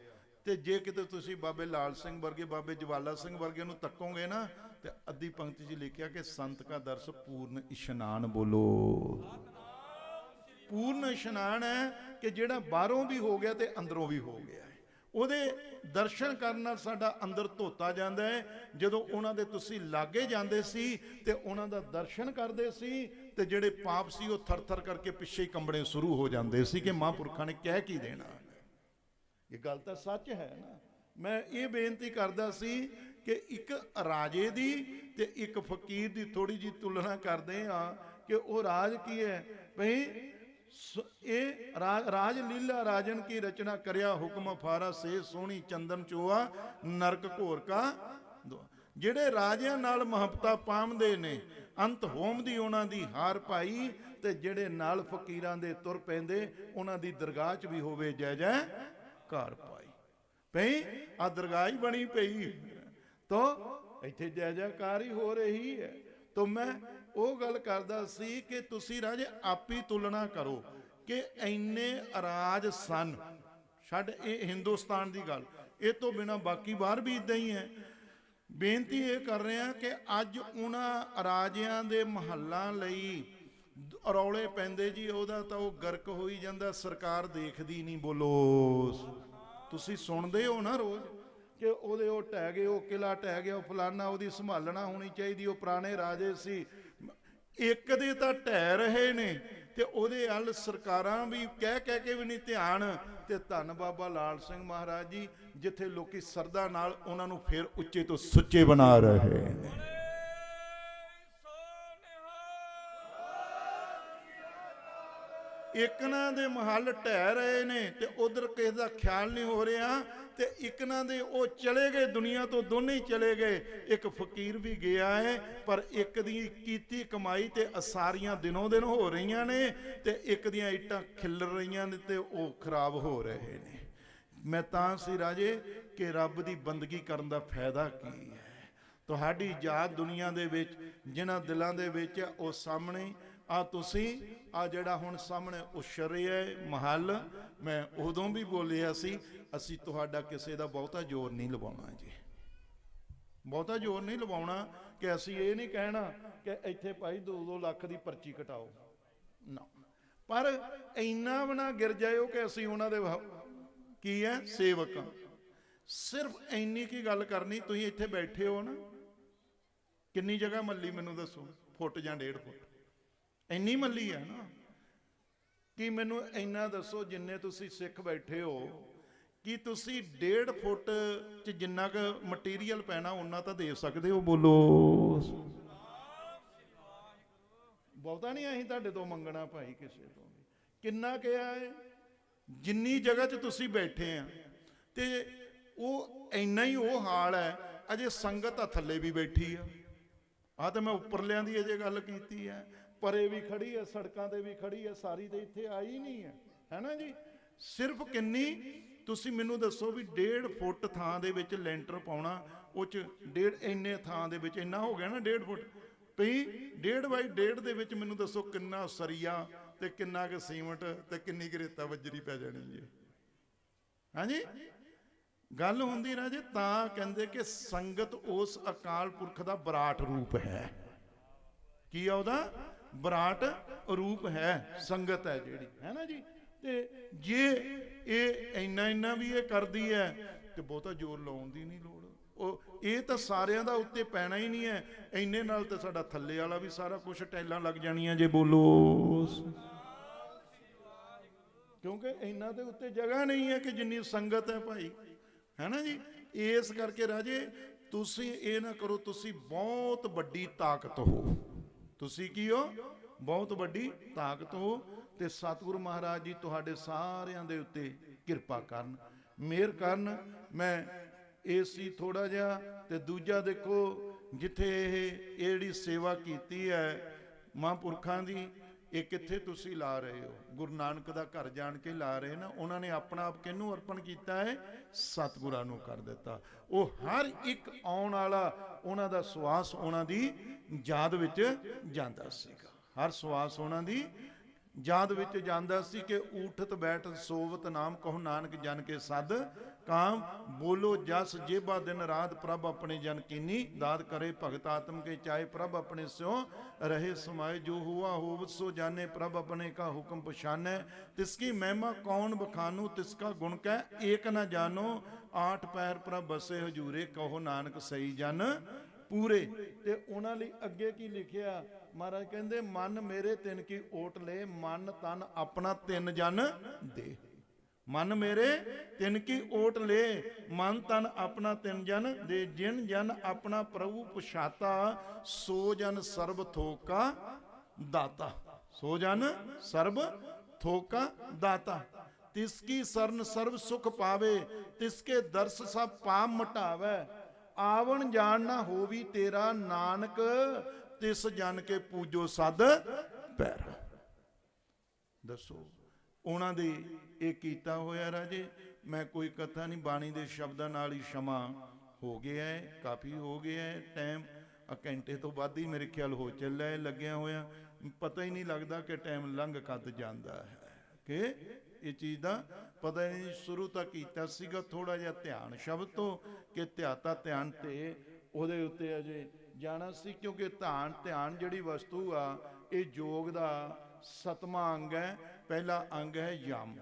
ਤੇ ਜੇ ਕਿਤੇ ਤੁਸੀਂ ਬਾਬੇ ਲਾਲ ਸਿੰਘ ਵਰਗੇ, ਬਾਬੇ ਜਵਾਲਾ ਸਿੰਘ ਵਰਗੇ ਨੂੰ ਤੱਕੋਗੇ ਨਾ, ਤੇ ਅੱਧੀ ਪੰਕਤੀ 'ਚ ਲਿਖਿਆ ਕਿ ਸੰਤ ਕਾ ਦਰਸ ਪੂਰਨ ਇਸ਼ਨਾਨ। ਬੋਲੋ। ਪੂਰਨ ਇਸ਼ਨਾਨ ਹੈ ਕਿ ਜਿਹੜਾ ਬਾਹਰੋਂ ਵੀ ਹੋ ਗਿਆ ਤੇ ਅੰਦਰੋਂ ਵੀ ਹੋ ਗਿਆ। ਉਹਦੇ ਦਰਸ਼ਨ ਕਰਨ ਨਾਲ ਸਾਡਾ ਅੰਦਰ ਧੋਤਾ ਜਾਂਦਾ ਹੈ। ਜਦੋਂ ਉਹਨਾਂ ਦੇ ਤੁਸੀਂ ਲਾਗੇ ਜਾਂਦੇ ਸੀ ਤੇ ਉਹਨਾਂ ਦਾ ਦਰਸ਼ਨ ਕਰਦੇ ਸੀ, ਤੇ ਜਿਹੜੇ ਪਾਪ ਸੀ ਉਹ ਥਰ ਥਰ ਕਰਕੇ ਪਿੱਛੇ ਹੀ ਕੰਬਣੇ ਸ਼ੁਰੂ ਹੋ ਜਾਂਦੇ ਸੀ ਕਿ ਮਹਾਂਪੁਰਖਾਂ ਨੇ ਕਹਿ ਕੀ ਦੇਣਾ। ਇਹ ਗੱਲ ਤਾਂ ਸੱਚ ਹੈ ਨਾ। ਮੈਂ ਇਹ ਬੇਨਤੀ ਕਰਦਾ ਸੀ ਕਿ ਇੱਕ ਰਾਜੇ ਦੀ ਤੇ ਇੱਕ ਫਕੀਰ ਦੀ ਥੋੜੀ ਜਿਹੀ ਤੁਲਨਾ ਕਰਦੇ ਆ ਕਿ ਉਹ ਰਾਜ ਕੀ ਹੈ ਭਈ। ਇਹ ਰਾਜ ਲੀਲਾ ਰਾਜਨ ਕੀ ਰਚਨਾ ਕਰਿਆ, ਹੁਕਮ ਫਾਰਾ ਸੇ ਸੋਹਣੀ ਚੰਦਨ ਚੋਆ ਨਰਕ ਘੋਰ ਕਾ। ਜਿਹੜੇ ਰਾਜਿਆਂ ਨਾਲ ਮੁਹੱਬਤਾਂ ਪਾਉਂਦੇ ਨੇ, ਅੰਤ ਹੋਮ ਦੀ ਉਹਨਾਂ ਦੀ ਹਾਰ ਪਾਈ, ਤੇ ਜਿਹੜੇ ਨਾਲ ਫਕੀਰਾਂ ਦੇ ਤੁਰ ਪੈਂਦੇ ਉਹਨਾਂ ਦੀ ਦਰਗਾਹ 'ਚ ਵੀ ਹੋਵੇ ਜੈ ਜੈ ਕਾਰ ਪਾਈ। ਭਈ ਆ ਦਰਗਾਹ ਹੀ ਬਣੀ ਪਈ ਤੋ ਇੱਥੇ ਜੈ ਜੈਕਾਰ ਹੀ ਹੋ ਰਹੀ ਹੈ। ਤੋ ਮੈਂ ਉਹ ਗੱਲ ਕਰਦਾ ਸੀ ਕਿ ਤੁਸੀਂ ਰਾਜੇ ਆਪੀ ਤੁਲਨਾ ਕਰੋ ਕਿ ਇੰਨੇ ਰਾਜ ਸਨ। ਛੱਡ ਇਹ ਹਿੰਦੁਸਤਾਨ ਦੀ ਗੱਲ, ਇਹ ਤੋਂ ਬਿਨਾਂ ਬਾਕੀ ਬਾਹਰ ਵੀ ਇਦਾਂ ਹੀ ਹੈ। ਬੇਨਤੀ ਇਹ ਕਰ ਰਹੇ ਹਾਂ ਕਿ ਅੱਜ ਉਹਨਾਂ ਰਾਜਿਆਂ ਦੇ ਮਹੱਲਾਂ ਲਈ ਰੌਲੇ ਪੈਂਦੇ ਜੀ, ਉਹਦਾ ਤਾਂ ਉਹ ਗਰਕ ਹੋਈ ਜਾਂਦਾ, ਸਰਕਾਰ ਦੇਖਦੀ ਨਹੀਂ। ਬੋਲੋ। ਤੁਸੀਂ ਸੁਣਦੇ ਹੋ ਨਾ ਰੋਜ਼ ਕਿ ਉਹਦੇ ਉਹ ਢਹਿ ਗਏ, ਉਹ ਕਿਲਾ ਢਹਿ ਗਿਆ, ਉਹ ਫਲਾਨਾ, ਉਹਦੀ ਸੰਭਾਲਣਾ ਹੋਣੀ ਚਾਹੀਦੀ, ਉਹ ਪੁਰਾਣੇ ਰਾਜੇ ਸੀ। ਇੱਕ ਦੇ ਤਾਂ ਢਹਿ ਰਹੇ ਨੇ ਤੇ ਉਹਦੇ ਵੱਲ ਸਰਕਾਰਾਂ ਵੀ ਕਹਿ ਕਹਿ ਕੇ ਵੀ ਨਹੀਂ ਧਿਆਨ। ਤੇ ਧੰਨ ਬਾਬਾ ਲਾਲ ਸਿੰਘ ਮਹਾਰਾਜ ਜੀ, ਜਿੱਥੇ ਲੋਕੀ ਸਰਦਾ ਨਾਲ ਉਹਨਾਂ ਨੂੰ ਫਿਰ ਉੱਚੇ ਤੋਂ ਸੁੱਚੇ ਬਣਾ ਰਹੇ ਨੇ। ਇਕਨਾਂ ਦੇ ਮਹੱਲ ਢਹਿ ਰਹੇ ਨੇ ਤੇ ਉਧਰ ਕਿਸੇ ਦਾ ਖਿਆਲ ਨਹੀਂ ਹੋ ਰਿਹਾ, ਤੇ ਇਕਨਾਂ ਦੇ ਉਹ ਚਲੇ ਗਏ ਦੁਨੀਆ ਤੋਂ, ਦੋਨੇ ਹੀ ਚਲੇ ਗਏ। ਇੱਕ ਫਕੀਰ ਵੀ ਗਿਆ ਹੈ, ਪਰ ਇੱਕ ਦੀ ਕੀਤੀ ਕਮਾਈ ਤੇ ਅਸਾਰੀਆਂ ਦਿਨੋਂ ਦਿਨ ਹੋ ਰਹੀਆਂ ਨੇ, ਤੇ ਇੱਕ ਦੀਆਂ ਇੱਟਾਂ ਖਿੱਲਰ ਰਹੀਆਂ ਨੇ ਤੇ ਉਹ ਖਰਾਬ ਹੋ ਰਹੇ ਨੇ। ਮੈਂ ਤਾਂ ਸੀ ਰਾਜੇ ਕਿ ਰੱਬ ਦੀ ਬੰਦਗੀ ਕਰਨ ਦਾ ਫਾਇਦਾ ਕੀ ਹੈ? ਤੁਹਾਡੀ ਯਾਦ ਦੁਨੀਆ ਦੇ ਵਿੱਚ ਜਿਨ੍ਹਾਂ ਦਿਲਾਂ ਦੇ ਵਿੱਚ ਉਹ ਸਾਹਮਣੇ ਆ, ਤੁਸੀਂ ਆ ਜਿਹੜਾ ਹੁਣ ਸਾਹਮਣੇ ਉਛਰ ਰਿਹਾ ਮਹੱਲ, ਮੈਂ ਉਦੋਂ ਵੀ ਬੋਲਿਆ ਸੀ, ਅਸੀਂ ਤੁਹਾਡਾ ਕਿਸੇ ਦਾ ਬਹੁਤਾ ਜ਼ੋਰ ਨਹੀਂ ਲਵਾਉਣਾ ਜੀ, ਬਹੁਤਾ ਜ਼ੋਰ ਨਹੀਂ ਲਵਾਉਣਾ। ਕਿ ਅਸੀਂ ਇਹ ਨਹੀਂ ਕਹਿਣਾ ਕਿ ਇੱਥੇ ਭਾਈ 2-2 ਲੱਖ ਦੀ ਪਰਚੀ ਕਟਾਓ ਨਾ, ਪਰ ਇੰਨਾ ਵੀ ਨਾ ਗਿਰ ਜਾਇਓ ਕਿ ਅਸੀਂ ਉਹਨਾਂ ਦੇ ਕੀ ਹੈ ਸੇਵਕ ਹਾਂ। ਸਿਰਫ ਇੰਨੀ ਕੀ ਗੱਲ ਕਰਨੀ, ਤੁਸੀਂ ਇੱਥੇ ਬੈਠੇ ਹੋ ਨਾ, ਕਿੰਨੀ ਜਗ੍ਹਾ ਮੱਲੀ ਮੈਨੂੰ ਦੱਸੋ? ਫੁੱਟ ਜਾਂ 1.5 ਫੁੱਟ ਇੰਨੀ ਮੱਲੀ ਹੈ ਨਾ। ਕਿ ਮੈਨੂੰ ਇੰਨਾ ਦੱਸੋ, ਜਿੰਨੇ ਤੁਸੀਂ ਸਿੱਖ ਬੈਠੇ ਹੋ, ਕਿ ਤੁਸੀਂ 1.5 ਫੁੱਟ 'ਚ ਜਿੰਨਾ ਕੁ ਮਟੀਰੀਅਲ ਪੈਣਾ ਉਹਨਾਂ ਤਾਂ ਦੇ ਸਕਦੇ ਹੋ? ਬੋਲੋ। ਬਹੁਤਾ ਨਹੀਂ ਅਸੀਂ ਤੁਹਾਡੇ ਤੋਂ ਮੰਗਣਾ ਭਾਈ, ਕਿਸੇ ਤੋਂ ਵੀ। ਕਿੰਨਾ ਕਿਹਾ ਹੈ? ਜਿੰਨੀ ਜਗ੍ਹਾ 'ਚ ਤੁਸੀਂ ਬੈਠੇ ਆ, ਤੇ ਉਹ ਇੰਨਾ ਹੀ ਉਹ ਹਾਲ ਹੈ ਅਜੇ ਸੰਗਤ ਆ ਥੱਲੇ ਵੀ ਬੈਠੀ ਆ ਤਾਂ ਮੈਂ ਉੱਪਰਲਿਆਂ ਦੀ ਅਜੇ ਗੱਲ ਕੀਤੀ ਹੈ, ਪਰੇ ਵੀ ਖੜੀ ਹੈ, ਸੜਕਾਂ ਤੇ ਵੀ ਖੜੀ ਹੈ, ਸਾਰੀ ਤੇ ਇੱਥੇ ਆਈ ਨਹੀਂ ਹੈ ਨਾ ਜੀ। ਸਿਰਫ ਕਿੰਨੀ ਤੁਸੀਂ ਮੈਨੂੰ ਦੱਸੋ ਵੀ 1.5 ਫੁੱਟ ਥਾਂ ਦੇ ਵਿੱਚ ਲੈਂਟਰ ਪਾਉਣਾ, ਉਹ 'ਚ 1.5 ਇੰਨੇ ਥਾਂ ਦੇ ਵਿੱਚ ਇੰਨਾ ਹੋ ਗਿਆ ਨਾ 1.5 ਫੁੱਟ ਪਈ, 1.5 ਬਾਈ 1.5 ਦੇ ਵਿੱਚ ਮੈਨੂੰ ਦੱਸੋ ਕਿੰਨਾ ਸਰੀਆ ਤੇ ਕਿੰਨਾ ਕੁ ਸੀਮਟ ਤੇ ਕਿੰਨੀ ਕੁ ਰੇਤਾ ਬੱਜਰੀ ਪੈ ਜਾਣੀ ਜੀ। ਹਾਂਜੀ ਗੱਲ ਹੁੰਦੀ ਰਾਜੇ, ਤਾਂ ਕਹਿੰਦੇ ਕਿ ਸੰਗਤ ਉਸ ਅਕਾਲ ਪੁਰਖ ਦਾ ਵਿਰਾਟ ਰੂਪ ਹੈ। ਕੀ ਆ ਉਹਦਾ? ਵਿਰਾਟ ਰੂਪ ਹੈ, ਸੰਗਤ ਹੈ ਜਿਹੜੀ, ਹੈ ਨਾ ਜੀ। ਤੇ ਜੇ ਇਹ ਇੰਨਾ ਵੀ ਇਹ ਕਰਦੀ ਹੈ ਤੇ ਬਹੁਤਾ ਜ਼ੋਰ ਲਾਉਣ ਦੀ ਨਹੀਂ ਲੋੜ। ਉਹ ਇਹ ਤਾਂ ਸਾਰਿਆਂ ਦਾ ਉੱਤੇ ਪੈਣਾ ਹੀ ਨਹੀਂ ਹੈ, ਇੰਨੇ ਨਾਲ ਤਾਂ ਸਾਡਾ ਥੱਲੇ ਵਾਲਾ ਵੀ ਸਾਰਾ ਕੁਝ ਟੈਲਾਂ ਲੱਗ ਜਾਣੀਆਂ ਜੇ ਬੋਲੋ, ਕਿਉਂਕਿ ਇਹਨਾਂ ਦੇ ਉੱਤੇ ਜਗ੍ਹਾ ਨਹੀਂ ਹੈ ਕਿ ਜਿੰਨੀ ਸੰਗਤ ਹੈ ਭਾਈ, ਹੈ ਨਾ ਜੀ। ਇਸ ਕਰਕੇ ਰਾਜੇ ਤੁਸੀਂ ਇਹ ਨਾ ਕਰੋ, ਤੁਸੀਂ ਬਹੁਤ ਵੱਡੀ ਤਾਕਤ ਹੋ। ਤੁਸੀਂ ਕੀ ਹੋ? ਬਹੁਤ ਵੱਡੀ ਤਾਕਤ ਹੋ। ਤੇ ਸਤਿਗੁਰੂ ਮਹਾਰਾਜ ਜੀ ਤੁਹਾਡੇ ਸਾਰਿਆਂ ਦੇ ਉੱਤੇ ਕਿਰਪਾ ਕਰਨ, ਮਿਹਰ ਕਰਨ। ਮੈਂ ਇਹ ਸੀ ਥੋੜਾ ਜਿਹਾ। ਤੇ ਦੂਜਾ ਦੇਖੋ, ਜਿੱਥੇ ਇਹ ਜਿਹੜੀ ਸੇਵਾ ਕੀਤੀ ਹੈ ਮਹਾਂਪੁਰਖਾਂ ਦੀ, ਇਹ ਕਿੱਥੇ ਤੁਸੀਂ ਲਾ ਰਹੇ ਹੋ? ਗੁਰੂ ਨਾਨਕ ਦਾ ਘਰ ਜਾਣ ਕੇ ਲਾ ਰਹੇ ਨਾ। ਉਹਨਾਂ ਨੇ ਆਪਣਾ ਆਪ ਕਿਹਨੂੰ ਅਰਪਣ ਕੀਤਾ ਹੈ? ਸਤਿਗੁਰਾਂ ਨੂੰ ਕਰ ਦਿੱਤਾ। ਉਹ ਹਰ ਇੱਕ ਆਉਣ ਵਾਲਾ ਉਹਨਾਂ ਦਾ ਸਵਾਸ ਉਹਨਾਂ ਦੀ ਯਾਦ ਵਿੱਚ ਜਾਂਦਾ ਸੀਗਾ, ਹਰ ਸਵਾਸ ਉਹਨਾਂ ਦੀ ਯਾਦ ਵਿੱਚ ਜਾਂਦਾ ਸੀ ਕਿ ਊਠਤ ਬੈਠ ਸੋਵਤ ਨਾਮ ਕਹੋ ਨਾਨਕ ਜਨ ਕੇ ਸਦ ਕਾਮ, ਬੋਲੋ ਜਸ ਜੇਬਾ ਦਿਨ ਰਾਤ ਪ੍ਰਭ ਆਪਣੇ ਜਨ ਕੀਨੀ, ਦਾਤ करे भगत आत्म के चाहे प्रभ अपने स्यों रहे समाये, जो हुआ होवत सो जाने प्रभ अपने का हुक्म पछाने, तिसकी महिमा कौन बखानू तिसका गुण कह एक न जानो, आठ पैर प्रभ बसे हजूरे कहो नानक सही जन पूरे। ਤੇ ਉਹਨਾਂ ਲਈ ਅੱਗੇ ਕੀ ਲਿਖਿਆ? ਮਹਾਰਾਜ ਕਹਿੰਦੇ ਮਨ ਮੇਰੇ ਤਿੰਨ ਕੀ ਓਟ ਲੈ, ਮਨ ਤਨ ਆਪਣਾ ਤਿੰਨ ਜਨ ਦੇ। ਮਨ ਮੇਰੇ ਤਿੰਨ ਕੀ ਓਟ ਲੈ, ਮਨ ਤਨ ਆਪਣਾ ਤਿੰਨ ਜਨ ਦੇ। ਜਿਨ ਜਨ ਆਪਣਾ ਪ੍ਰਭੂ ਪਛਾਤਾ, ਸੋ ਜਨ ਸਰਬ ਥੋਕਾ ਦਾਤਾ, ਸੋ ਜਨ ਸਰਬ ਥੋਕਾ ਦਾਤਾ। ਤਿਸਕੀ ਸਰਨ ਸਰਬ ਸੁਖ ਪਾਵੇ, ਤਿਸਕੇ ਦਰਸ ਸਭ ਪਾਪ ਮਟਾਵੇ, ਆਵਣ ਜਾਣ ਨਾ ਹੋਵੀ ਤੇਰਾ, ਨਾਨਕ ਤਿਸ ਜਨ ਕੇ ਪੂਜੋ ਸਦ ਪੈਰਾ। ਦੱਸੋ ਉਹਨਾਂ ਦੇ ਇਹ ਕੀਤਾ ਹੋਇਆ ਰਾਜੇ। ਮੈਂ ਕੋਈ ਕਥਾ ਨਹੀਂ, ਬਾਣੀ ਦੇ ਸ਼ਬਦਾਂ ਨਾਲ ਹੀ ਸ਼ਮਾ ਹੋ ਗਿਆ ਹੈ, ਕਾਫੀ ਹੋ ਗਿਆ ਹੈ ਟਾਈਮ। ਘੰਟੇ ਤੋਂ ਵੱਧ ਹੀ ਮੇਰੇ ਖਿਆਲ ਹੋ ਚੱਲਿਆ ਲੱਗਿਆ ਹੋਇਆ, ਪਤਾ ਹੀ ਨਹੀਂ ਲੱਗਦਾ ਕਿ ਟਾਈਮ ਲੰਘ ਕਦ ਜਾਂਦਾ ਹੈ, ਕਿ ਇਹ ਚੀਜ਼ ਦਾ ਪਤਾ ਹੀ ਨਹੀਂ। ਸ਼ੁਰੂ ਤਾਂ ਕੀਤਾ ਸੀਗਾ ਥੋੜਾ ਜਿਹਾ ਧਿਆਨ ਸ਼ਬਦ ਤੋਂ, ਕਿ ਧਿਆਤਾ ਧਿਆਨ ਤੇ ਉਹਦੇ ਉੱਤੇ ਅਜੇ ਜਾਣਾ ਸੀ, ਕਿਉਂਕਿ ਧਿਆਨ ਜਿਹੜੀ ਵਸਤੂ ਆ ਇਹ ਯੋਗ ਦਾ 7ਵਾਂ ਅੰਗ ਹੈ। ਪਹਿਲਾ ਅੰਗ ਹੈ ਯਮ।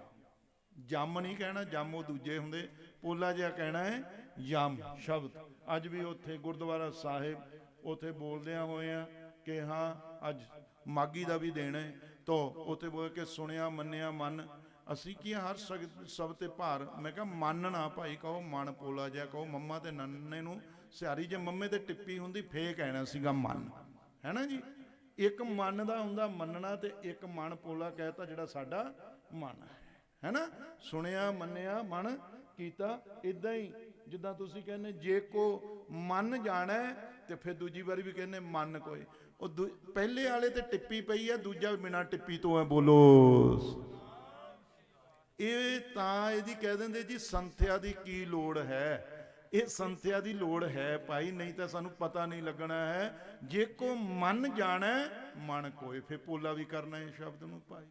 ਜਮ ਨਹੀਂ ਕਹਿਣਾ, ਜਮ ਉਹ ਦੂਜੇ ਹੁੰਦੇ, ਪੋਲਾ ਜਿਹਾ ਕਹਿਣਾ ਹੈ ਯਮ ਸ਼ਬਦ। ਅੱਜ ਵੀ ਉੱਥੇ ਗੁਰਦੁਆਰਾ ਸਾਹਿਬ ਉੱਥੇ ਬੋਲਦਿਆਂ ਹੋਏ ਆ ਕਿ ਹਾਂ ਅੱਜ ਮਾਗੀ ਦਾ ਵੀ ਦੇਣਾ ਹੈ, ਤਾਂ ਉੱਥੇ ਬੋਲ ਕੇ ਸੁਣਿਆ ਮੰਨਿਆ ਮਨ। ਅਸੀਂ ਕੀ ਹਰ ਸ਼ਬਦ ਤੇ ਭਾਰ, ਮੈਂ ਕਿਹਾ ਮਨ ਨਾ ਭਾਈ ਕਹੋ, ਮਨ ਪੋਲਾ ਜਿਹਾ ਕਹੋ। ਮੰਮਾ ਤੇ ਨੰਨੇ ਨੂੰ ਸਿਆਰੀ ਜੇ ਮੰਮੇ ਤੇ ਟਿੱਪੀ ਹੁੰਦੀ ਫੇਰ ਕਹਿਣਾ ਸੀਗਾ ਮਨ, ਹੈ ਨਾ ਜੀ। ਇੱਕ ਮਨ ਦਾ ਹੁੰਦਾ ਮੰਨਣਾ, ਤੇ ਇੱਕ ਮਨ ਪੋਲਾ ਕਹਿਤਾ ਜਿਹੜਾ ਸਾਡਾ ਮਨ ਹੈ ਨਾ। ਸੁਣਿਆ ਮੰਨਿਆ ਮਨ ਕੀਤਾ। ਇਦਾਂ ਹੀ ਜਿੱਦਾਂ ਤੁਸੀਂ ਕਹਿੰਦੇ ਜੇ ਕੋ ਮਨ ਜਾਣਾ, ਤੇ ਫਿਰ ਦੂਜੀ ਵਾਰੀ ਵੀ ਕਹਿੰਦੇ ਮਨ ਕੋਈ। ਉਹ ਪਹਿਲੇ ਵਾਲੇ ਤੇ ਟਿੱਪੀ ਪਈ ਹੈ, ਦੂਜਾ ਬਿਨਾਂ ਟਿੱਪੀ ਤੋਂ ਹੈ। ਬੋਲੋ। ਇਹ ਤਾਂ ਇਹਦੀ ਕਹਿ ਦਿੰਦੇ ਜੀ ਸੰਥਿਆ ਦੀ ਕੀ ਲੋੜ ਹੈ। ਇਹ ਸੰਥਿਆ ਦੀ ਲੋੜ ਹੈ ਭਾਈ, ਨਹੀਂ ਤਾਂ ਸਾਨੂੰ ਪਤਾ ਨਹੀਂ ਲੱਗਣਾ ਹੈ। ਜੇ ਕੋ ਮਨ ਜਾਣਾ ਮਨ ਕੋਏ, ਫਿਰ ਪੋਲਾ ਵੀ ਕਰਨਾ ਇਹ ਸ਼ਬਦ ਨੂੰ ਭਾਈ,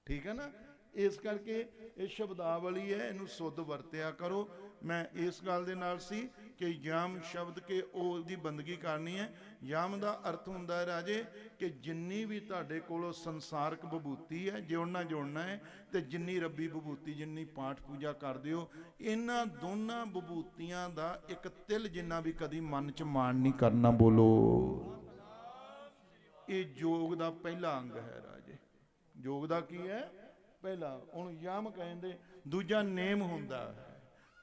ਠੀਕ ਹੈ ਨਾ। ਇਸ ਕਰਕੇ ਇਹ ਸ਼ਬਦਾਵਲੀ ਹੈ, ਇਹਨੂੰ ਸੁੱਧ ਵਰਤਿਆ ਕਰੋ। ਮੈਂ ਇਸ ਗੱਲ ਦੇ ਨਾਲ ਸੀ ਕਿ ਯਮ ਸ਼ਬਦ ਕੇ ਉਹਦੀ ਬੰਦਗੀ ਕਰਨੀ ਹੈ। ਯਮ ਦਾ ਅਰਥ ਹੁੰਦਾ ਹੈ ਰਾਜੇ ਕਿ ਜਿੰਨੀ ਵੀ ਤੁਹਾਡੇ ਕੋਲੋਂ ਸੰਸਾਰਕ ਵਿਭੂਤੀ ਹੈ ਜੋੜਨਾ ਹੈ, ਤੇ ਜਿੰਨੀ ਰੱਬੀ ਵਿਭੂਤੀ, ਜਿੰਨੀ ਪਾਠ ਪੂਜਾ ਕਰਦੇ ਹੋ, ਇਹਨਾਂ ਦੋਨਾਂ ਵਿਭੂਤੀਆਂ ਦਾ ਇੱਕ ਤਿਲ ਜਿੰਨਾ ਵੀ ਕਦੀ ਮਨ 'ਚ ਮਾਣ ਨਹੀਂ ਕਰਨਾ। ਬੋਲੋ। ਇਹ ਯੋਗ ਦਾ ਪਹਿਲਾ ਅੰਗ ਹੈ ਰਾਜੇ। ਯੋਗ ਦਾ ਕੀ ਹੈ? ਪਹਿਲਾ। ਹੁਣ ਯਮ ਕਹਿੰਦੇ, ਦੂਜਾ ਨੇਮ ਹੁੰਦਾ ਹੈ,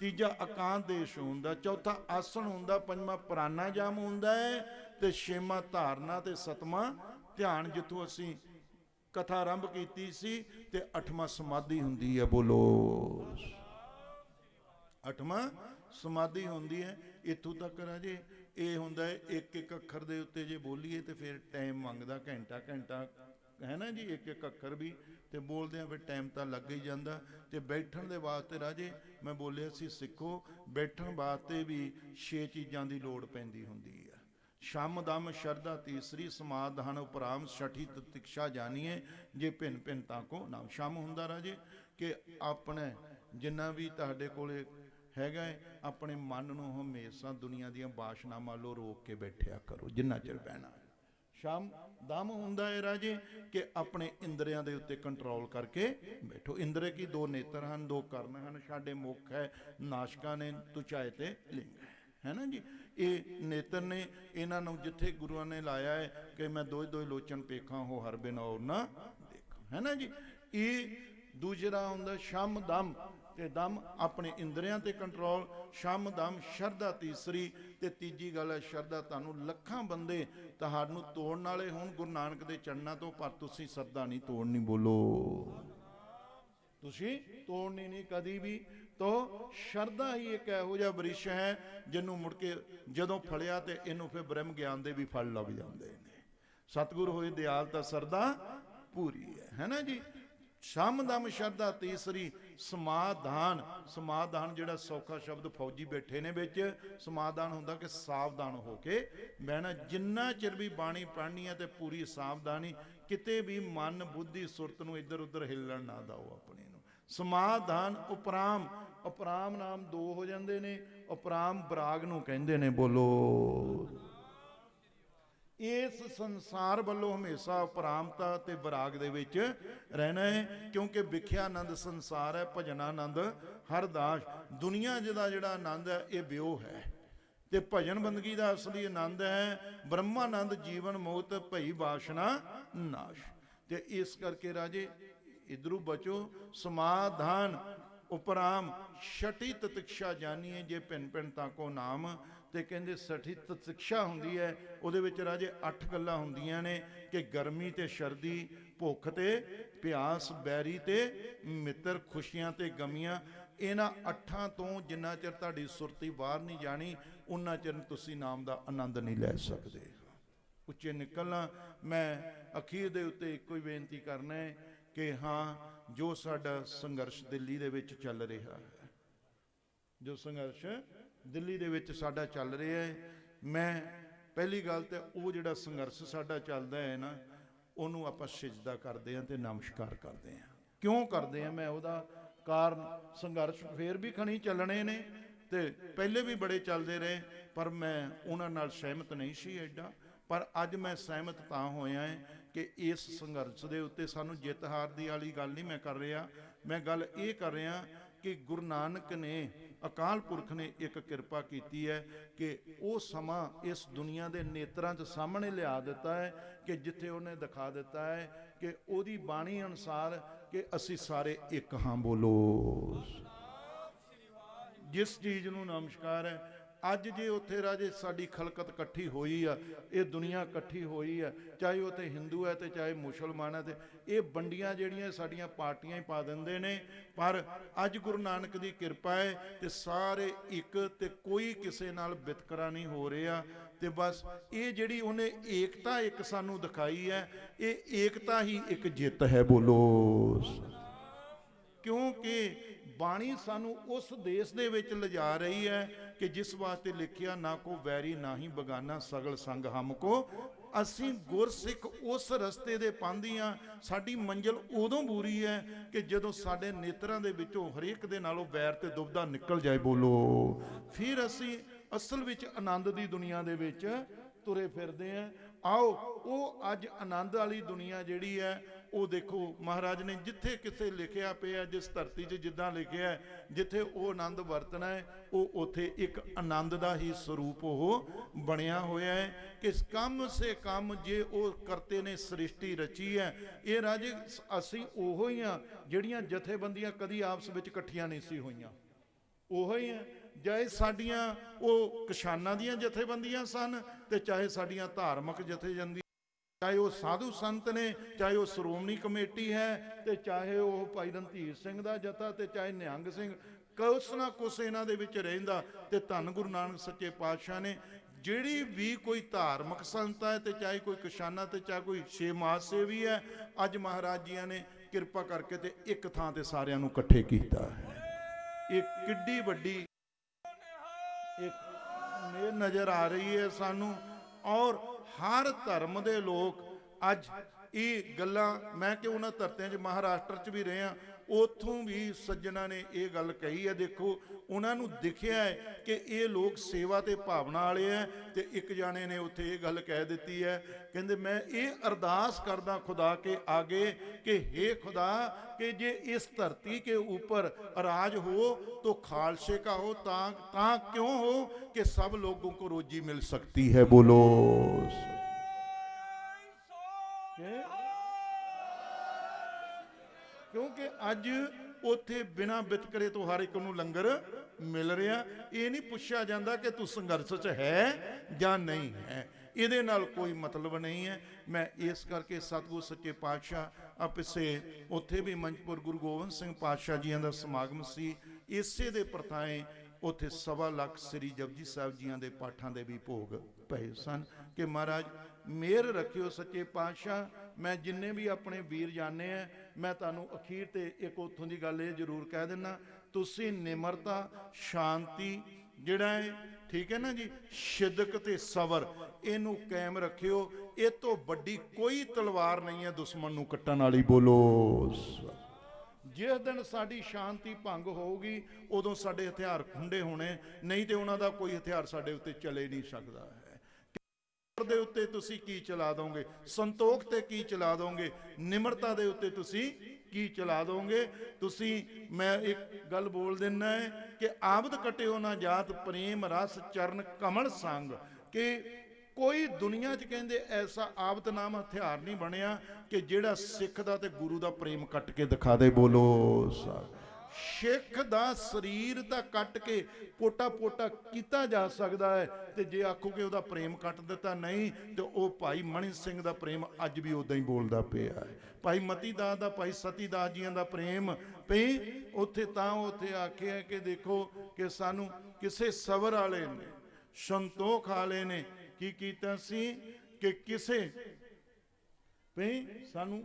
ਤੀਜਾ ਅਕਾਂਦੇਸ਼ ਹੁੰਦਾ, ਚੌਥਾ ਆਸਣ ਹੁੰਦਾ, ਪੰਜਵਾਂ ਪ੍ਰਾਣਾਯਾਮ ਹੁੰਦਾ ਹੈ, ਤੇ ਛੇਵਾਂ ਧਾਰਨਾ, ਤੇ ਸੱਤਵਾਂ ਧਿਆਨ, ਜਿੱਥੋਂ ਅਸੀਂ ਕਥਾ ਆਰੰਭ ਕੀਤੀ ਸੀ, ਤੇ 8ਵਾਂ ਸਮਾਧੀ ਹੁੰਦੀ ਹੈ। ਬੋਲੋ। 8ਵਾਂ समाधि होंदी है। इत्थों तक राजे ये होंदा है एक एक अखर दे उत्ते जे बोलीए तो फिर टाइम मंगदा घंटा घंटा है ना जी, एक एक अखर भी तो बोलते हैं फिर टाइम तो लग ही जाता। तो बैठण दे वास्ते राजे मैं बोलिया सी सिखो बैठण वास्ते भी 6 चीज़ों की लोड़ पैंदी हुंदी है। शम दम शरदा तीसरी समाधान उपराम छठी तितिक्षा जानिए जे भिन्न भिन्नता को नाम। शम हुंदा राजे कि अपने जिन्ना भी तुहाडे कोले हैगा है अपने मन नूं हमेशा दुनिया दीयां वासनावां लो रोक के बैठिया करो जिन्ना चिर बहना। शम दम हुंदा है राजे कि अपने इंद्रियां दे उत्ते कंट्रोल करके बैठो। इंद्र की दो नेत्र हैं, दो कर्ण हैं, साडे मुख है, नाशका ने, तुचाए ते लिंग है ना जी। ये नेत्र ने इन्हां नूं जिथे गुरुआं ने लाया है कि मैं दो दो लोचन पेखा हो हर बिन और ना देखा है ना जी। ये दूसरा हुंदा शम दम ते दम अपने इंद्रियां ते कंट्रोल, शम दम शरदा तीसरी ते तीजी गल है शरदा। तुहानूं लखां बंदे तुहानूं तोड़न वाले होण गुरु नानक दे चरणा तो पर तुसीं श्रद्धा नहीं तोड़नी। बोलो तुसीं तोड़नी नहीं कदी भी। तो शरदा ही एक इहो जिहा वृक्ष है जिन्हों मुड़ के जदों फलिया तो इनू फिर ब्रह्म ज्ञान दे भी फल लग जाते हैं। सतगुर होए दयाल तां श्रद्धा पूरी है ना जी। शम दम शरदा तीसरी समाधान। समाधान जिहड़ा सौखा शब्द फौजी बैठे ने विच समाधान हुंदा कि सावधान होके बहना। जिन्ना चिर भी बाणी पढ़नी है तो पूरी सावधानी, किते भी मन बुद्धि सुरत नूं इधर उधर हिलण ना दो अपने नूं। समाधान उपराम, उपराम नाम दो हो जाते ने। उपराम बराग नूं कहंदे ने। बोलो इस संसार वालों हमेशा उपरामता ते बराग दे विच रहना है क्योंकि विख्यानंद संसार है, भजनानंद हरदास। दुनिया जिहदा जिहड़ा आनंद है ये ब्योह है ते भजन बंदगी का असली आनंद है ब्रह्मानंद जीवन मौत भई वासना नाश। ते इस करके राजे इधरों बचो। समाधान उपराम छठी तितिक्षा जानिए जे भिन्न भिन्नता को नाम। ते कहंदे छठी तितिक्षा हुंदी है उहदे विच राजे 8 गल्लां हुंदियां ने कि गर्मी ते सर्दी, भुख ते प्यास, बैरी ते मित्र, खुशियां ते गमियां। इन्हां 8 तो जिन्ना चिर तुहाडी सुरती बाहर नहीं जानी उन्ना चिर तुसीं नाम दा आनंद नहीं लै सकदे। उच्चे निकलना। मैं अखीर दे उत्ते इक्को ही बेनती करना है कि हाँ जो साडा संघर्ष दिल्ली दे विच चल रहा है, जो संघर्ष दिल्ली दे विच साडा चल रहा है, मैं पहली गल तो वो जिहड़ा संघर्ष साडा चलदा है ना उहनूं आपां सिजदा करदे हां ते नमस्कार करदे हां। क्यों करदे हां? मैं उहदा कारण संघर्ष फिर भी खणी चलने ने ते पहले भी बड़े चलते रहे पर मैं उन्हां नाल सहमत नहीं सी एडा। पर अज मैं सहमत तां होया है कि इस संघर्ष के उत्ते सानू जित हार दी वाली गल नहीं मैं कर रहा। मैं गल ये कर रहा कि गुरु नानक ने अकाल पुरख ने एक किरपा की है कि वो समा इस दुनिया के नेत्रां च सामने लिया दिता है कि जिथे उन्हें दिखा दिता है कि ओदी बाणी अनुसार कि असी सारे एक हाँ। बोलो जिस चीज़ नूं नमस्कार है। अज जे उत्थे राजे साडी खलकत इकट्ठी होई आ, ये दुनिया इकट्ठी होई है, चाहे उत्थे हिंदू है तो चाहे मुसलमान है, तो ये बंडियां जिहड़ियां साडियां पार्टियां ही पा दिंदे ने। पर अज गुरु नानक की किरपा है ते सारे एक ते कोई किसे नाल वितकरा नहीं हो रहा। ते बस ये जिहड़ी उन्हें एकता एक सानू दिखाई है, ये एकता ही एक जित है। बोलो क्योंकि बाणी सानू उस देश दे विच लिजा रही है कि जिस वास्ते लिखिया ना को वैरी ना ही बगाना सगल संग हमको। असी गुरसिख उस रस्ते दे पांदियां। साडी मंजिल उदों पूरी है कि जदों साडे नेत्रां दे विचों हरेक दे नालों वैर ते दुविधा निकल जाए। बोलो फिर असी असल विच आनंद दी दुनिया दे विच तुरे फिरदे हैं। आओ वो अज आनंद वाली दुनिया जिहड़ी है वो देखो महाराज ने जिथे किसे लिखिया पे जिस धरती च जिद्दां लिखिया जिथे वो आनंद वरतना है वो उथे एक आनंद का ही स्वरूप वो बनया होया है कि कम से कम जे वो करते ने सृष्टि रची है। ये राजे असी ओहो ही हाँ जिहड़ियां जथेबंदियां कदी आपस विच इकट्ठियां नहीं सी होईयां, ओहो ही है। चाहे साडियां वो किसानां दियां जथेबंदियां सन ते चाहे साडियां धार्मिक जथेबंदियां, चाहे वो साधु संत ने, चाहे वो श्रोमणी कमेटी है, तो चाहे वो भाई रणधीर सिंह का जथा, तो चाहे निहंग सिंह, ਕੁਛ ਨਾ ਕੁਛ ਇਹਨਾਂ ਦੇ ਵਿੱਚ ਰਹਿੰਦਾ। ਤੇ ਧੰਨ ਗੁਰੂ ਨਾਨਕ ਸੱਚੇ ਪਾਤਸ਼ਾਹ ਨੇ ਜਿਹੜੀ ਵੀ ਕੋਈ ਧਾਰਮਿਕ ਸੰਸਥਾ ਹੈ, ਤੇ ਚਾਹੇ ਕੋਈ ਕਿਸਾਨਾਂ ਤੇ ਚਾਹੇ ਕੋਈ ਸਮਾਜ ਸੇਵੀ ਹੈ, ਅੱਜ ਮਹਾਰਾਜ ਜੀਆਂ ਨੇ ਕਿਰਪਾ ਕਰਕੇ ਤੇ ਇੱਕ ਥਾਂ ਤੇ ਸਾਰਿਆਂ ਨੂੰ ਇਕੱਠੇ ਕੀਤਾ ਹੈ। ਇਹ ਕਿੱਡੀ ਵੱਡੀ ਇੱਕ ਮੇਰ ਨਜ਼ਰ ਆ ਰਹੀ ਹੈ ਸਾਨੂੰ। ਔਰ ਹਰ ਧਰਮ ਦੇ ਲੋਕ ਅੱਜ ਇਹ ਗੱਲਾਂ, ਮੈਂ ਕਿ ਉਹਨਾਂ ਧਰਤਿਆਂ 'ਚ ਮਹਾਰਾਸ਼ਟਰ 'ਚ ਵੀ ਰਹੇ ਹਾਂ, ਉੱਥੋਂ ਵੀ ਸੱਜਣਾ ਨੇ ਇਹ ਗੱਲ ਕਹੀ ਹੈ। ਦੇਖੋ ਉਹਨਾਂ ਨੂੰ ਦਿਖਿਆ ਹੈ ਕਿ ਇਹ ਲੋਕ ਸੇਵਾ ਤੇ ਭਾਵਨਾ ਵਾਲੇ ਹੈ। ਤੇ ਇੱਕ ਜਾਣੇ ਨੇ ਉੱਥੇ ਇਹ ਗੱਲ ਕਹਿ ਦਿੱਤੀ ਹੈ, ਕਹਿੰਦੇ ਮੈਂ ਇਹ ਅਰਦਾਸ ਕਰਦਾ खुदा के आगे कि हे खुदा कि जे इस धरती के ऊपर राज हो तो खालसे का हो, ता क्यों हो कि सब लोगों को रोजी मिल सकती है। बोलो क्योंकि अज उत्थे बिना वितकरे तो हर एक नूं लंगर मिल रहा। ये नहीं पुछया जाता कि तू संघर्ष च है या नहीं है, ਇਹਦੇ ਨਾਲ ਕੋਈ ਮਤਲਬ ਨਹੀਂ ਹੈ। ਮੈਂ ਇਸ ਕਰਕੇ ਸਤਿਗੁਰੂ ਸੱਚੇ ਪਾਤਸ਼ਾਹ ਪਿੱਛੇ ਉੱਥੇ ਵੀ ਮੰਚਪੁਰ ਗੁਰੂ ਗੋਬਿੰਦ ਸਿੰਘ ਪਾਤਸ਼ਾਹ ਜੀਆਂ ਦਾ ਸਮਾਗਮ ਸੀ, ਇਸੇ ਦੇ ਪ੍ਰਤਾਏ ਉੱਥੇ 1.25 ਲੱਖ ਸ੍ਰੀ ਜਪਜੀ ਸਾਹਿਬ ਜੀਆਂ ਦੇ ਪਾਠਾਂ ਦੇ ਵੀ ਭੋਗ ਪਏ ਸਨ। ਕਿ ਮਹਾਰਾਜ ਮਿਹਰ ਰੱਖਿਓ ਸੱਚੇ ਪਾਤਸ਼ਾਹ। ਮੈਂ ਜਿੰਨੇ ਵੀ ਆਪਣੇ ਵੀਰ ਜਾਣੇ ਆ, ਮੈਂ ਤੁਹਾਨੂੰ ਅਖੀਰ ਤੇ ਇੱਕ ਉੱਥੋਂ ਦੀ ਗੱਲ ਇਹ ਜ਼ਰੂਰ ਕਹਿ ਦਿੰਦਾ, ਤੁਸੀਂ ਨਿਮਰਤਾ, ਸ਼ਾਂਤੀ ਜਿਹੜਾ ਹੈ, ਠੀਕ ਹੈ ਨਾ ਜੀ, ਸ਼ਿਦਕ ਤੇ ਸਬਰ, ਇਹਨੂੰ ਕਾਇਮ ਰੱਖਿਓ। ਇਹ ਤੋਂ ਵੱਡੀ ਕੋਈ ਤਲਵਾਰ ਨਹੀਂ ਹੈ ਦੁਸ਼ਮਣ ਨੂੰ ਕੱਟਣ ਵਾਲੀ। ਬੋਲੋ ਜਿਸ ਦਿਨ ਸਾਡੀ ਸ਼ਾਂਤੀ ਭੰਗ ਹੋਊਗੀ ਉਦੋਂ ਸਾਡੇ ਹਥਿਆਰ ਖੁੰਡੇ ਹੋਣੇ, ਨਹੀਂ ਤੇ ਉਹਨਾਂ ਦਾ ਕੋਈ ਹਥਿਆਰ ਸਾਡੇ ਉੱਤੇ ਚਲੇ ਨਹੀਂ ਸਕਦਾ ਹੈ। ਦੇ ਉੱਤੇ ਤੁਸੀਂ ਕੀ ਚਲਾ ਦੋਗੇ, ਸੰਤੋਖ ਤੇ ਕੀ ਚਲਾ ਦੋਗੇ, ਨਿਮਰਤਾ ਦੇ ਉੱਤੇ ਤੁਸੀਂ ਕੀ ਚਲਾ ਦੋਗੇ ਤੁਸੀਂ। ਮੈਂ ਇੱਕ ਗੱਲ ਬੋਲ ਦਿੰਦਾ ਹੈ ਕਿ ਆਬਦ ਕਟਿਓ ਨਾ ਜਾਤ, ਪ੍ਰੇਮ ਰਸ ਚਰਨ ਕਮਲ ਸੰਗ। ਕਿ ਕੋਈ ਦੁਨੀਆ 'ਚ ਕਹਿੰਦੇ ਐਸਾ ਆਬਦ ਨਾਮ ਹਥਿਆਰ ਨਹੀਂ ਬਣਿਆ ਕਿ ਜਿਹੜਾ ਸਿੱਖ ਦਾ ਤੇ ਗੁਰੂ ਦਾ ਪ੍ਰੇਮ ਕੱਟ ਕੇ ਦਿਖਾ ਦੇ। ਬੋਲੋ ਸਾਹਿਬ, ਸਿੱਖ ਦਾ ਸਰੀਰ ਤਾਂ ਕੱਟ ਕੇ ਪੋਟਾ ਪੋਟਾ ਕੀਤਾ ਜਾ ਸਕਦਾ ਹੈ, ਤੇ ਜੇ ਆਖੋ ਕਿ ਉਹਦਾ ਪ੍ਰੇਮ ਕੱਟ ਦਿੱਤਾ ਨਹੀਂ, ਤੇ ਉਹ ਭਾਈ ਮਣੀ ਸਿੰਘ ਦਾ ਪ੍ਰੇਮ ਅੱਜ ਵੀ ਉਦਾਂ ਹੀ ਬੋਲਦਾ ਪਿਆ ਹੈ। ਭਾਈ ਮਤੀ ਦਾਸ ਦਾ, ਭਾਈ ਸਤੀ ਦਾਸ ਜੀਆਂ ਦਾ ਪ੍ਰੇਮ ਪਈ ਉੱਥੇ ਤਾਂ ਉੱਥੇ ਆਖਿਆ ਕਿ ਦੇਖੋ ਕਿ ਸਾਨੂੰ ਕਿਸੇ ਸਬਰ ਵਾਲੇ ਨੇ, ਸੰਤੋਖ ਵਾਲੇ ਨੇ ਕੀ ਕੀਤਾ ਸੀ ਕਿ ਕਿਸੇ ਪਈ ਸਾਨੂੰ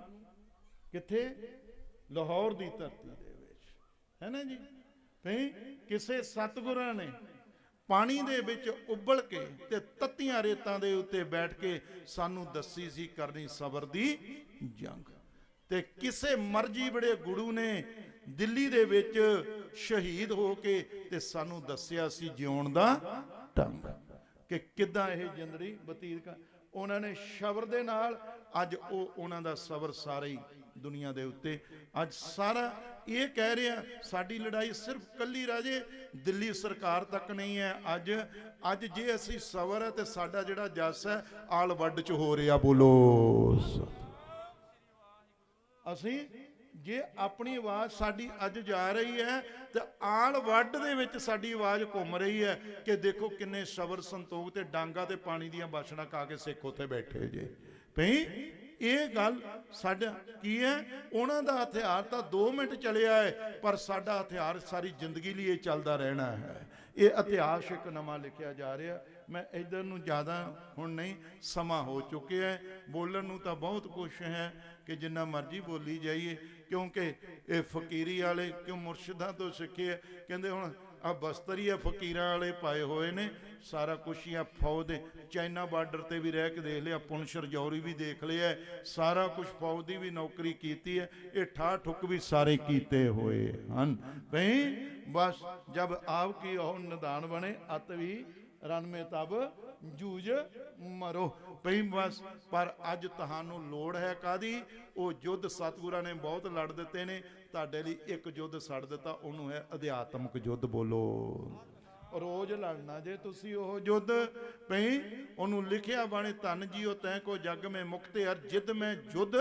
ਕਿੱਥੇ, ਲਾਹੌਰ ਦੀ ਧਰਤੀ ਦੇ ਹੈ ਨਾ ਜੀ, ਤੇ ਕਿਸੇ ਸਤਿਗੁਰਾਂ ਨੇ ਪਾਣੀ ਦੇ ਵਿੱਚ ਉਬਲ ਕੇ ਤੇ ਤੱਤੀਆਂ ਰੇਤਾਂ ਦੇ ਉੱਤੇ ਬੈਠ ਕੇ ਸਾਨੂੰ ਦੱਸੀ ਸੀ ਕਰਨੀ ਸਬਰ ਦੀ ਜੰਗ। ਤੇ ਕਿਸੇ ਮਰਜੀ ਬੜੇ ਗੁਰੂ ਨੇ ਦਿੱਲੀ ਦੇ ਵਿੱਚ ਸ਼ਹੀਦ ਹੋ ਕੇ ਤੇ ਸਾਨੂੰ ਦੱਸਿਆ ਸੀ ਜਿਉਣ ਦਾ ਢੰਗ, ਕਿ ਕਿੱਦਾਂ ਇਹ ਜ਼ਿੰਦਗੀ ਬਤੀਤ ਕਰ। ਉਹਨਾਂ ਨੇ ਸ਼ਬਰ ਦੇ ਨਾਲ ਅੱਜ ਉਹ ਉਹਨਾਂ ਦਾ ਸਬਰ ਸਾਰੇ ਹੀ ਦੁਨੀਆ ਦੇ ਉੱਤੇ ਅੱਜ ਸਾਰਾ ਇਹ ਕਹਿ ਰਿਹਾ, ਸਾਡੀ ਲੜਾਈ ਸਿਰਫ ਕੱਲੀ ਰਾਜੇ ਦਿੱਲੀ ਸਰਕਾਰ ਤੱਕ ਨਹੀਂ ਹੈ। ਅੱਜ ਜੇ ਅਸੀਂ ਸਬਰ ਹੈ ਤੇ ਸਾਡਾ ਜਿਹੜਾ ਜਸ ਹੈ ਆਲ ਵੱਡ ਚ ਹੋ ਰਿਹਾ। ਬੋਲੋ ਅਸੀਂ ਜੇ ਆਪਣੀ ਆਵਾਜ਼ ਸਾਡੀ ਅੱਜ ਜਾ ਰਹੀ ਹੈ ਤੇ ਆਲ ਵੱਡ ਦੇ ਵਿੱਚ ਸਾਡੀ ਆਵਾਜ਼ ਘੁੰਮ ਰਹੀ ਹੈ ਕਿ ਦੇਖੋ ਕਿੰਨੇ ਸਬਰ, ਸੰਤੋਖ ਤੇ ਡਾਂਗਾ ਤੇ ਪਾਣੀ ਦੀਆਂ ਬਾਸ਼ਣਾ ਖਾ ਕੇ ਸਿੱਖ ਉੱਥੇ ਬੈਠੇ ਜੇ ਪਈ। ਇਹ ਗੱਲ ਸਾਡਾ ਕੀ ਹੈ, ਉਹਨਾਂ ਦਾ ਹਥਿਆਰ ਤਾਂ 2 ਮਿੰਟ ਚੱਲਿਆ ਹੈ, ਪਰ ਸਾਡਾ ਹਥਿਆਰ ਸਾਰੀ ਜ਼ਿੰਦਗੀ ਲਈ ਇਹ ਚੱਲਦਾ ਰਹਿਣਾ ਹੈ। ਇਹ ਇਤਿਹਾਸ ਇੱਕ ਨਵਾਂ ਲਿਖਿਆ ਜਾ ਰਿਹਾ। ਮੈਂ ਇੱਧਰ ਨੂੰ ਜ਼ਿਆਦਾ ਹੁਣ ਨਹੀਂ, ਸਮਾਂ ਹੋ ਚੁੱਕਿਆ ਹੈ, ਬੋਲਣ ਨੂੰ ਤਾਂ ਬਹੁਤ ਕੁਛ ਹੈ ਕਿ ਜਿੰਨਾ ਮਰਜ਼ੀ ਬੋਲੀ ਜਾਈਏ, ਕਿਉਂਕਿ ਇਹ ਫਕੀਰੀ ਵਾਲੇ ਕਿਉਂ ਮੁਰਸ਼ਿਦਾਂ ਤੋਂ ਸਿੱਖੇ। ਕਹਿੰਦੇ ਹੁਣ ਆ ਬਸਤਰ ਹੀ ਆ ਫਕੀਰਾਂ ਵਾਲੇ ਪਾਏ ਹੋਏ ਨੇ, ਸਾਰਾ ਕੁਛ ਹੀ ਆ ਫੌਜ ਦੇ ਚਾਈਨਾ ਬਾਰਡਰ ਤੇ ਵੀ ਰਹਿ ਕੇ ਦੇਖ ਲਿਆ, ਪੁੰਛ ਰਜੌਰੀ ਵੀ ਦੇਖ ਲਿਆ, ਸਾਰਾ ਕੁਛ ਫੌਜ ਦੀ ਵੀ ਨੌਕਰੀ ਕੀਤੀ ਹੈ, ਇਹ ਠਾ ਠੁੱਕ ਵੀ ਸਾਰੇ ਕੀਤੇ ਹੋਏ ਹਨ। ਭਈ ਬਸ ਜਬ ਆਪ ਕੀ ਉਹ ਨਿਦਾਨ ਬਣੇ ਅਤ ਵੀ ਰਨ ਮੇ ਤਬ ਜੂਝ ਮਰੋ। ਭਈ ਬਸ ਪਰ ਅੱਜ ਤੁਹਾਨੂੰ ਲੋੜ ਹੈ ਕਾਦੀ, ਉਹ ਯੁੱਧ ਸਤਿਗੁਰਾਂ ਨੇ ਬਹੁਤ ਲੜ ਦਿੱਤੇ ਨੇ, ਤੁਹਾਡੇ ਲਈ ਇੱਕ ਯੁੱਧ ਛੱਡ ਦਿੱਤਾ, ਉਹਨੂੰ ਹੈ ਅਧਿਆਤਮਿਕ ਯੁੱਧ। ਬੋਲੋ रोज लड़ना जे तुसी ओह युद्ध पई ओनू लिखिया बाणे धन जीओ तैं को जग में मुक्ते हर जिद में युद्ध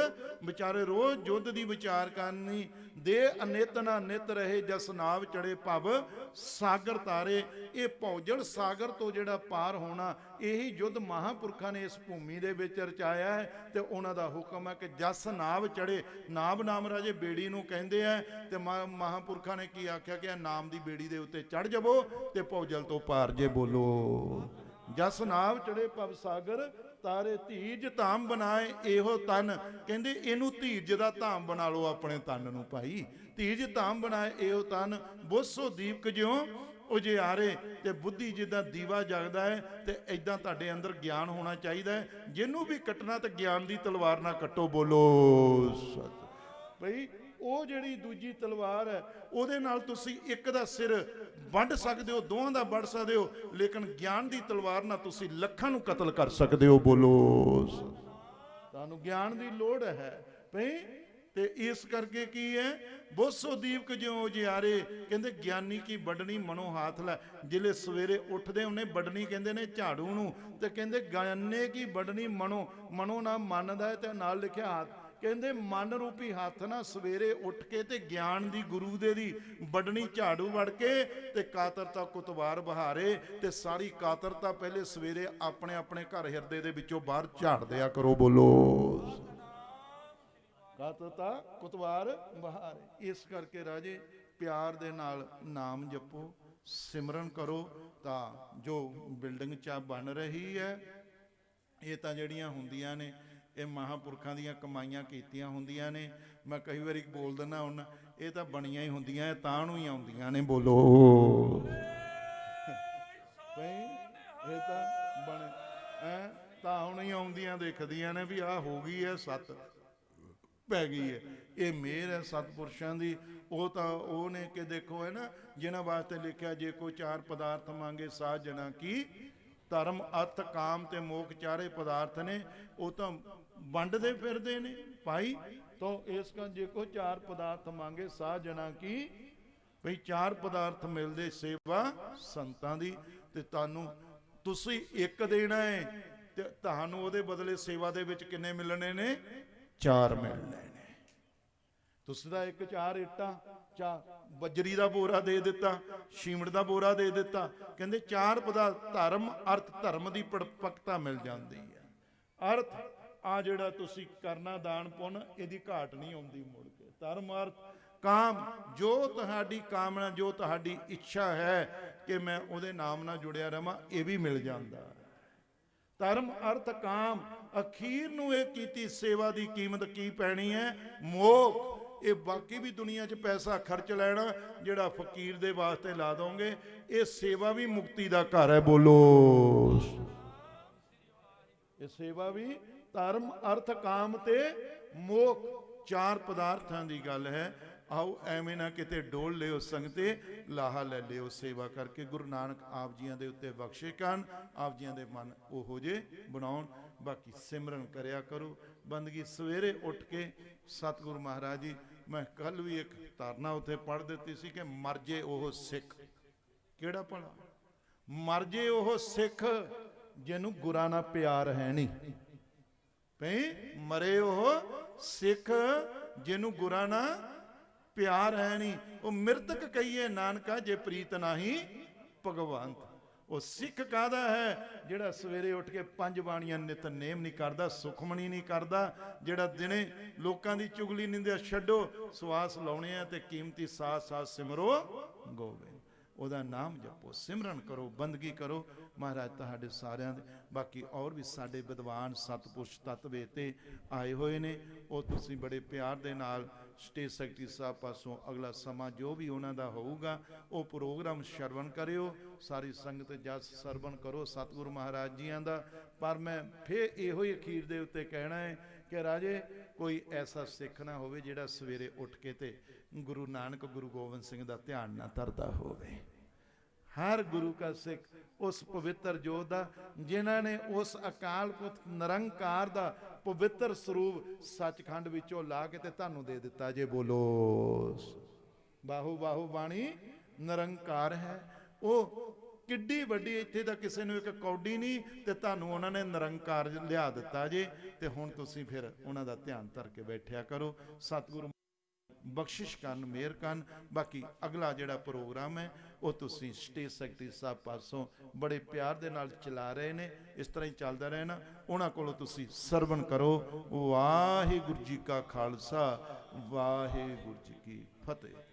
विचारे रोज युद्ध दी विचार करनी दे अनित ना नित रहे जस नाव चढ़े भव सागर तारे। ये भौजल सागर तो जिहड़ा पार होना यही युद्ध महापुरखों ने इस भूमि दे विच रचाया है ते उन्हां दा हुक्म है कि जस नाव चढ़े। नाव नाम राजे बेड़ी नूं कहंदे है ते महापुरखों ने की आख्या कि नाम दी बेड़ी दे उत्ते चढ़ जावो ते भौजल तो पार जे। बोलो जस नाव चढ़े भव सागर तारे धीरज धाम बनाए एहो तन। कहंदे इनू धीरज दा धाम बना लो अपने तन नूं भाई। धीरज धाम बनाए एहो तन बोसो दीपक ज्यों उजियारे ते बुद्धि जिदा दीवा जगदा है ते इदां तुहाडे अंदर ज्ञान होना चाहिए है। जिन्हों भी कटना तो ज्ञान की तलवार ना कटो। बोलो सच भाई वो जिहड़ी दूजी तलवार है ਉਹਦੇ ਨਾਲ ਤੁਸੀਂ ਇੱਕ ਦਾ ਸਿਰ ਵੱਢ ਸਕਦੇ ਹੋ ਦੋਹਾਂ ਦਾ ਵੱਢ ਸਕਦੇ ਹੋ ਲੇਕਿन ਗਿਆਨ ਦੀ ਤਲਵਾਰ ਨਾਲ ਤੁਸੀਂ ਲੱਖਾਂ ਨੂੰ ਕਤਲ ਕਰ ਸਕਦੇ ਹੋ। ਬੋਲੋ ਤੁਹਾਨੂੰ ਗਿਆਨ ਦੀ ਲੋੜ ਹੈ ਭਈ ਤੇ ਇਸ ਕਰਕੇ ਕੀ ਹੈ ਬੋਸੋ ਦੀਪਕ ਜਿਉਂ ਉਜਿਆਰੇ। ਕਹਿੰਦੇ ਗਿਆਨੀ ਕੀ ਵੱਢਣੀ ਮਨੋਂ ਹਾਥ ਲੈ। ਜਿਲੇ ਸਵੇਰੇ ਉੱਠਦੇ ਉਹਨੇ ਵੱਢਣੀ ਕਹਿੰਦੇ ਨੇ ਝਾੜੂ ਨੂੰ ਤੇ ਕਹਿੰਦੇ ਗਿਆਨੇ ਕੀ ਵੱਢਣੀ ਮਨੋਂ। ਮਨੋਂ ਨਾ ਮੰਨਦਾ ਹੈ ਤੇ ਨਾਲ ਲਿਖਿਆ ਹੱਥ। ਕਹਿੰਦੇ ਮਨ ਰੂਪੀ ਹੱਥ ਨਾ ਸਵੇਰੇ ਉੱਠ ਕੇ ਤੇ ਗਿਆਨ ਦੀ ਗੁਰੂ ਦੇ ਦੀ ਵੱਢਣੀ ਝਾੜੂ ਵੜ ਕੇ ਤੇ ਕਾਤਰਤਾ ਕੁਤਵਾਰ ਬਹਾਰੇ ਤੇ ਸਾਰੀ ਕਾਤਰਤਾ ਪਹਿਲੇ ਸਵੇਰੇ ਆਪਣੇ ਆਪਣੇ ਘਰ ਹਿਰਦੇ ਦੇ ਵਿੱਚੋਂ ਬਾਹਰ ਝਾੜ ਦਿਆ ਕਰੋ। ਬੋਲੋ ਕਾਤਰਤਾ ਕੁਤਵਾਰ ਬਹਾਰੇ। ਇਸ ਕਰਕੇ ਰਾਜੇ ਪਿਆਰ ਦੇ ਨਾਲ ਨਾਮ ਜਪੋ ਸਿਮਰਨ ਕਰੋ ਤਾਂ ਜੋ ਬਿਲਡਿੰਗ ਚਾ ਬਣ ਰਹੀ ਹੈ ਇਹ ਤਾਂ ਜਿਹੜੀਆਂ ਹੁੰਦੀਆਂ ਨੇ ਇਹ ਮਹਾਂਪੁਰਖਾਂ ਦੀਆਂ ਕਮਾਈਆਂ ਕੀਤੀਆਂ ਹੁੰਦੀਆਂ ਨੇ। ਮੈਂ ਕਈ ਵਾਰੀ ਬੋਲ ਦਿੰਦਾ ਹੁਣ ਇਹ ਤਾਂ ਬਣੀਆਂ ਹੀ ਹੁੰਦੀਆਂ ਤਾਂ ਨੂੰ ਹੀ ਆਉਂਦੀਆਂ ਨੇ। ਬੋਲੋ ਇਹ ਤਾਂ ਬਣੇ ਤਾਂ ਹੁਣ ਹੀ ਆਉਂਦੀਆਂ ਦੇਖਦੀਆਂ ਨੇ ਵੀ ਆਹ ਹੋ ਗਈ ਹੈ ਸੱਤ ਪੈ ਗਈ ਹੈ। ਇਹ ਮਿਹਰ ਹੈ ਸਤਿਪੁਰਸ਼ਾਂ ਦੀ। ਉਹ ਤਾਂ ਉਹ ਨੇ ਕਿ ਦੇਖੋ ਹੈ ਨਾ ਜਿਨ੍ਹਾਂ ਵਾਸਤੇ ਲਿਖਿਆ ਜੇ ਕੋਈ ਚਾਰ ਪਦਾਰਥ ਮੰਗੇ ਸਾਧ ਜਣਾ ਕੀ ਧਰਮ ਅਰਥ ਕਾਮ ਤੇ ਮੋਖ ਚਾਰੇ ਪਦਾਰਥ ਨੇ ਉਹ ਤਾਂ ਵੰਡਦੇ ਫਿਰਦੇ ਨੇ ਭਾਈ। ਤਾਂ ਇਸ ਕਰ ਜੇ ਕੋ ਚਾਰ ਪਦਾਰਥ ਮੰਗੇ ਸਾਧ ਜਣਾ ਕੀ ਭਈ ਚਾਰ ਪਦਾਰਥ ਮਿਲਦੇ ਸੇਵਾ ਸੰਤਾਂ ਦੀ ਤੇ ਤੁਹਾਨੂੰ ਤੁਸੀਂ ਇੱਕ ਦੇਣਾ ਹੈ ਤੇ ਤੁਹਾਨੂੰ ਉਹਦੇ ਬਦਲੇ ਸੇਵਾ ਦੇ ਵਿੱਚ ਕਿੰਨੇ ਮਿਲਣੇ ਨੇ ਚਾਰ ਮਿਲਣੇ ਨੇ। ਤੁਸੀਂ ਤਾਂ ਇੱਕ ਚਾਰ ਇੱਟਾਂ ਬਜਰੀ ਦਾ ਬੋਰਾ ਦੇ ਦਿੱਤਾ ਸ਼ੀਮੜ ਦਾ ਬੋਰਾ ਦੇ ਦਿੱਤਾ। ਕਹਿੰਦੇ ਚਾਰ ਪਦਾਰਥ ਧਰਮ ਅਰਥ ਧਰਮ ਦੀ ਪਰਪੱਕਤਾ ਮਿਲ ਜਾਂਦੀ ਹੈ। ਅਰਥ ਆ ਜਿਹੜਾ ਤੁਸੀਂ ਕਰਨਾ ਦਾਨ ਪੁੰਨ ਇਹਦੀ ਘਾਟ ਨਹੀਂ ਆਉਂਦੀ ਮੁੜ ਕੇ। ਧਰਮ ਅਰਥ ਕਾਮ ਜੋ ਤੁਹਾਡੀ ਕਾਮਨਾ ਜੋ ਤੁਹਾਡੀ ਇੱਛਾ ਹੈ ਕਿ ਮੈਂ ਉਹਦੇ ਨਾਮ ਨਾਲ ਜੁੜਿਆ ਰਵਾਂ ਇਹ ਵੀ ਮਿਲ ਜਾਂਦਾ। ਧਰਮ ਅਰਥ ਕਾਮ ਅਖੀਰ ਨੂੰ ਇਹ ਕੀਤੀ ਸੇਵਾ ਦੀ ਕੀਮਤ ਕੀ ਪੈਣੀ ਹੈ ਮੋਖ। ਇਹ ਬਾਕੀ ਵੀ ਦੁਨੀਆ 'ਚ ਪੈਸਾ ਖਰਚ ਲੈਣਾ ਜਿਹੜਾ ਫਕੀਰ ਦੇ ਵਾਸਤੇ ਲਾ ਦੋਗੇ ਇਹ ਸੇਵਾ ਵੀ ਮੁਕਤੀ ਦਾ ਘਰ ਹੈ। ਬੋਲੋ ਇਹ ਸੇਵਾ ਵੀ ਧਰਮ ਅਰਥ ਕਾਮ ਤੇ ਮੋਖ ਚਾਰ ਪਦਾਰਥਾਂ ਦੀ ਗੱਲ ਹੈ। ਆਓ ਐਵੇਂ ਨਾ ਕਿਤੇ ਡੋਲ ਲਿਓ ਸੰਗਤੇ ਲਾਹਾ ਲੈ ਲਿਓ ਸੇਵਾ ਕਰਕੇ। ਗੁਰੂ ਨਾਨਕ ਆਪ ਜੀਆਂ ਦੇ ਉੱਤੇ ਬਖਸ਼ੇ ਕਰਨ ਆਪ ਜੀਆਂ ਦੇ ਮਨ ਉਹੋ ਜੇ ਬਣਾਉਣ। ਬਾਕੀ ਸਿਮਰਨ ਕਰਿਆ ਕਰੋ ਬੰਦਗੀ ਸਵੇਰੇ ਉੱਠ ਕੇ। ਸਤਿਗੁਰੂ ਮਹਾਰਾਜ ਜੀ ਮੈਂ ਕੱਲ ਵੀ ਇੱਕ ਧਾਰਨਾ ਉੱਥੇ ਪੜ੍ਹ ਦਿੱਤੀ ਸੀ ਕਿ ਮਰ ਜੇ ਉਹ ਸਿੱਖ। ਕਿਹੜਾ ਭਲਾ ਮਰ ਜੇ ਉਹ ਸਿੱਖ ਜਿਹਨੂੰ ਗੁਰਾਂ ਨਾਲ ਪਿਆਰ ਹੈ ਨਹੀਂ। ਭਈ ਮਰੇ ਉਹ ਸਿੱਖ ਜਿਹਨੂੰ ਗੁਰਾਂ ਨਾਲ ਪਿਆਰ ਹੈ ਨਹੀਂ। ਉਹ ਮਿਰਤਕ ਕਹੀਏ ਨਾਨਕਾ ਜੇ ਪ੍ਰੀਤ ਨਾਹੀ ਭਗਵੰਤ। ਉਹ ਸਿੱਖ ਕਾਹਦਾ ਹੈ ਜਿਹੜਾ ਸਵੇਰੇ ਉੱਠ ਕੇ ਪੰਜ ਬਾਣੀਆਂ ਨਿਤਨੇਮ ਨਹੀਂ ਕਰਦਾ ਸੁਖਮਣੀ ਨਹੀਂ ਕਰਦਾ ਜਿਹੜਾ ਦਿਨੇ ਲੋਕਾਂ ਦੀ ਚੁਗਲੀ ਨਿੰਦਿਆ ਛੱਡੋ ਸਵਾਸ ਲਾਉਣੇ ਆ ਤੇ ਕੀਮਤੀ ਸਾਥ ਸਾਥ ਸਿਮਰੋ ਗੋਬਿੰਦ। ਉਹਦਾ ਨਾਮ ਜਪੋ ਸਿਮਰਨ ਕਰੋ ਬੰਦਗੀ ਕਰੋ। ਮਹਾਰਾਜ ਤੁਹਾਡੇ ਸਾਰਿਆਂ ਦੇ ਬਾਕੀ ਔਰ ਵੀ ਸਾਡੇ ਵਿਦਵਾਨ ਸਤਿਪੁਰਸ਼ ਤਤਵੇ ਤੇ ਆਏ ਹੋਏ ਨੇ ਉਹ ਤੁਸੀਂ ਬੜੇ ਪਿਆਰ ਦੇ ਨਾਲ ਸਟੇਜ ਸੈਕਟਰੀ ਸਾਹਿਬ ਪਾਸੋਂ ਅਗਲਾ ਸਮਾਂ ਜੋ ਵੀ ਉਹਨਾਂ ਦਾ ਹੋਊਗਾ ਉਹ ਪ੍ਰੋਗਰਾਮ ਸ਼ਰਵਣ ਕਰਿਓ। ਸਾਰੀ ਸੰਗਤ ਜਸ ਸਰਵਣ ਕਰੋ ਸਤਿਗੁਰੂ ਮਹਾਰਾਜ ਜੀਆਂ ਦਾ। ਪਰ ਮੈਂ ਫਿਰ ਇਹੋ ਹੀ ਅਖੀਰ ਦੇ ਉੱਤੇ ਕਹਿਣਾ ਹੈ ਕਿ ਰਾਜੇ ਕੋਈ ਐਸਾ ਸਿੱਖ ਨਾ ਹੋਵੇ ਜਿਹੜਾ ਸਵੇਰੇ ਉੱਠ ਕੇ ਤੇ ਗੁਰੂ ਨਾਨਕ ਗੁਰੂ ਗੋਬਿੰਦ ਸਿੰਘ ਦਾ ਧਿਆਨ ਨਾ ਧਰਦਾ ਹੋਵੇ। ਹਰ ਗੁਰੂ ਕਾ ਸਿੱਖ ਉਸ ਪਵਿੱਤਰ ਜੋਤ ਦਾ ਜਿਨ੍ਹਾਂ ਨੇ ਉਸ ਅਕਾਲ ਪੁਰਖ ਨਿਰੰਕਾਰ ਦਾ ਪਵਿੱਤਰ ਸਰੂਪ ਸੱਚਖੰਡ ਵਿੱਚੋਂ ਲਾ ਕੇ ਤੇ ਤੁਹਾਨੂੰ ਦੇ ਦਿੱਤਾ ਜੇ। ਬੋਲੋ ਬਾਹੂ ਬਾਹੂ ਬਾਣੀ ਨਿਰੰਕਾਰ ਹੈ। ਉਹ ਕਿੱਡੀ ਵੱਡੀ, ਇੱਥੇ ਤਾਂ ਕਿਸੇ ਨੂੰ ਇੱਕ ਕੌਡੀ ਨਹੀਂ ਤੇ ਤੁਹਾਨੂੰ ਉਹਨਾਂ ਨੇ ਨਿਰੰਕਾਰ ਲਿਆ ਦਿੱਤਾ ਜੇ। ਤੇ ਹੁਣ ਤੁਸੀਂ ਫਿਰ ਉਹਨਾਂ ਦਾ ਧਿਆਨ ਧਰ ਕੇ ਬੈਠਿਆ ਕਰੋ। ਸਤਿਗੁਰੂ ਬਖਸ਼ਿਸ਼ ਕਰਨ, ਮਿਹਰ ਕਰਨ। ਬਾਕੀ ਅਗਲਾ ਜਿਹੜਾ ਪ੍ਰੋਗਰਾਮ ਹੈ ਉਹ ਤੁਸੀਂ ਸਟੇਜ ਸੈਕਟਰੀ ਸਾਹਿਬ ਪਾਸੋਂ ਬੜੇ ਪਿਆਰ ਦੇ ਨਾਲ ਚਲਾ ਰਹੇ ਨੇ, ਇਸ ਤਰ੍ਹਾਂ ਹੀ ਚੱਲਦਾ ਰਹਿਣਾ। ਉਹਨਾਂ ਕੋਲੋਂ ਤੁਸੀਂ ਸਰਵਣ ਕਰੋ। ਵਾਹਿਗੁਰੂ ਜੀ ਕਾ ਖਾਲਸਾ, ਵਾਹਿਗੁਰੂ ਜੀ ਕੀ ਫਤਿਹ।